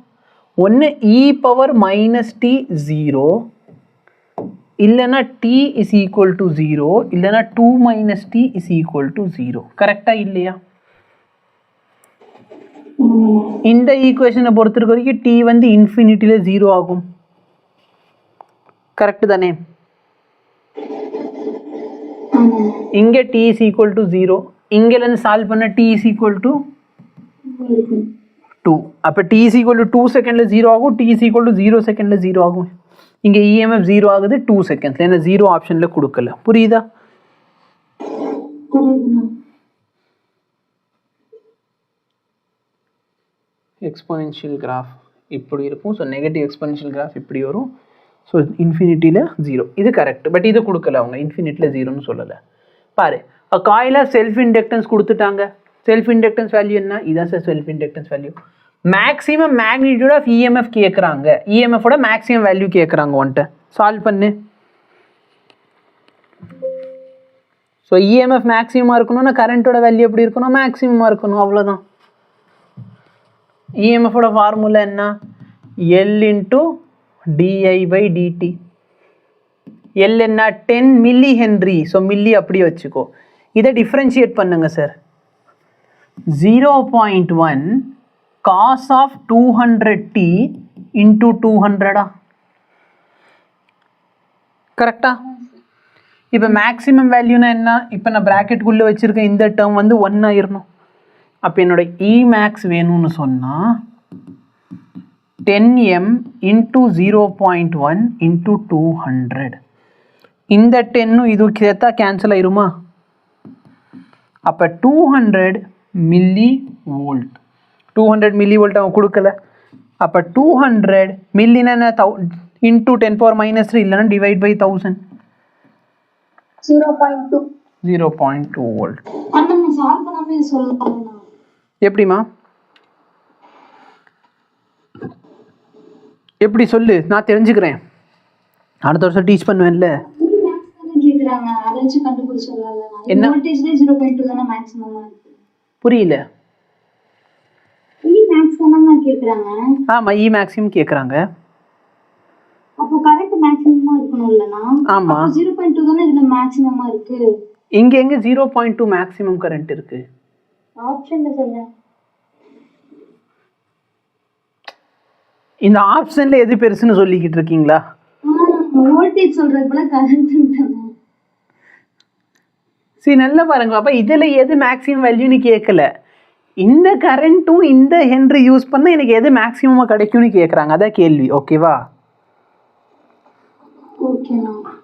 ஒன்று e⁻t 0, இல்லைன்னா t = 0, இல்லைன்னா 2 - t = 0. கரெக்டா இல்லையா? இந்த ஈக்குவேஷனை பொறுத்திருக்க வரைக்கும் t வந்து இன்ஃபினிட்டியில் 0 ஆகும். கரெக்டு தானே? இங்கே t = 0, இங்கேருந்து சால்வ் பண்ண t = 2. அப்போ t = 2 செகண்டில் 0 ஆகும், t = 0 செகண்டில் 0 ஆகும். இங்கே இஎம்எஃப் 0 ஆகுது 2 செகண்ட்ஸில், ஏன்னா 0 ஆப்ஷனில் கொடுக்கல. புரியுதா? எக்ஸ்போனென்ஷியல் கிராஃப் இப்படி இருக்கும். ஸோ நெகட்டிவ் எக்ஸ்போனென்ஷியல் கிராஃப் இப்படி வரும். ஸோ இன்ஃபினிட்டியில் 0, இது கரெக்ட். பட் இது கொடுக்கல அவங்க, இன்ஃபினிட்டியில் 0ன்னு சொல்லலை. பாரு, காயில செல்ஃப் இண்டக்டன்ஸ் கொடுத்துட்டாங்க. செல்ஃப் இண்டக்டன்ஸ் வேல்யூ என்ன, இதான் sir self inductance value. Maximum magnitude of EMF கேட்குறாங்க, இஎம்எஃபோட மேக்ஸிமம் வேல்யூ கேட்குறாங்க. ஒன்ட்ட சால்வ் பண்ணு. ஸோ இஎம்எஃப் மேக்ஸிமமாக இருக்கணும்னா கரண்ட்டோட வேல்யூ எப்படி இருக்கணும், மேக்ஸிமமாக இருக்கணும். அவ்வளோதான். இஎம்எஃபோட ஃபார்முலா என்ன, L × di/dt. L என்ன, 10 மில்லி ஹென்ரி. ஸோ மில்லி அப்படியே வச்சுக்கோ. இதை டிஃப்ரென்ஷியேட் பண்ணுங்க sir. 0.1 cos of 200t into 200. கரெக்டா? இப்போ மேக்ஸிமம் வேல்யூனா என்ன, இப்போ நான் ப்ராக்கெட்டுக்குள்ளே வச்சுருக்கேன் இந்த டேர்ம் வந்து 1 ஆயிரணும். அப்போ என்னோட இமேக்ஸ் வேணும்னு சொன்னால் 10m into 0.1 into 200. இந்த 10 இது சேர்த்தா கேன்சல் ஆயிருமா? அப்போ 200 மில்லி வோல்ட். 200 மில்லி வோல்ட் அவன் கொடுக்கல. அப்போ 200 மில்லினா இன்டூ 10⁻³ இல்லைன்னா டிவைட் பை 1000. 0.2 வோல்ட். எப்படிமா, எப்படி சொல்லு, நான் தெரிஞ்சுக்கிறேன். அடுத்த வருஷம் டீச் பண்ணுவேன்ல. என்ன புரியல? ஆமா, இ மேக்ஸிமம் கேக்குறாங்க. அப்போ கரெக்ட் மேக்ஸிமமா இருக்கணும்லனா? ஆமா, 0.2 தான இதுல மேக்ஸிமமா இருக்கு. இங்க எங்க 0.2 மேக்ஸிமம் கரண்ட் இருக்கு? ஆப்ஷன்ல சொல்றேன். இந்த ஆப்ஷன்ல எது பெருசுன்னு சொல்லிக்கிட்டு இருக்கீங்களா? வோல்டேஜ் சொல்றதுல கரண்ட். சரி, நல்லா பாருங்க. அப்ப இதுல எது மேக்ஸிமம் வேல்யூன்னு கேட்கல. இந்த கரண்ட்டும் இந்த ஹென்ரி யூஸ் பண்ணா எனக்கு எது மேக்ஸிமமா கிடைக்கும்னு கேக்குறாங்க. அதான் கேள்வி. ஓகேவா?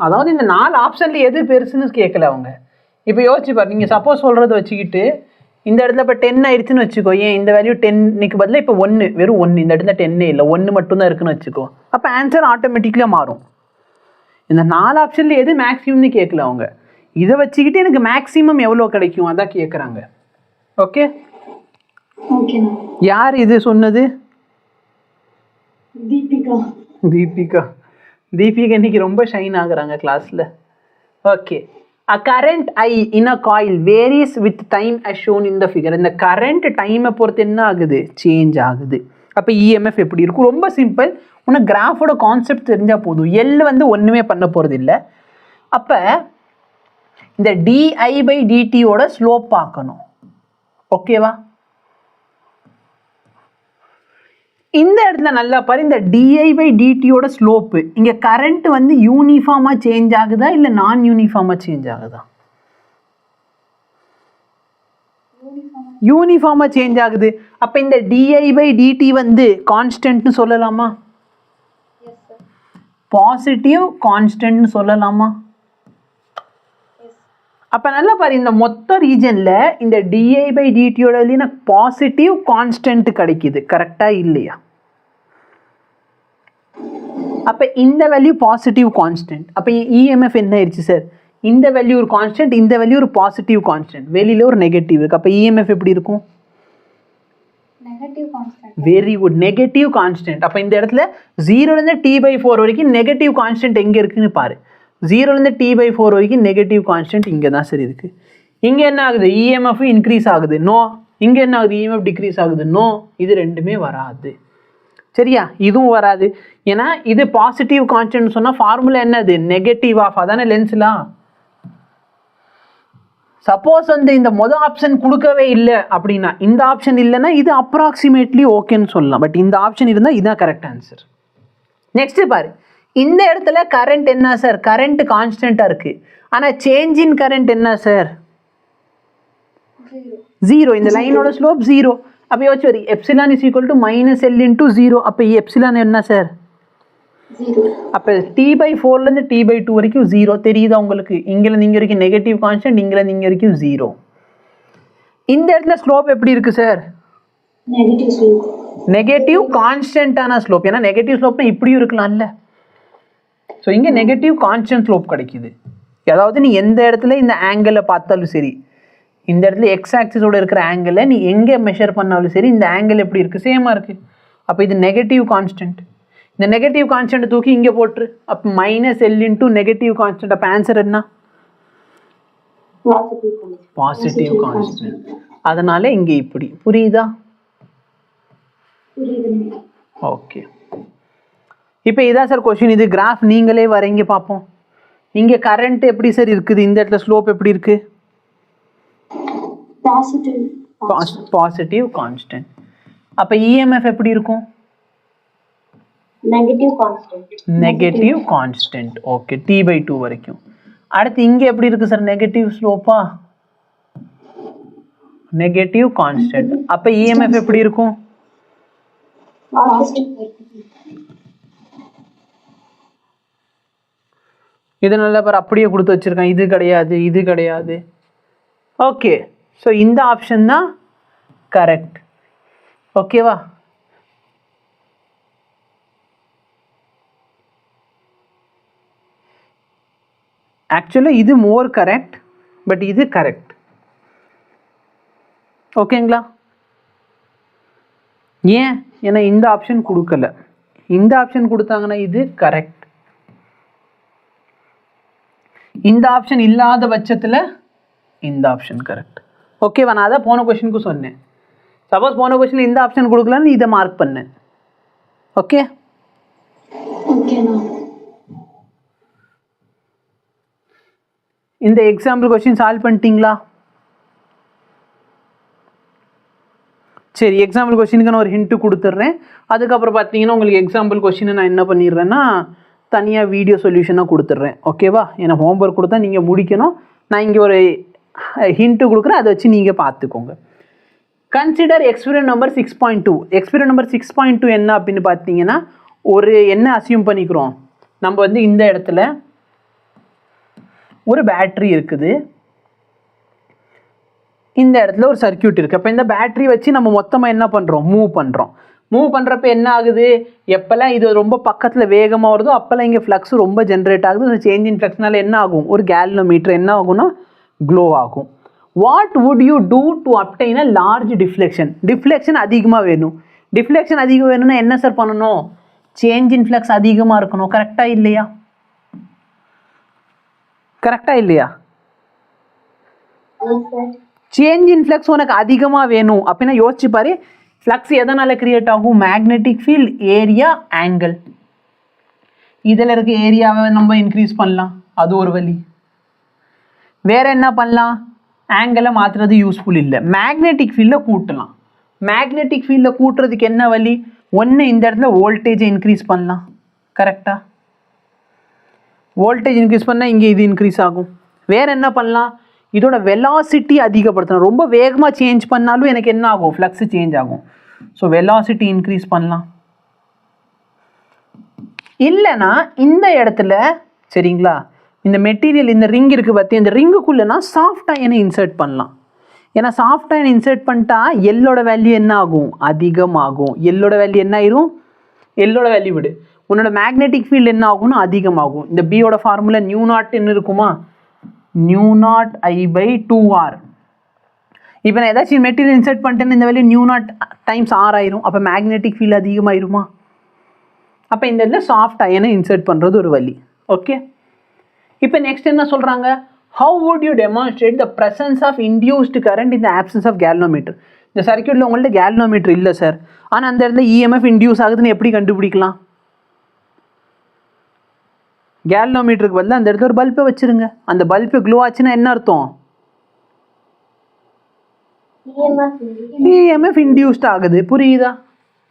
அதாவது இந்த 4 ஆப்ஷன்ல எது பெருசுன்னு கேட்கல அவங்க. இப்போ யோசிச்சு பாரு, நீங்க சப்போஸ் சொல்றதை வச்சுக்கிட்டு இந்த இடத்துல இப்போ 10 ஆயிடுச்சுன்னு வச்சுக்கோ. ஏன் இந்த வேல்யூ 10க்கு பதிலாக இப்போ 1, வெறும் 1. இந்த இடத்துல 10 இல்லை, 1 மட்டும் தான் இருக்குன்னு வச்சுக்கோ. அப்போ ஆன்சர் ஆட்டோமேட்டிக்கலாக மாறும். இந்த 4 ஆப்ஷன்ல எது மேக்ஸிமம்னு கேட்கல அவங்க. இதை வச்சுக்கிட்டு எனக்கு மேக்ஸிமம் எவ்வளோ கிடைக்கும் அதான் கேட்குறாங்க. ஓகே, யார் இது சொன்னது? தீபிகா. தீபிகா தீபிகா இன்னைக்கு ரொம்ப ஷைன் ஆகுறாங்க கிளாஸில். Okay, a current I in a coil varies with time as shown in the figure. இந்த கரண்ட் டைமை பொறுத்து என்ன ஆகுது, சேஞ்ச் ஆகுது. அப்போ இஎம்எஃப் எப்படி இருக்கும்? ரொம்ப சிம்பிள், உனக்கு கிராஃபோட கான்செப்ட் தெரிஞ்சால் போதும். எல் வந்து ஒன்றுமே பண்ண போகிறது இல்லை. அப்போ இந்த டிஐ பை டிடியோட ஸ்லோப் பார்க்கணும். ஓகேவா? இந்த இடத்துல நல்லா பாரு, இந்த டிஐ பை டிடியோட ஸ்லோப்பு இங்கே கரண்ட் வந்து யூனிஃபார்மாக சேஞ்ச் ஆகுதா இல்லை நான் யூனிஃபார்மாக சேஞ்ச் ஆகுதா? யூனிஃபார்மாக சேஞ்ச் ஆகுது. அப்போ இந்த டிஐ பை டிடி வந்து கான்ஸ்டன்ட்னு சொல்லலாமா? பாசிட்டிவ் கான்ஸ்டன்ட்னு சொல்லலாமா? அப்போ நல்லா பாரு, இந்த மொத்த ரீஜனில் இந்த டிஐ பை டிடியோட எனக்கு பாசிட்டிவ் கான்ஸ்டன்ட் கிடைக்குது. கரெக்டாக இல்லையா? அப்போ இந்த வேல்யூ பாசிட்டிவ் கான்ஸ்டன்ட். அப்போ இஎம்எஃப் என்ன ஆயிடுச்சு சார்? இந்த வேல்யூ ஒரு கான்ஸ்டன்ட், இந்த வேல்யூ ஒரு பாசிட்டிவ் கான்ஸ்டன்ட், வெளியில் ஒரு நெகட்டிவ் இருக்குது. அப்போ இஎம்எஃப் எப்படி இருக்கும்? Very good, negative constant. அப்போ இந்த இடத்துல 0லேருந்து T/4 வரைக்கும் நெகட்டிவ் கான்ஸ்டன்ட் எங்கே இருக்குன்னு பாரு. 0லேருந்து T/4 வரைக்கும் நெகட்டிவ் கான்ஸ்டன்ட் இங்கே தான் சரி இருக்குது. இங்கே என்ன ஆகுது? இஎம்எஃப் இன்க்ரீஸ் ஆகுது, நோ. இங்கே என்ன ஆகுது? இஎம்எஃப் டிக்ரீஸ் ஆகுது, நோ. இது ரெண்டுமே வராது. சரியா? இதுவும் வராது. ஏன்னா இது பாசிட்டிவ் கான்ஸ்டன்ட் சொன்னால் ஃபார்முலா என்னது? Negative of. அதானே லென்ஸ்லாம். சப்போஸ் வந்து இந்த மொதல் ஆப்ஷன் கொடுக்கவே இல்லை அப்படின்னா, இந்த ஆப்ஷன் இல்லைன்னா இது அப்ராக்சிமேட்லி ஓகேன்னு சொல்லலாம். பட் இந்த ஆப்ஷன் இருந்தால் இதுதான் கரெக்ட் ஆன்சர். நெக்ஸ்ட் பாரு, இந்த இடத்துல கரண்ட் என்ன சார்? கரண்ட் கான்ஸ்டன்ட்டாக இருக்குது. ஆனால் சேஞ்ச் இன் கரண்ட் என்ன சார்? 0. இந்த லைனோட ஸ்லோப் 0. அப்போ யோசிச்சு வரி, epsilon is equal to -L × 0. அப்போ எப்சிலான் என்ன சார்? அப்போ T/4லேருந்து T/2 வரைக்கும் 0 தெரியுதா உங்களுக்கு? இங்கேருந்து இங்கே வரைக்கும் நெகட்டிவ் கான்ஸ்டன்ட், இங்கேருந்து இங்கே வரைக்கும் 0. இந்த இடத்துல ஸ்லோப் எப்படி இருக்குது சார்? நெகட்டிவ் கான்ஸ்டன்டான ஸ்லோப். ஏன்னா நெகட்டிவ் ஸ்லோப்னா இப்படியும் இருக்கலாம்ல. ஸோ இங்கே நெகட்டிவ் கான்ஸ்டன்ட் ஸ்லோப் கிடைக்குது. அதாவது நீ எந்த இடத்துல இந்த ஆங்கிளில் பார்த்தாலும் சரி, இந்த இடத்துல எக்ஸ் ஆக்சிஸோட இருக்கிற ஆங்கிளை நீ எங்கே மெஷர் பண்ணாலும் சரி, இந்த ஆங்கிள் எப்படி இருக்குது? சேமாக இருக்குது. அப்போ இது நெகட்டிவ் கான்ஸ்டன்ட். இந்த நெகட்டிவ் கான்ஸ்டன்ட் தூக்கி இங்கே போட்டுரு. அப்போ -L × நெகட்டிவ் கான்ஸ்டன்ட். அப்போ ஆன்சர் என்ன? Positive constant. அதனால இங்கே இப்படி. புரியுதா? ஓகே. இப்போ இதான் சார் கொஸ்டின். இது கிராஃப் நீங்களே வரைங்க பார்ப்போம். இங்கே கரண்ட் எப்படி சார் இருக்குது? இந்த இடத்துல ஸ்லோப் எப்படி இருக்குது? Positive constant. அப்போ இஎம்எஃப் எப்படி இருக்கும்? Negative constant. ஓகே, T/2 வரைக்கும். அடுத்து இங்கே எப்படி இருக்குது சார்? நெகட்டிவ் ஸ்லோப்பா? Negative constant. அப்போ இஎம்எஃப் எப்படி இருக்கும்? இது நல்ல பேர் அப்படியே கொடுத்து வச்சிருக்கேன். இது கிடையாது, இது கிடையாது. ஓகே, ஸோ இந்த ஆப்ஷன் தான் கரெக்ட். ஓகேவா? ஆக்சுவலாக இது மோர் கரெக்ட், பட் இது கரெக்ட். ஓகேங்களா? ஏன்? ஏன்னா இந்த ஆப்ஷன் கொடுக்கல. இந்த ஆப்ஷன் கொடுத்தாங்கன்னா இது கரெக்ட். இந்த ஆப்ஷன் இல்லாத பட்சத்தில் இந்த ஆப்ஷன் கரெக்ட். ஓகேவா? நான் அதான் போன கொஸ்டினுக்கு சொன்னேன். சப்போஸ் போன கொஸ்டின் இந்த ஆப்ஷன் கொடுக்கலன்னு இதை மார்க் பண்ணேன். ஓகே? இந்த எக்ஸாம்பிள் கொஸ்டின் சால்வ் பண்ணிட்டீங்களா? சரி, எக்ஸாம்பிள் கொஸ்டினுக்கு நான் ஒரு ஹிண்ட்டு கொடுத்துட்றேன். அதுக்கப்புறம் பார்த்தீங்கன்னா உங்களுக்கு எக்ஸாம்பிள் கொஸ்டினை நான் என்ன பண்ணிடுறேன்னா தனியாக வீடியோ சொல்யூஷனாக கொடுத்துட்றேன். ஓகேவா? ஏன்னா ஹோம்ஒர்க் கொடுத்தா நீங்கள் முடிக்கணும். நான் இங்கே ஒரு ஹிண்ட்டு கொடுக்குறேன், அதை வச்சு நீங்கள் பார்த்துக்கோங்க. Consider experiment number 6.2. Experiment number 6.2 என்ன அப்படின்னு பார்த்தீங்கன்னா, ஒரு என்ன அசியூம் பண்ணிக்கிறோம், நம்ம வந்து இந்த இடத்துல ஒரு பேட்ரி இருக்குது, இந்த இடத்துல ஒரு சர்க்யூட் இருக்குது. அப்போ இந்த பேட்ரி வச்சு நம்ம மொத்தமாக என்ன பண்ணுறோம்? மூவ் பண்ணுறோம். மூவ் பண்ணுறப்ப என்ன ஆகுது? எப்போல்லாம் இது ரொம்ப பக்கத்தில் வேகமாக வருதோ அப்போல்லாம் இங்கே ஃப்ளக்ஸ் ரொம்ப ஜென்ரேட் ஆகுது. ஸோ சேஞ்ச் இன் ஃப்ளக்ஸ்னால என்ன ஆகும்? ஒரு கேலனோமீட்டர் என்ன ஆகும்னா க்ளோ ஆகும். What would you do to obtain a large deflection? Deflection அதிகமாக வேணும். டிஃப்ளெக்ஷன் அதிகம் வேணும்னா என்ன சார் பண்ணணும்? சேஞ்ச் இன் ஃப்ளக்ஸ் அதிகமாக இருக்கணும். கரெக்டாக இல்லையா? கரெக்டாக இல்லையா? சேஞ்ச் இன் ஃப்ளக்ஸ் உனக்கு அதிகமாக வேணும் அப்படின்னா யோசிச்சு பாரு. ஃப்ளக்ஸ் எதனால் கிரியேட் ஆகும்? Magnetic field, area, angle. இதில் இருக்க ஏரியாவை நம்ம இன்க்ரீஸ் பண்ணலாம், அது ஒரு வழி. வேறு என்ன பண்ணலாம்? ஆங்கிளை மாற்றுறது யூஸ்ஃபுல் இல்லை, மேக்னெட்டிக் ஃபீல்டை கூட்டலாம். மேக்னெட்டிக் ஃபீல்டை கூட்டுறதுக்கு என்ன வழி? ஒன்று இந்த இடத்துல வோல்டேஜை இன்க்ரீஸ் பண்ணலாம். கரெக்டாக? வோல்டேஜ் இன்க்ரீஸ் பண்ணால் இங்கே இது இன்க்ரீஸ் ஆகும். வேறு என்ன பண்ணலாம்? இதோட வெலாசிட்டி அதிகப்படுத்தணும். ரொம்ப வேகமாக சேஞ்ச் பண்ணாலும் எனக்கு என்ன ஆகும்? ஃப்ளக்ஸ் சேஞ்ச் ஆகும். ஸோ வெலாசிட்டி இன்க்ரீஸ் பண்ணலாம். இல்லைன்னா இந்த இடத்துல சரிங்களா, இந்த மெட்டீரியல் இந்த ரிங் இருக்குது பார்த்தி, இந்த ரிங்குக்குள்ளேனா சாஃப்ட் அயனை இன்சர்ட் பண்ணலாம். ஏன்னா சாஃப்ட் அயன் இன்சர்ட் பண்ணிட்டா எல்லோட வேல்யூ என்ன ஆகும்? அதிகமாகும். எல்லோட வேல்யூ என்ன ஆயிரும்? எல்லோட வேல்யூ விடு, உன்னோட மேக்னெட்டிக் ஃபீல்டு என்ன ஆகும்னா அதிகமாகும். இந்த பியோட ஃபார்முலா நியூ நாட் என்ன இருக்குமா? Mu naught I by 2r. இப்போ நான் ஏதாச்சும் மெட்டீரியல் இன்சர்ட் பண்ணிட்டேன்னு இந்த value mu naught times R ஆயிரும். அப்போ மேக்னெட்டிக் ஃபீல்டு அதிகமாயிருமா? அப்போ இந்த இடத்துல சாஃப்ட் அயனை இன்சர்ட் பண்ணுறது ஒரு வழி. ஓகே, இப்போ நெக்ஸ்ட் என்ன சொல்கிறாங்க? How would you demonstrate the presence of induced current in the absence of galvanometer? இந்த சர்க்யூட்டில் உங்கள்ட்ட கேல்வனோமீட்டர் இல்லை சார், ஆனால் அந்த இடத்துல இஎம்எஃப் இன்டியூஸ் ஆகுதுன்னு எப்படி கண்டுபிடிக்கலாம்? கேல்வனோமீட்டருக்கு பதிலாக அந்த இடத்துல ஒரு பல்பை வச்சுருங்க. அந்த பல்பு க்ளோ ஆச்சுன்னா என்ன அர்த்தம்? இஎம்எஃப் இன்டியூஸ்ட் ஆகுது. புரியுதா?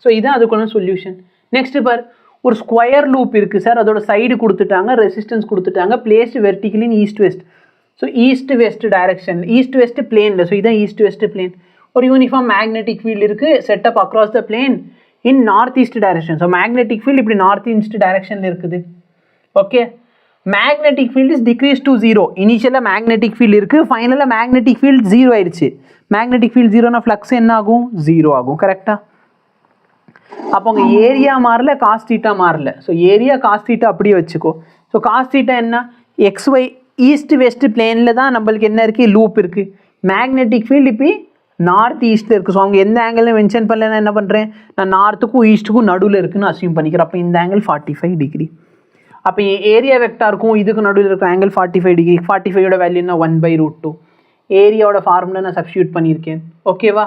ஸோ இதுதான் அதுக்கான சொல்யூஷன். நெக்ஸ்ட் பார், ஒரு ஸ்கொயர் லூப் இருக்குது சார், அதோட சைடு கொடுத்துட்டாங்க, ரெசிஸ்டன்ஸ் கொடுத்துட்டாங்க, placed vertically in east west. So east west direction, east west பிளேனில். ஸோ இதுதான் ஈஸ்ட் வெஸ்ட் பிளேன். ஒரு யூனிஃபார்ம் மேக்னெட்டிக் ஃபீல்டு இருக்குது, setup across the plane in north east direction. So magnetic field இப்படி நார்த் ஈஸ்ட் டைரக்ஷனில் இருக்குது. Okay, magnetic field is decrease to 0. இனிஷியலாக மேக்னெட்டிக் ஃபீல்டு இருக்குது, ஃபைனலாக மேக்னெட்டிக் ஃபீல்டு 0 ஆயிடுச்சு. மேக்னெட்டிக் ஃபீல்டு 0னா ஃப்ளக்ஸ் என்ன ஆகும்? 0 ஆகும். கரெக்டாக? அப்போ உங்கள் ஏரியா மாறல, காஸ் தீட்டா மாறல. ஸோ ஏரியா காஸ் தீட்டா அப்படியே வச்சுக்கோ. ஸோ காஸ் தீட்டா என்ன? XY ஈஸ்ட் வெஸ்ட் பிளேனில் தான் நம்மளுக்கு என்ன இருக்குது? லூப் இருக்குது. மேக்னெட்டிக் ஃபீல்டு இப்போ நார்த் ஈஸ்ட்டில் இருக்குது. ஸோ அவங்க எந்த ஆங்கிளும் மென்ஷன் பண்ணல, நான் என்ன பண்ணுறேன்? நான் நார்த்துக்கும் ஈஸ்ட்டுக்கும் நடுவில் இருக்குன்னு அசியூம் பண்ணிக்கிறேன். அப்போ இந்த ஆங்கிள் 45 டிகிரி. அப்போ ஏரியா வெக்டாருக்கும் இதுக்கு நடுவில் இருக்கிற ஆங்கிள் 45 டிகிரி. 45ஓட வேல்யூ என்ன? 1/√2. ஏரியாவோட ஃபார்முலா நான் சப்ஸ்டியூட் பண்ணியிருக்கேன். ஓகேவா?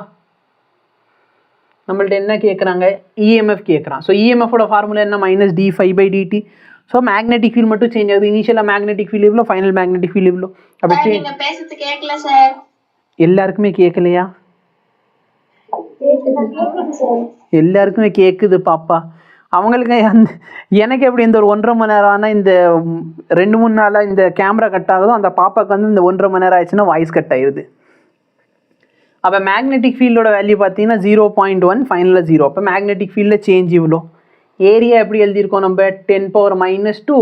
நம்மள்ட்ட என்ன கேட்குறாங்க? இஎம்எஃப் கேட்குறான். ஸோ இஎம்எஃபோட ஃபார்முலா என்ன? -d∅/dt. ஸோ மேக்னெட்டிக் ஃபீல்டு மட்டும் சேஞ்ச் ஆகுது. இனிஷியலாக மேக்னெட்டிக் ஃபீல்டு இவ்வளோ, ஃபைனல் மேக்னெட்டிக் ஃபீல்டு இவ்வளோ. அப்போ எல்லாருக்குமே கேட்கலையா? எல்லாருக்குமே கேட்குது பாப்பா. அவங்களுக்கு அந்த எனக்கு எப்படி இந்த ஒரு 1.5 மணி நேரம் ஆனால் இந்த 2-3 நாளாக இந்த கேமரா கட் ஆகுதோ, அந்த பாப்பாவுக்கு வந்து இந்த 1.5 மணி நேரம் ஆயிடுச்சுன்னா வாய்ஸ் கட் ஆயிடுது. அப்போ மேக்னெட்டிக் ஃபீல்டோட வேல்யூ பார்த்தீங்கன்னா 0.1, ஃபைனலில் 0. அப்போ மேக்னெட்டிக் ஃபீல்டில் சேஞ்ச் இவ்வளோ. ஏரியா எப்படி எழுதியிருக்கோம் நம்ம? 10⁻².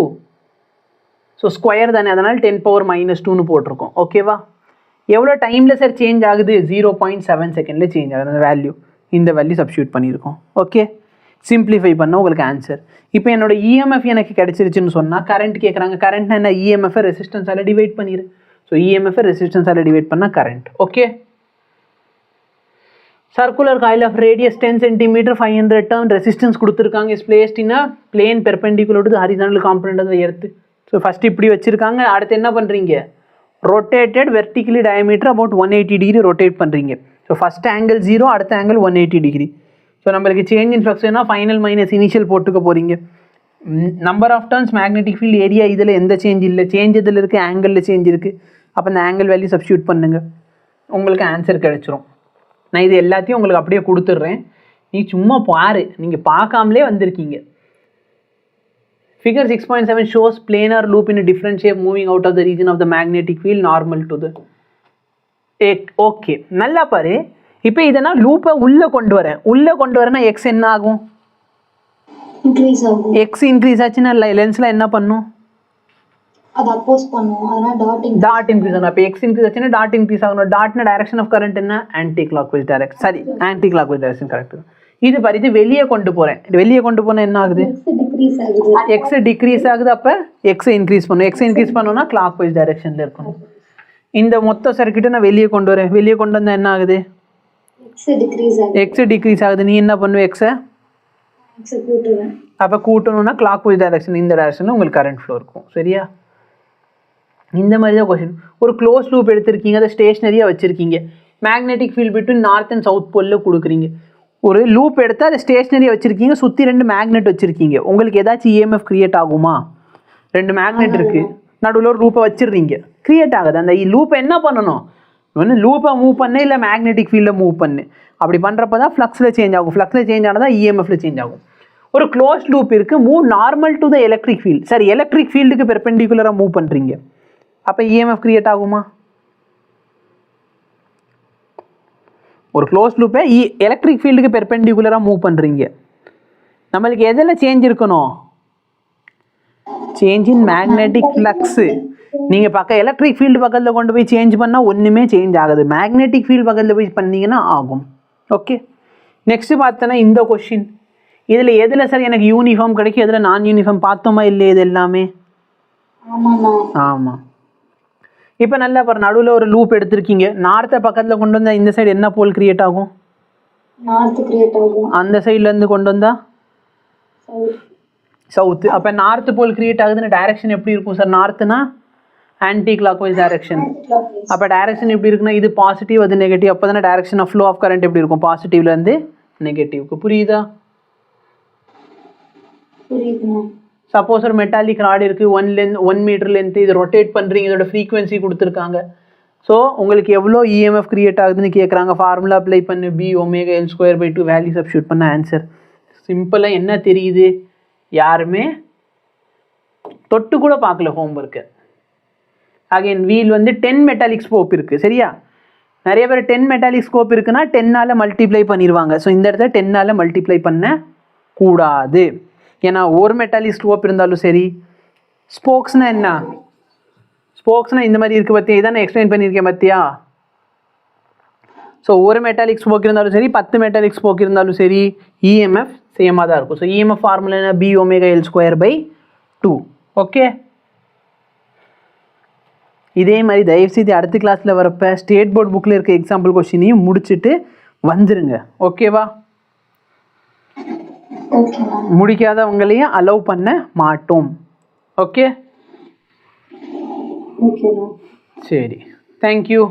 ஸோ ஸ்கொயர் தானே, அதனால் 10⁻²ன்னு போட்டிருக்கோம். ஓகேவா? எவ்வளோ டைமில் சார் சேஞ்ச் ஆகுது? 0.7 செகண்டில் சேஞ்ச் ஆகுது அந்த வேல்யூ. இந்த வேல்யூ சப்ஸ்டியூட் பண்ணியிருக்கோம். ஓகே, சிம்பிளிஃபை பண்ண உங்களுக்கு ஆன்சர். இப்போ என்னோட இஎம்எஃப் எனக்கு கிடைச்சிருச்சுன்னு சொன்னால், கரண்ட் கேட்குறாங்க. கரண்ட் என்ன? இஎம்எஃப் ரெசிஸ்டன்ஸால் டிவைட் பண்ணிடு. ஸோ இஎம்எஃப் ரெசிஸ்டன்ஸால் டிவைட் பண்ணால் current. Okay, circular coil of radius 10 cm, 500 turn resistance கொடுத்துருக்காங்க. Is placed in a plane perpendicular to horizontal component of the earth. So first இப்படி வச்சுருக்காங்க. அடுத்து என்ன பண்ணுறீங்க? Rotated vertically diameter about 180 degree rotate பண்ணுறீங்க. ஸோ ஃபஸ்ட் ஆங்கிள் 0, அடுத்த ஆங்கிள் 180 டிகிரி. ஸோ நம்மளுக்கு சேஞ்ச் இன் ஃப்ளக்ஸ் வேணால் ஃபைனல் மைனஸ் இனிஷியல் போட்டுக்க போகிறீங்க. Number of turns, magnetic field, area, இதில் எந்த சேஞ்ச் இல்லை. சேஞ்ச் இதில் இருக்குது, ஆங்கிளில் சேஞ்ச் இருக்குது. அப்போ இந்த ஆங்கிள் வேல்யூ சப்ஸ்டியூட் பண்ணுங்கள், உங்களுக்கு ஆன்சர் கிடைச்சிரும். நான் இது எல்லாத்தையும் உங்களுக்கு அப்படியே கொடுத்துட்றேன், நீ சும்மா பாரு. நீங்கள் பார்க்காமலே வந்திருக்கீங்க. Figure 6.7 shows planar loop in a different shape moving out of the region of the magnetic field normal to the. Okay, நல்லா பாரு. இப்போ இதை நான் லூப்பை உள்ளே கொண்டு வரேன்னா எக்ஸ் என்ன ஆகும்? எக்ஸ் இன்க்ரீஸ் ஆச்சுன்னா லென்ஸில் என்ன பண்ணும்? டாட் இன்க்ரீஸ் ஆகும். அப்போ எக்ஸ் இன்க்ரீஸ் ஆச்சுன்னா டாட் இன்க்ரீஸ் ஆகணும். டாட்னா டைரக்ஷன் ஆஃப் கரண்ட் என்ன? Anticlockwise direction. சரி, anticlockwise direction correct. இது பறித்து வெளியே கொண்டு போனால் என்ன ஆகுது? எக்ஸ் டிக்ரீஸ் ஆகுது. அப்போ எக்ஸை இன்க்ரீஸ் பண்ணும். எக்ஸை இன்க்ரீஸ் பண்ணோன்னா கிளாக் வைஸ் டைரக்ஷனில் இருக்கணும். இந்த மொத்த சர்க்கியூட்டை நான் வெளியே கொண்டு வரேன். வெளியே கொண்டு வந்தால் என்ன ஆகுது? எக்ஸ் டிக்ரீஸ் ஆகுது. நீ என்ன பண்ணுவ? எக்ஸை கூட்டுவேன். அப்போ கூட்டணும்னா கிளாக் வைஸ் டைரக்ஷன், இந்த டைரக்ஷனில் உங்களுக்கு கரண்ட் ஃப்ளோ இருக்கும். சரியா? இந்த மாதிரி தான் கொஸ்டின். ஒரு க்ளோஸ் லூப் எடுத்திருக்கீங்க, அதை ஸ்டேஷ்னரியாக வச்சுருக்கீங்க, magnetic field between north and south போலில் கொடுக்குறீங்க. ஒரு லூப் எடுத்து அதை ஸ்டேஷ்னரியாக வச்சுருக்கீங்க, சுற்றி 2 மேக்னெட் வச்சுருக்கீங்க. உங்களுக்கு ஏதாச்சும் இஎம்எஃப் க்ரியேட் ஆகுமா? 2 மேக்னெட் இருக்குது, நடுவில் ஒரு லூப்பை வச்சிடுறீங்க, க்ரியேட் ஆகுது. அந்த லூப்பை என்ன பண்ணணும்? ஒன்று லூப்பை மூவ் பண்ணு, இல்லை மேக்னெட்டிக் ஃபீல்டை மூவ் பண்ணு. அப்படி பண்ணுறப்ப தான் ஃப்ளக்ஸில் சேஞ்ச் ஆகும். ஃப்ளக்ஸில் சேஞ்ச் ஆனால் தான் இஎம்எஃப்ல சேஞ்ச் ஆகும். ஒரு க்ளோஸ் லூப் இருக்குது, move normal to the electric field. Sir electric ஃபீல்டுக்கு பெர்பெண்டிகுலராக மூவ் பண்ணுறீங்க, அப்போ இஎம்எஃப் க்ரியேட் ஆகுமா? ஒரு க்ளோஸ் லூப்பை எலக்ட்ரிக் ஃபீல்டுக்கு பெர்பெண்டிகுலராக மூவ் பண்ணுறீங்க, நம்மளுக்கு எதில் சேஞ்ச் இருக்கணும்? Change in magnetic flux. நீங்கள் பக்கம் எலக்ட்ரிக் ஃபீல்டு பக்கத்தில் கொண்டு போய் சேஞ்ச் பண்ணால் ஒன்றுமே சேஞ்ச் ஆகுது, மேக்னெட்டிக் ஃபீல்டு பக்கத்தில் போய் பண்ணிங்கன்னா ஆகும். ஓகே, நெக்ஸ்ட்டு பார்த்தோன்னா இந்த கொஷின், இதில் எதில் சார் எனக்கு யூனிஃபார்ம் கிடைக்கும், எதில் நான் யூனிஃபார்ம் பார்த்தோமா இல்லையே? இது எல்லாமே ஆமாம். இப்போ நல்லா பாரு, நடுவில் ஒரு லூப் எடுத்திருக்கீங்க, நார்த்தை பக்கத்தில் கொண்டு வந்தால் இந்த சைடு என்ன போல் கிரியேட் ஆகும்? அந்த சைட்லேருந்து கொண்டு வந்தால் சவுத்து. அப்போ நார்த்து போல் கிரியேட் ஆகுதுன்னு டைரக்ஷன் எப்படி இருக்கும் சார்? நார்த்துனா ஆன்டி கிளாக் வைஸ் டைரக்ஷன். அப்போ டைரக்ஷன் எப்படி இருக்குன்னா இது பாசிட்டிவ், அது நெகட்டிவ். அப்போ தானே direction of flow of current எப்படி இருக்கும்? பாசிட்டிவ்லேருந்து நெகட்டிவ்க்கு. புரியுதா? சப்போஸ் ஒரு மெட்டாலிக் ராட் இருக்குது, 1 மீட்டர் லென்த்து, இது ரொட்டேட் பண்ணுறீங்க, இதோட ஃப்ரீக்வன்சி கொடுத்துருக்காங்க. ஸோ உங்களுக்கு எவ்வளோ இஎம்எஃப் க்ரியேட் ஆகுதுன்னு கேட்குறாங்க. ஃபார்முலா அப்ளை பண்ணு, B⍵L²/2 வேல்யூ சப்ஸ்டியூட் பண்ண ஆன்சர். சிம்பிளாக என்ன தெரியுது? யாருமே தொட்டு கூட பார்க்கல ஹோம்ஒர்க்கு. அகைன் வீல் வந்து 10 மெட்டாலிக் ஸ்கோப் இருக்குது. சரியா? நிறைய பேர் 10 மெட்டாலிக் ஸ்கோப் இருக்குன்னா 10ஆல் மல்டிப்ளை பண்ணிடுவாங்க. ஸோ இந்த இடத்துல 10ஆல் மல்டிப்ளை பண்ண கூடாது. ஏன்னா ஒரு மெட்டாலிக் ஸ்கோப் இருந்தாலும் சரி. ஸ்போக்ஸ்னால் என்ன? ஸ்போக்ஸ்னால் இந்த மாதிரி இருக்குது பார்த்தியா, இதான் நான் எக்ஸ்பிளைன் பண்ணியிருக்கேன் பார்த்தியா. ஸோ ஒரு மெட்டாலிக் ஸ்போக் இருந்தாலும் சரி, 10 மெட்டாலிக் ஸ்போக் இருந்தாலும் சரி, இஎம்எஃப் சேமாக தான் இருக்கும். ஸோ இஎம்எஃப் ஃபார்முலா என்ன? B⍵L²/2. ஓகே, இதே மாதிரி தயவுசெய்து அடுத்த கிளாஸில் வரப்போ ஸ்டேட் போர்ட் புக்கில் இருக்க எக்ஸாம்பிள் கொஸ்டினையும் முடிச்சுட்டு வந்துருங்க. ஓகேவா? முடிக்காதவங்களையும் அலோவ் பண்ண மாட்டோம். ஓகே, சரி, தேங்க்யூ.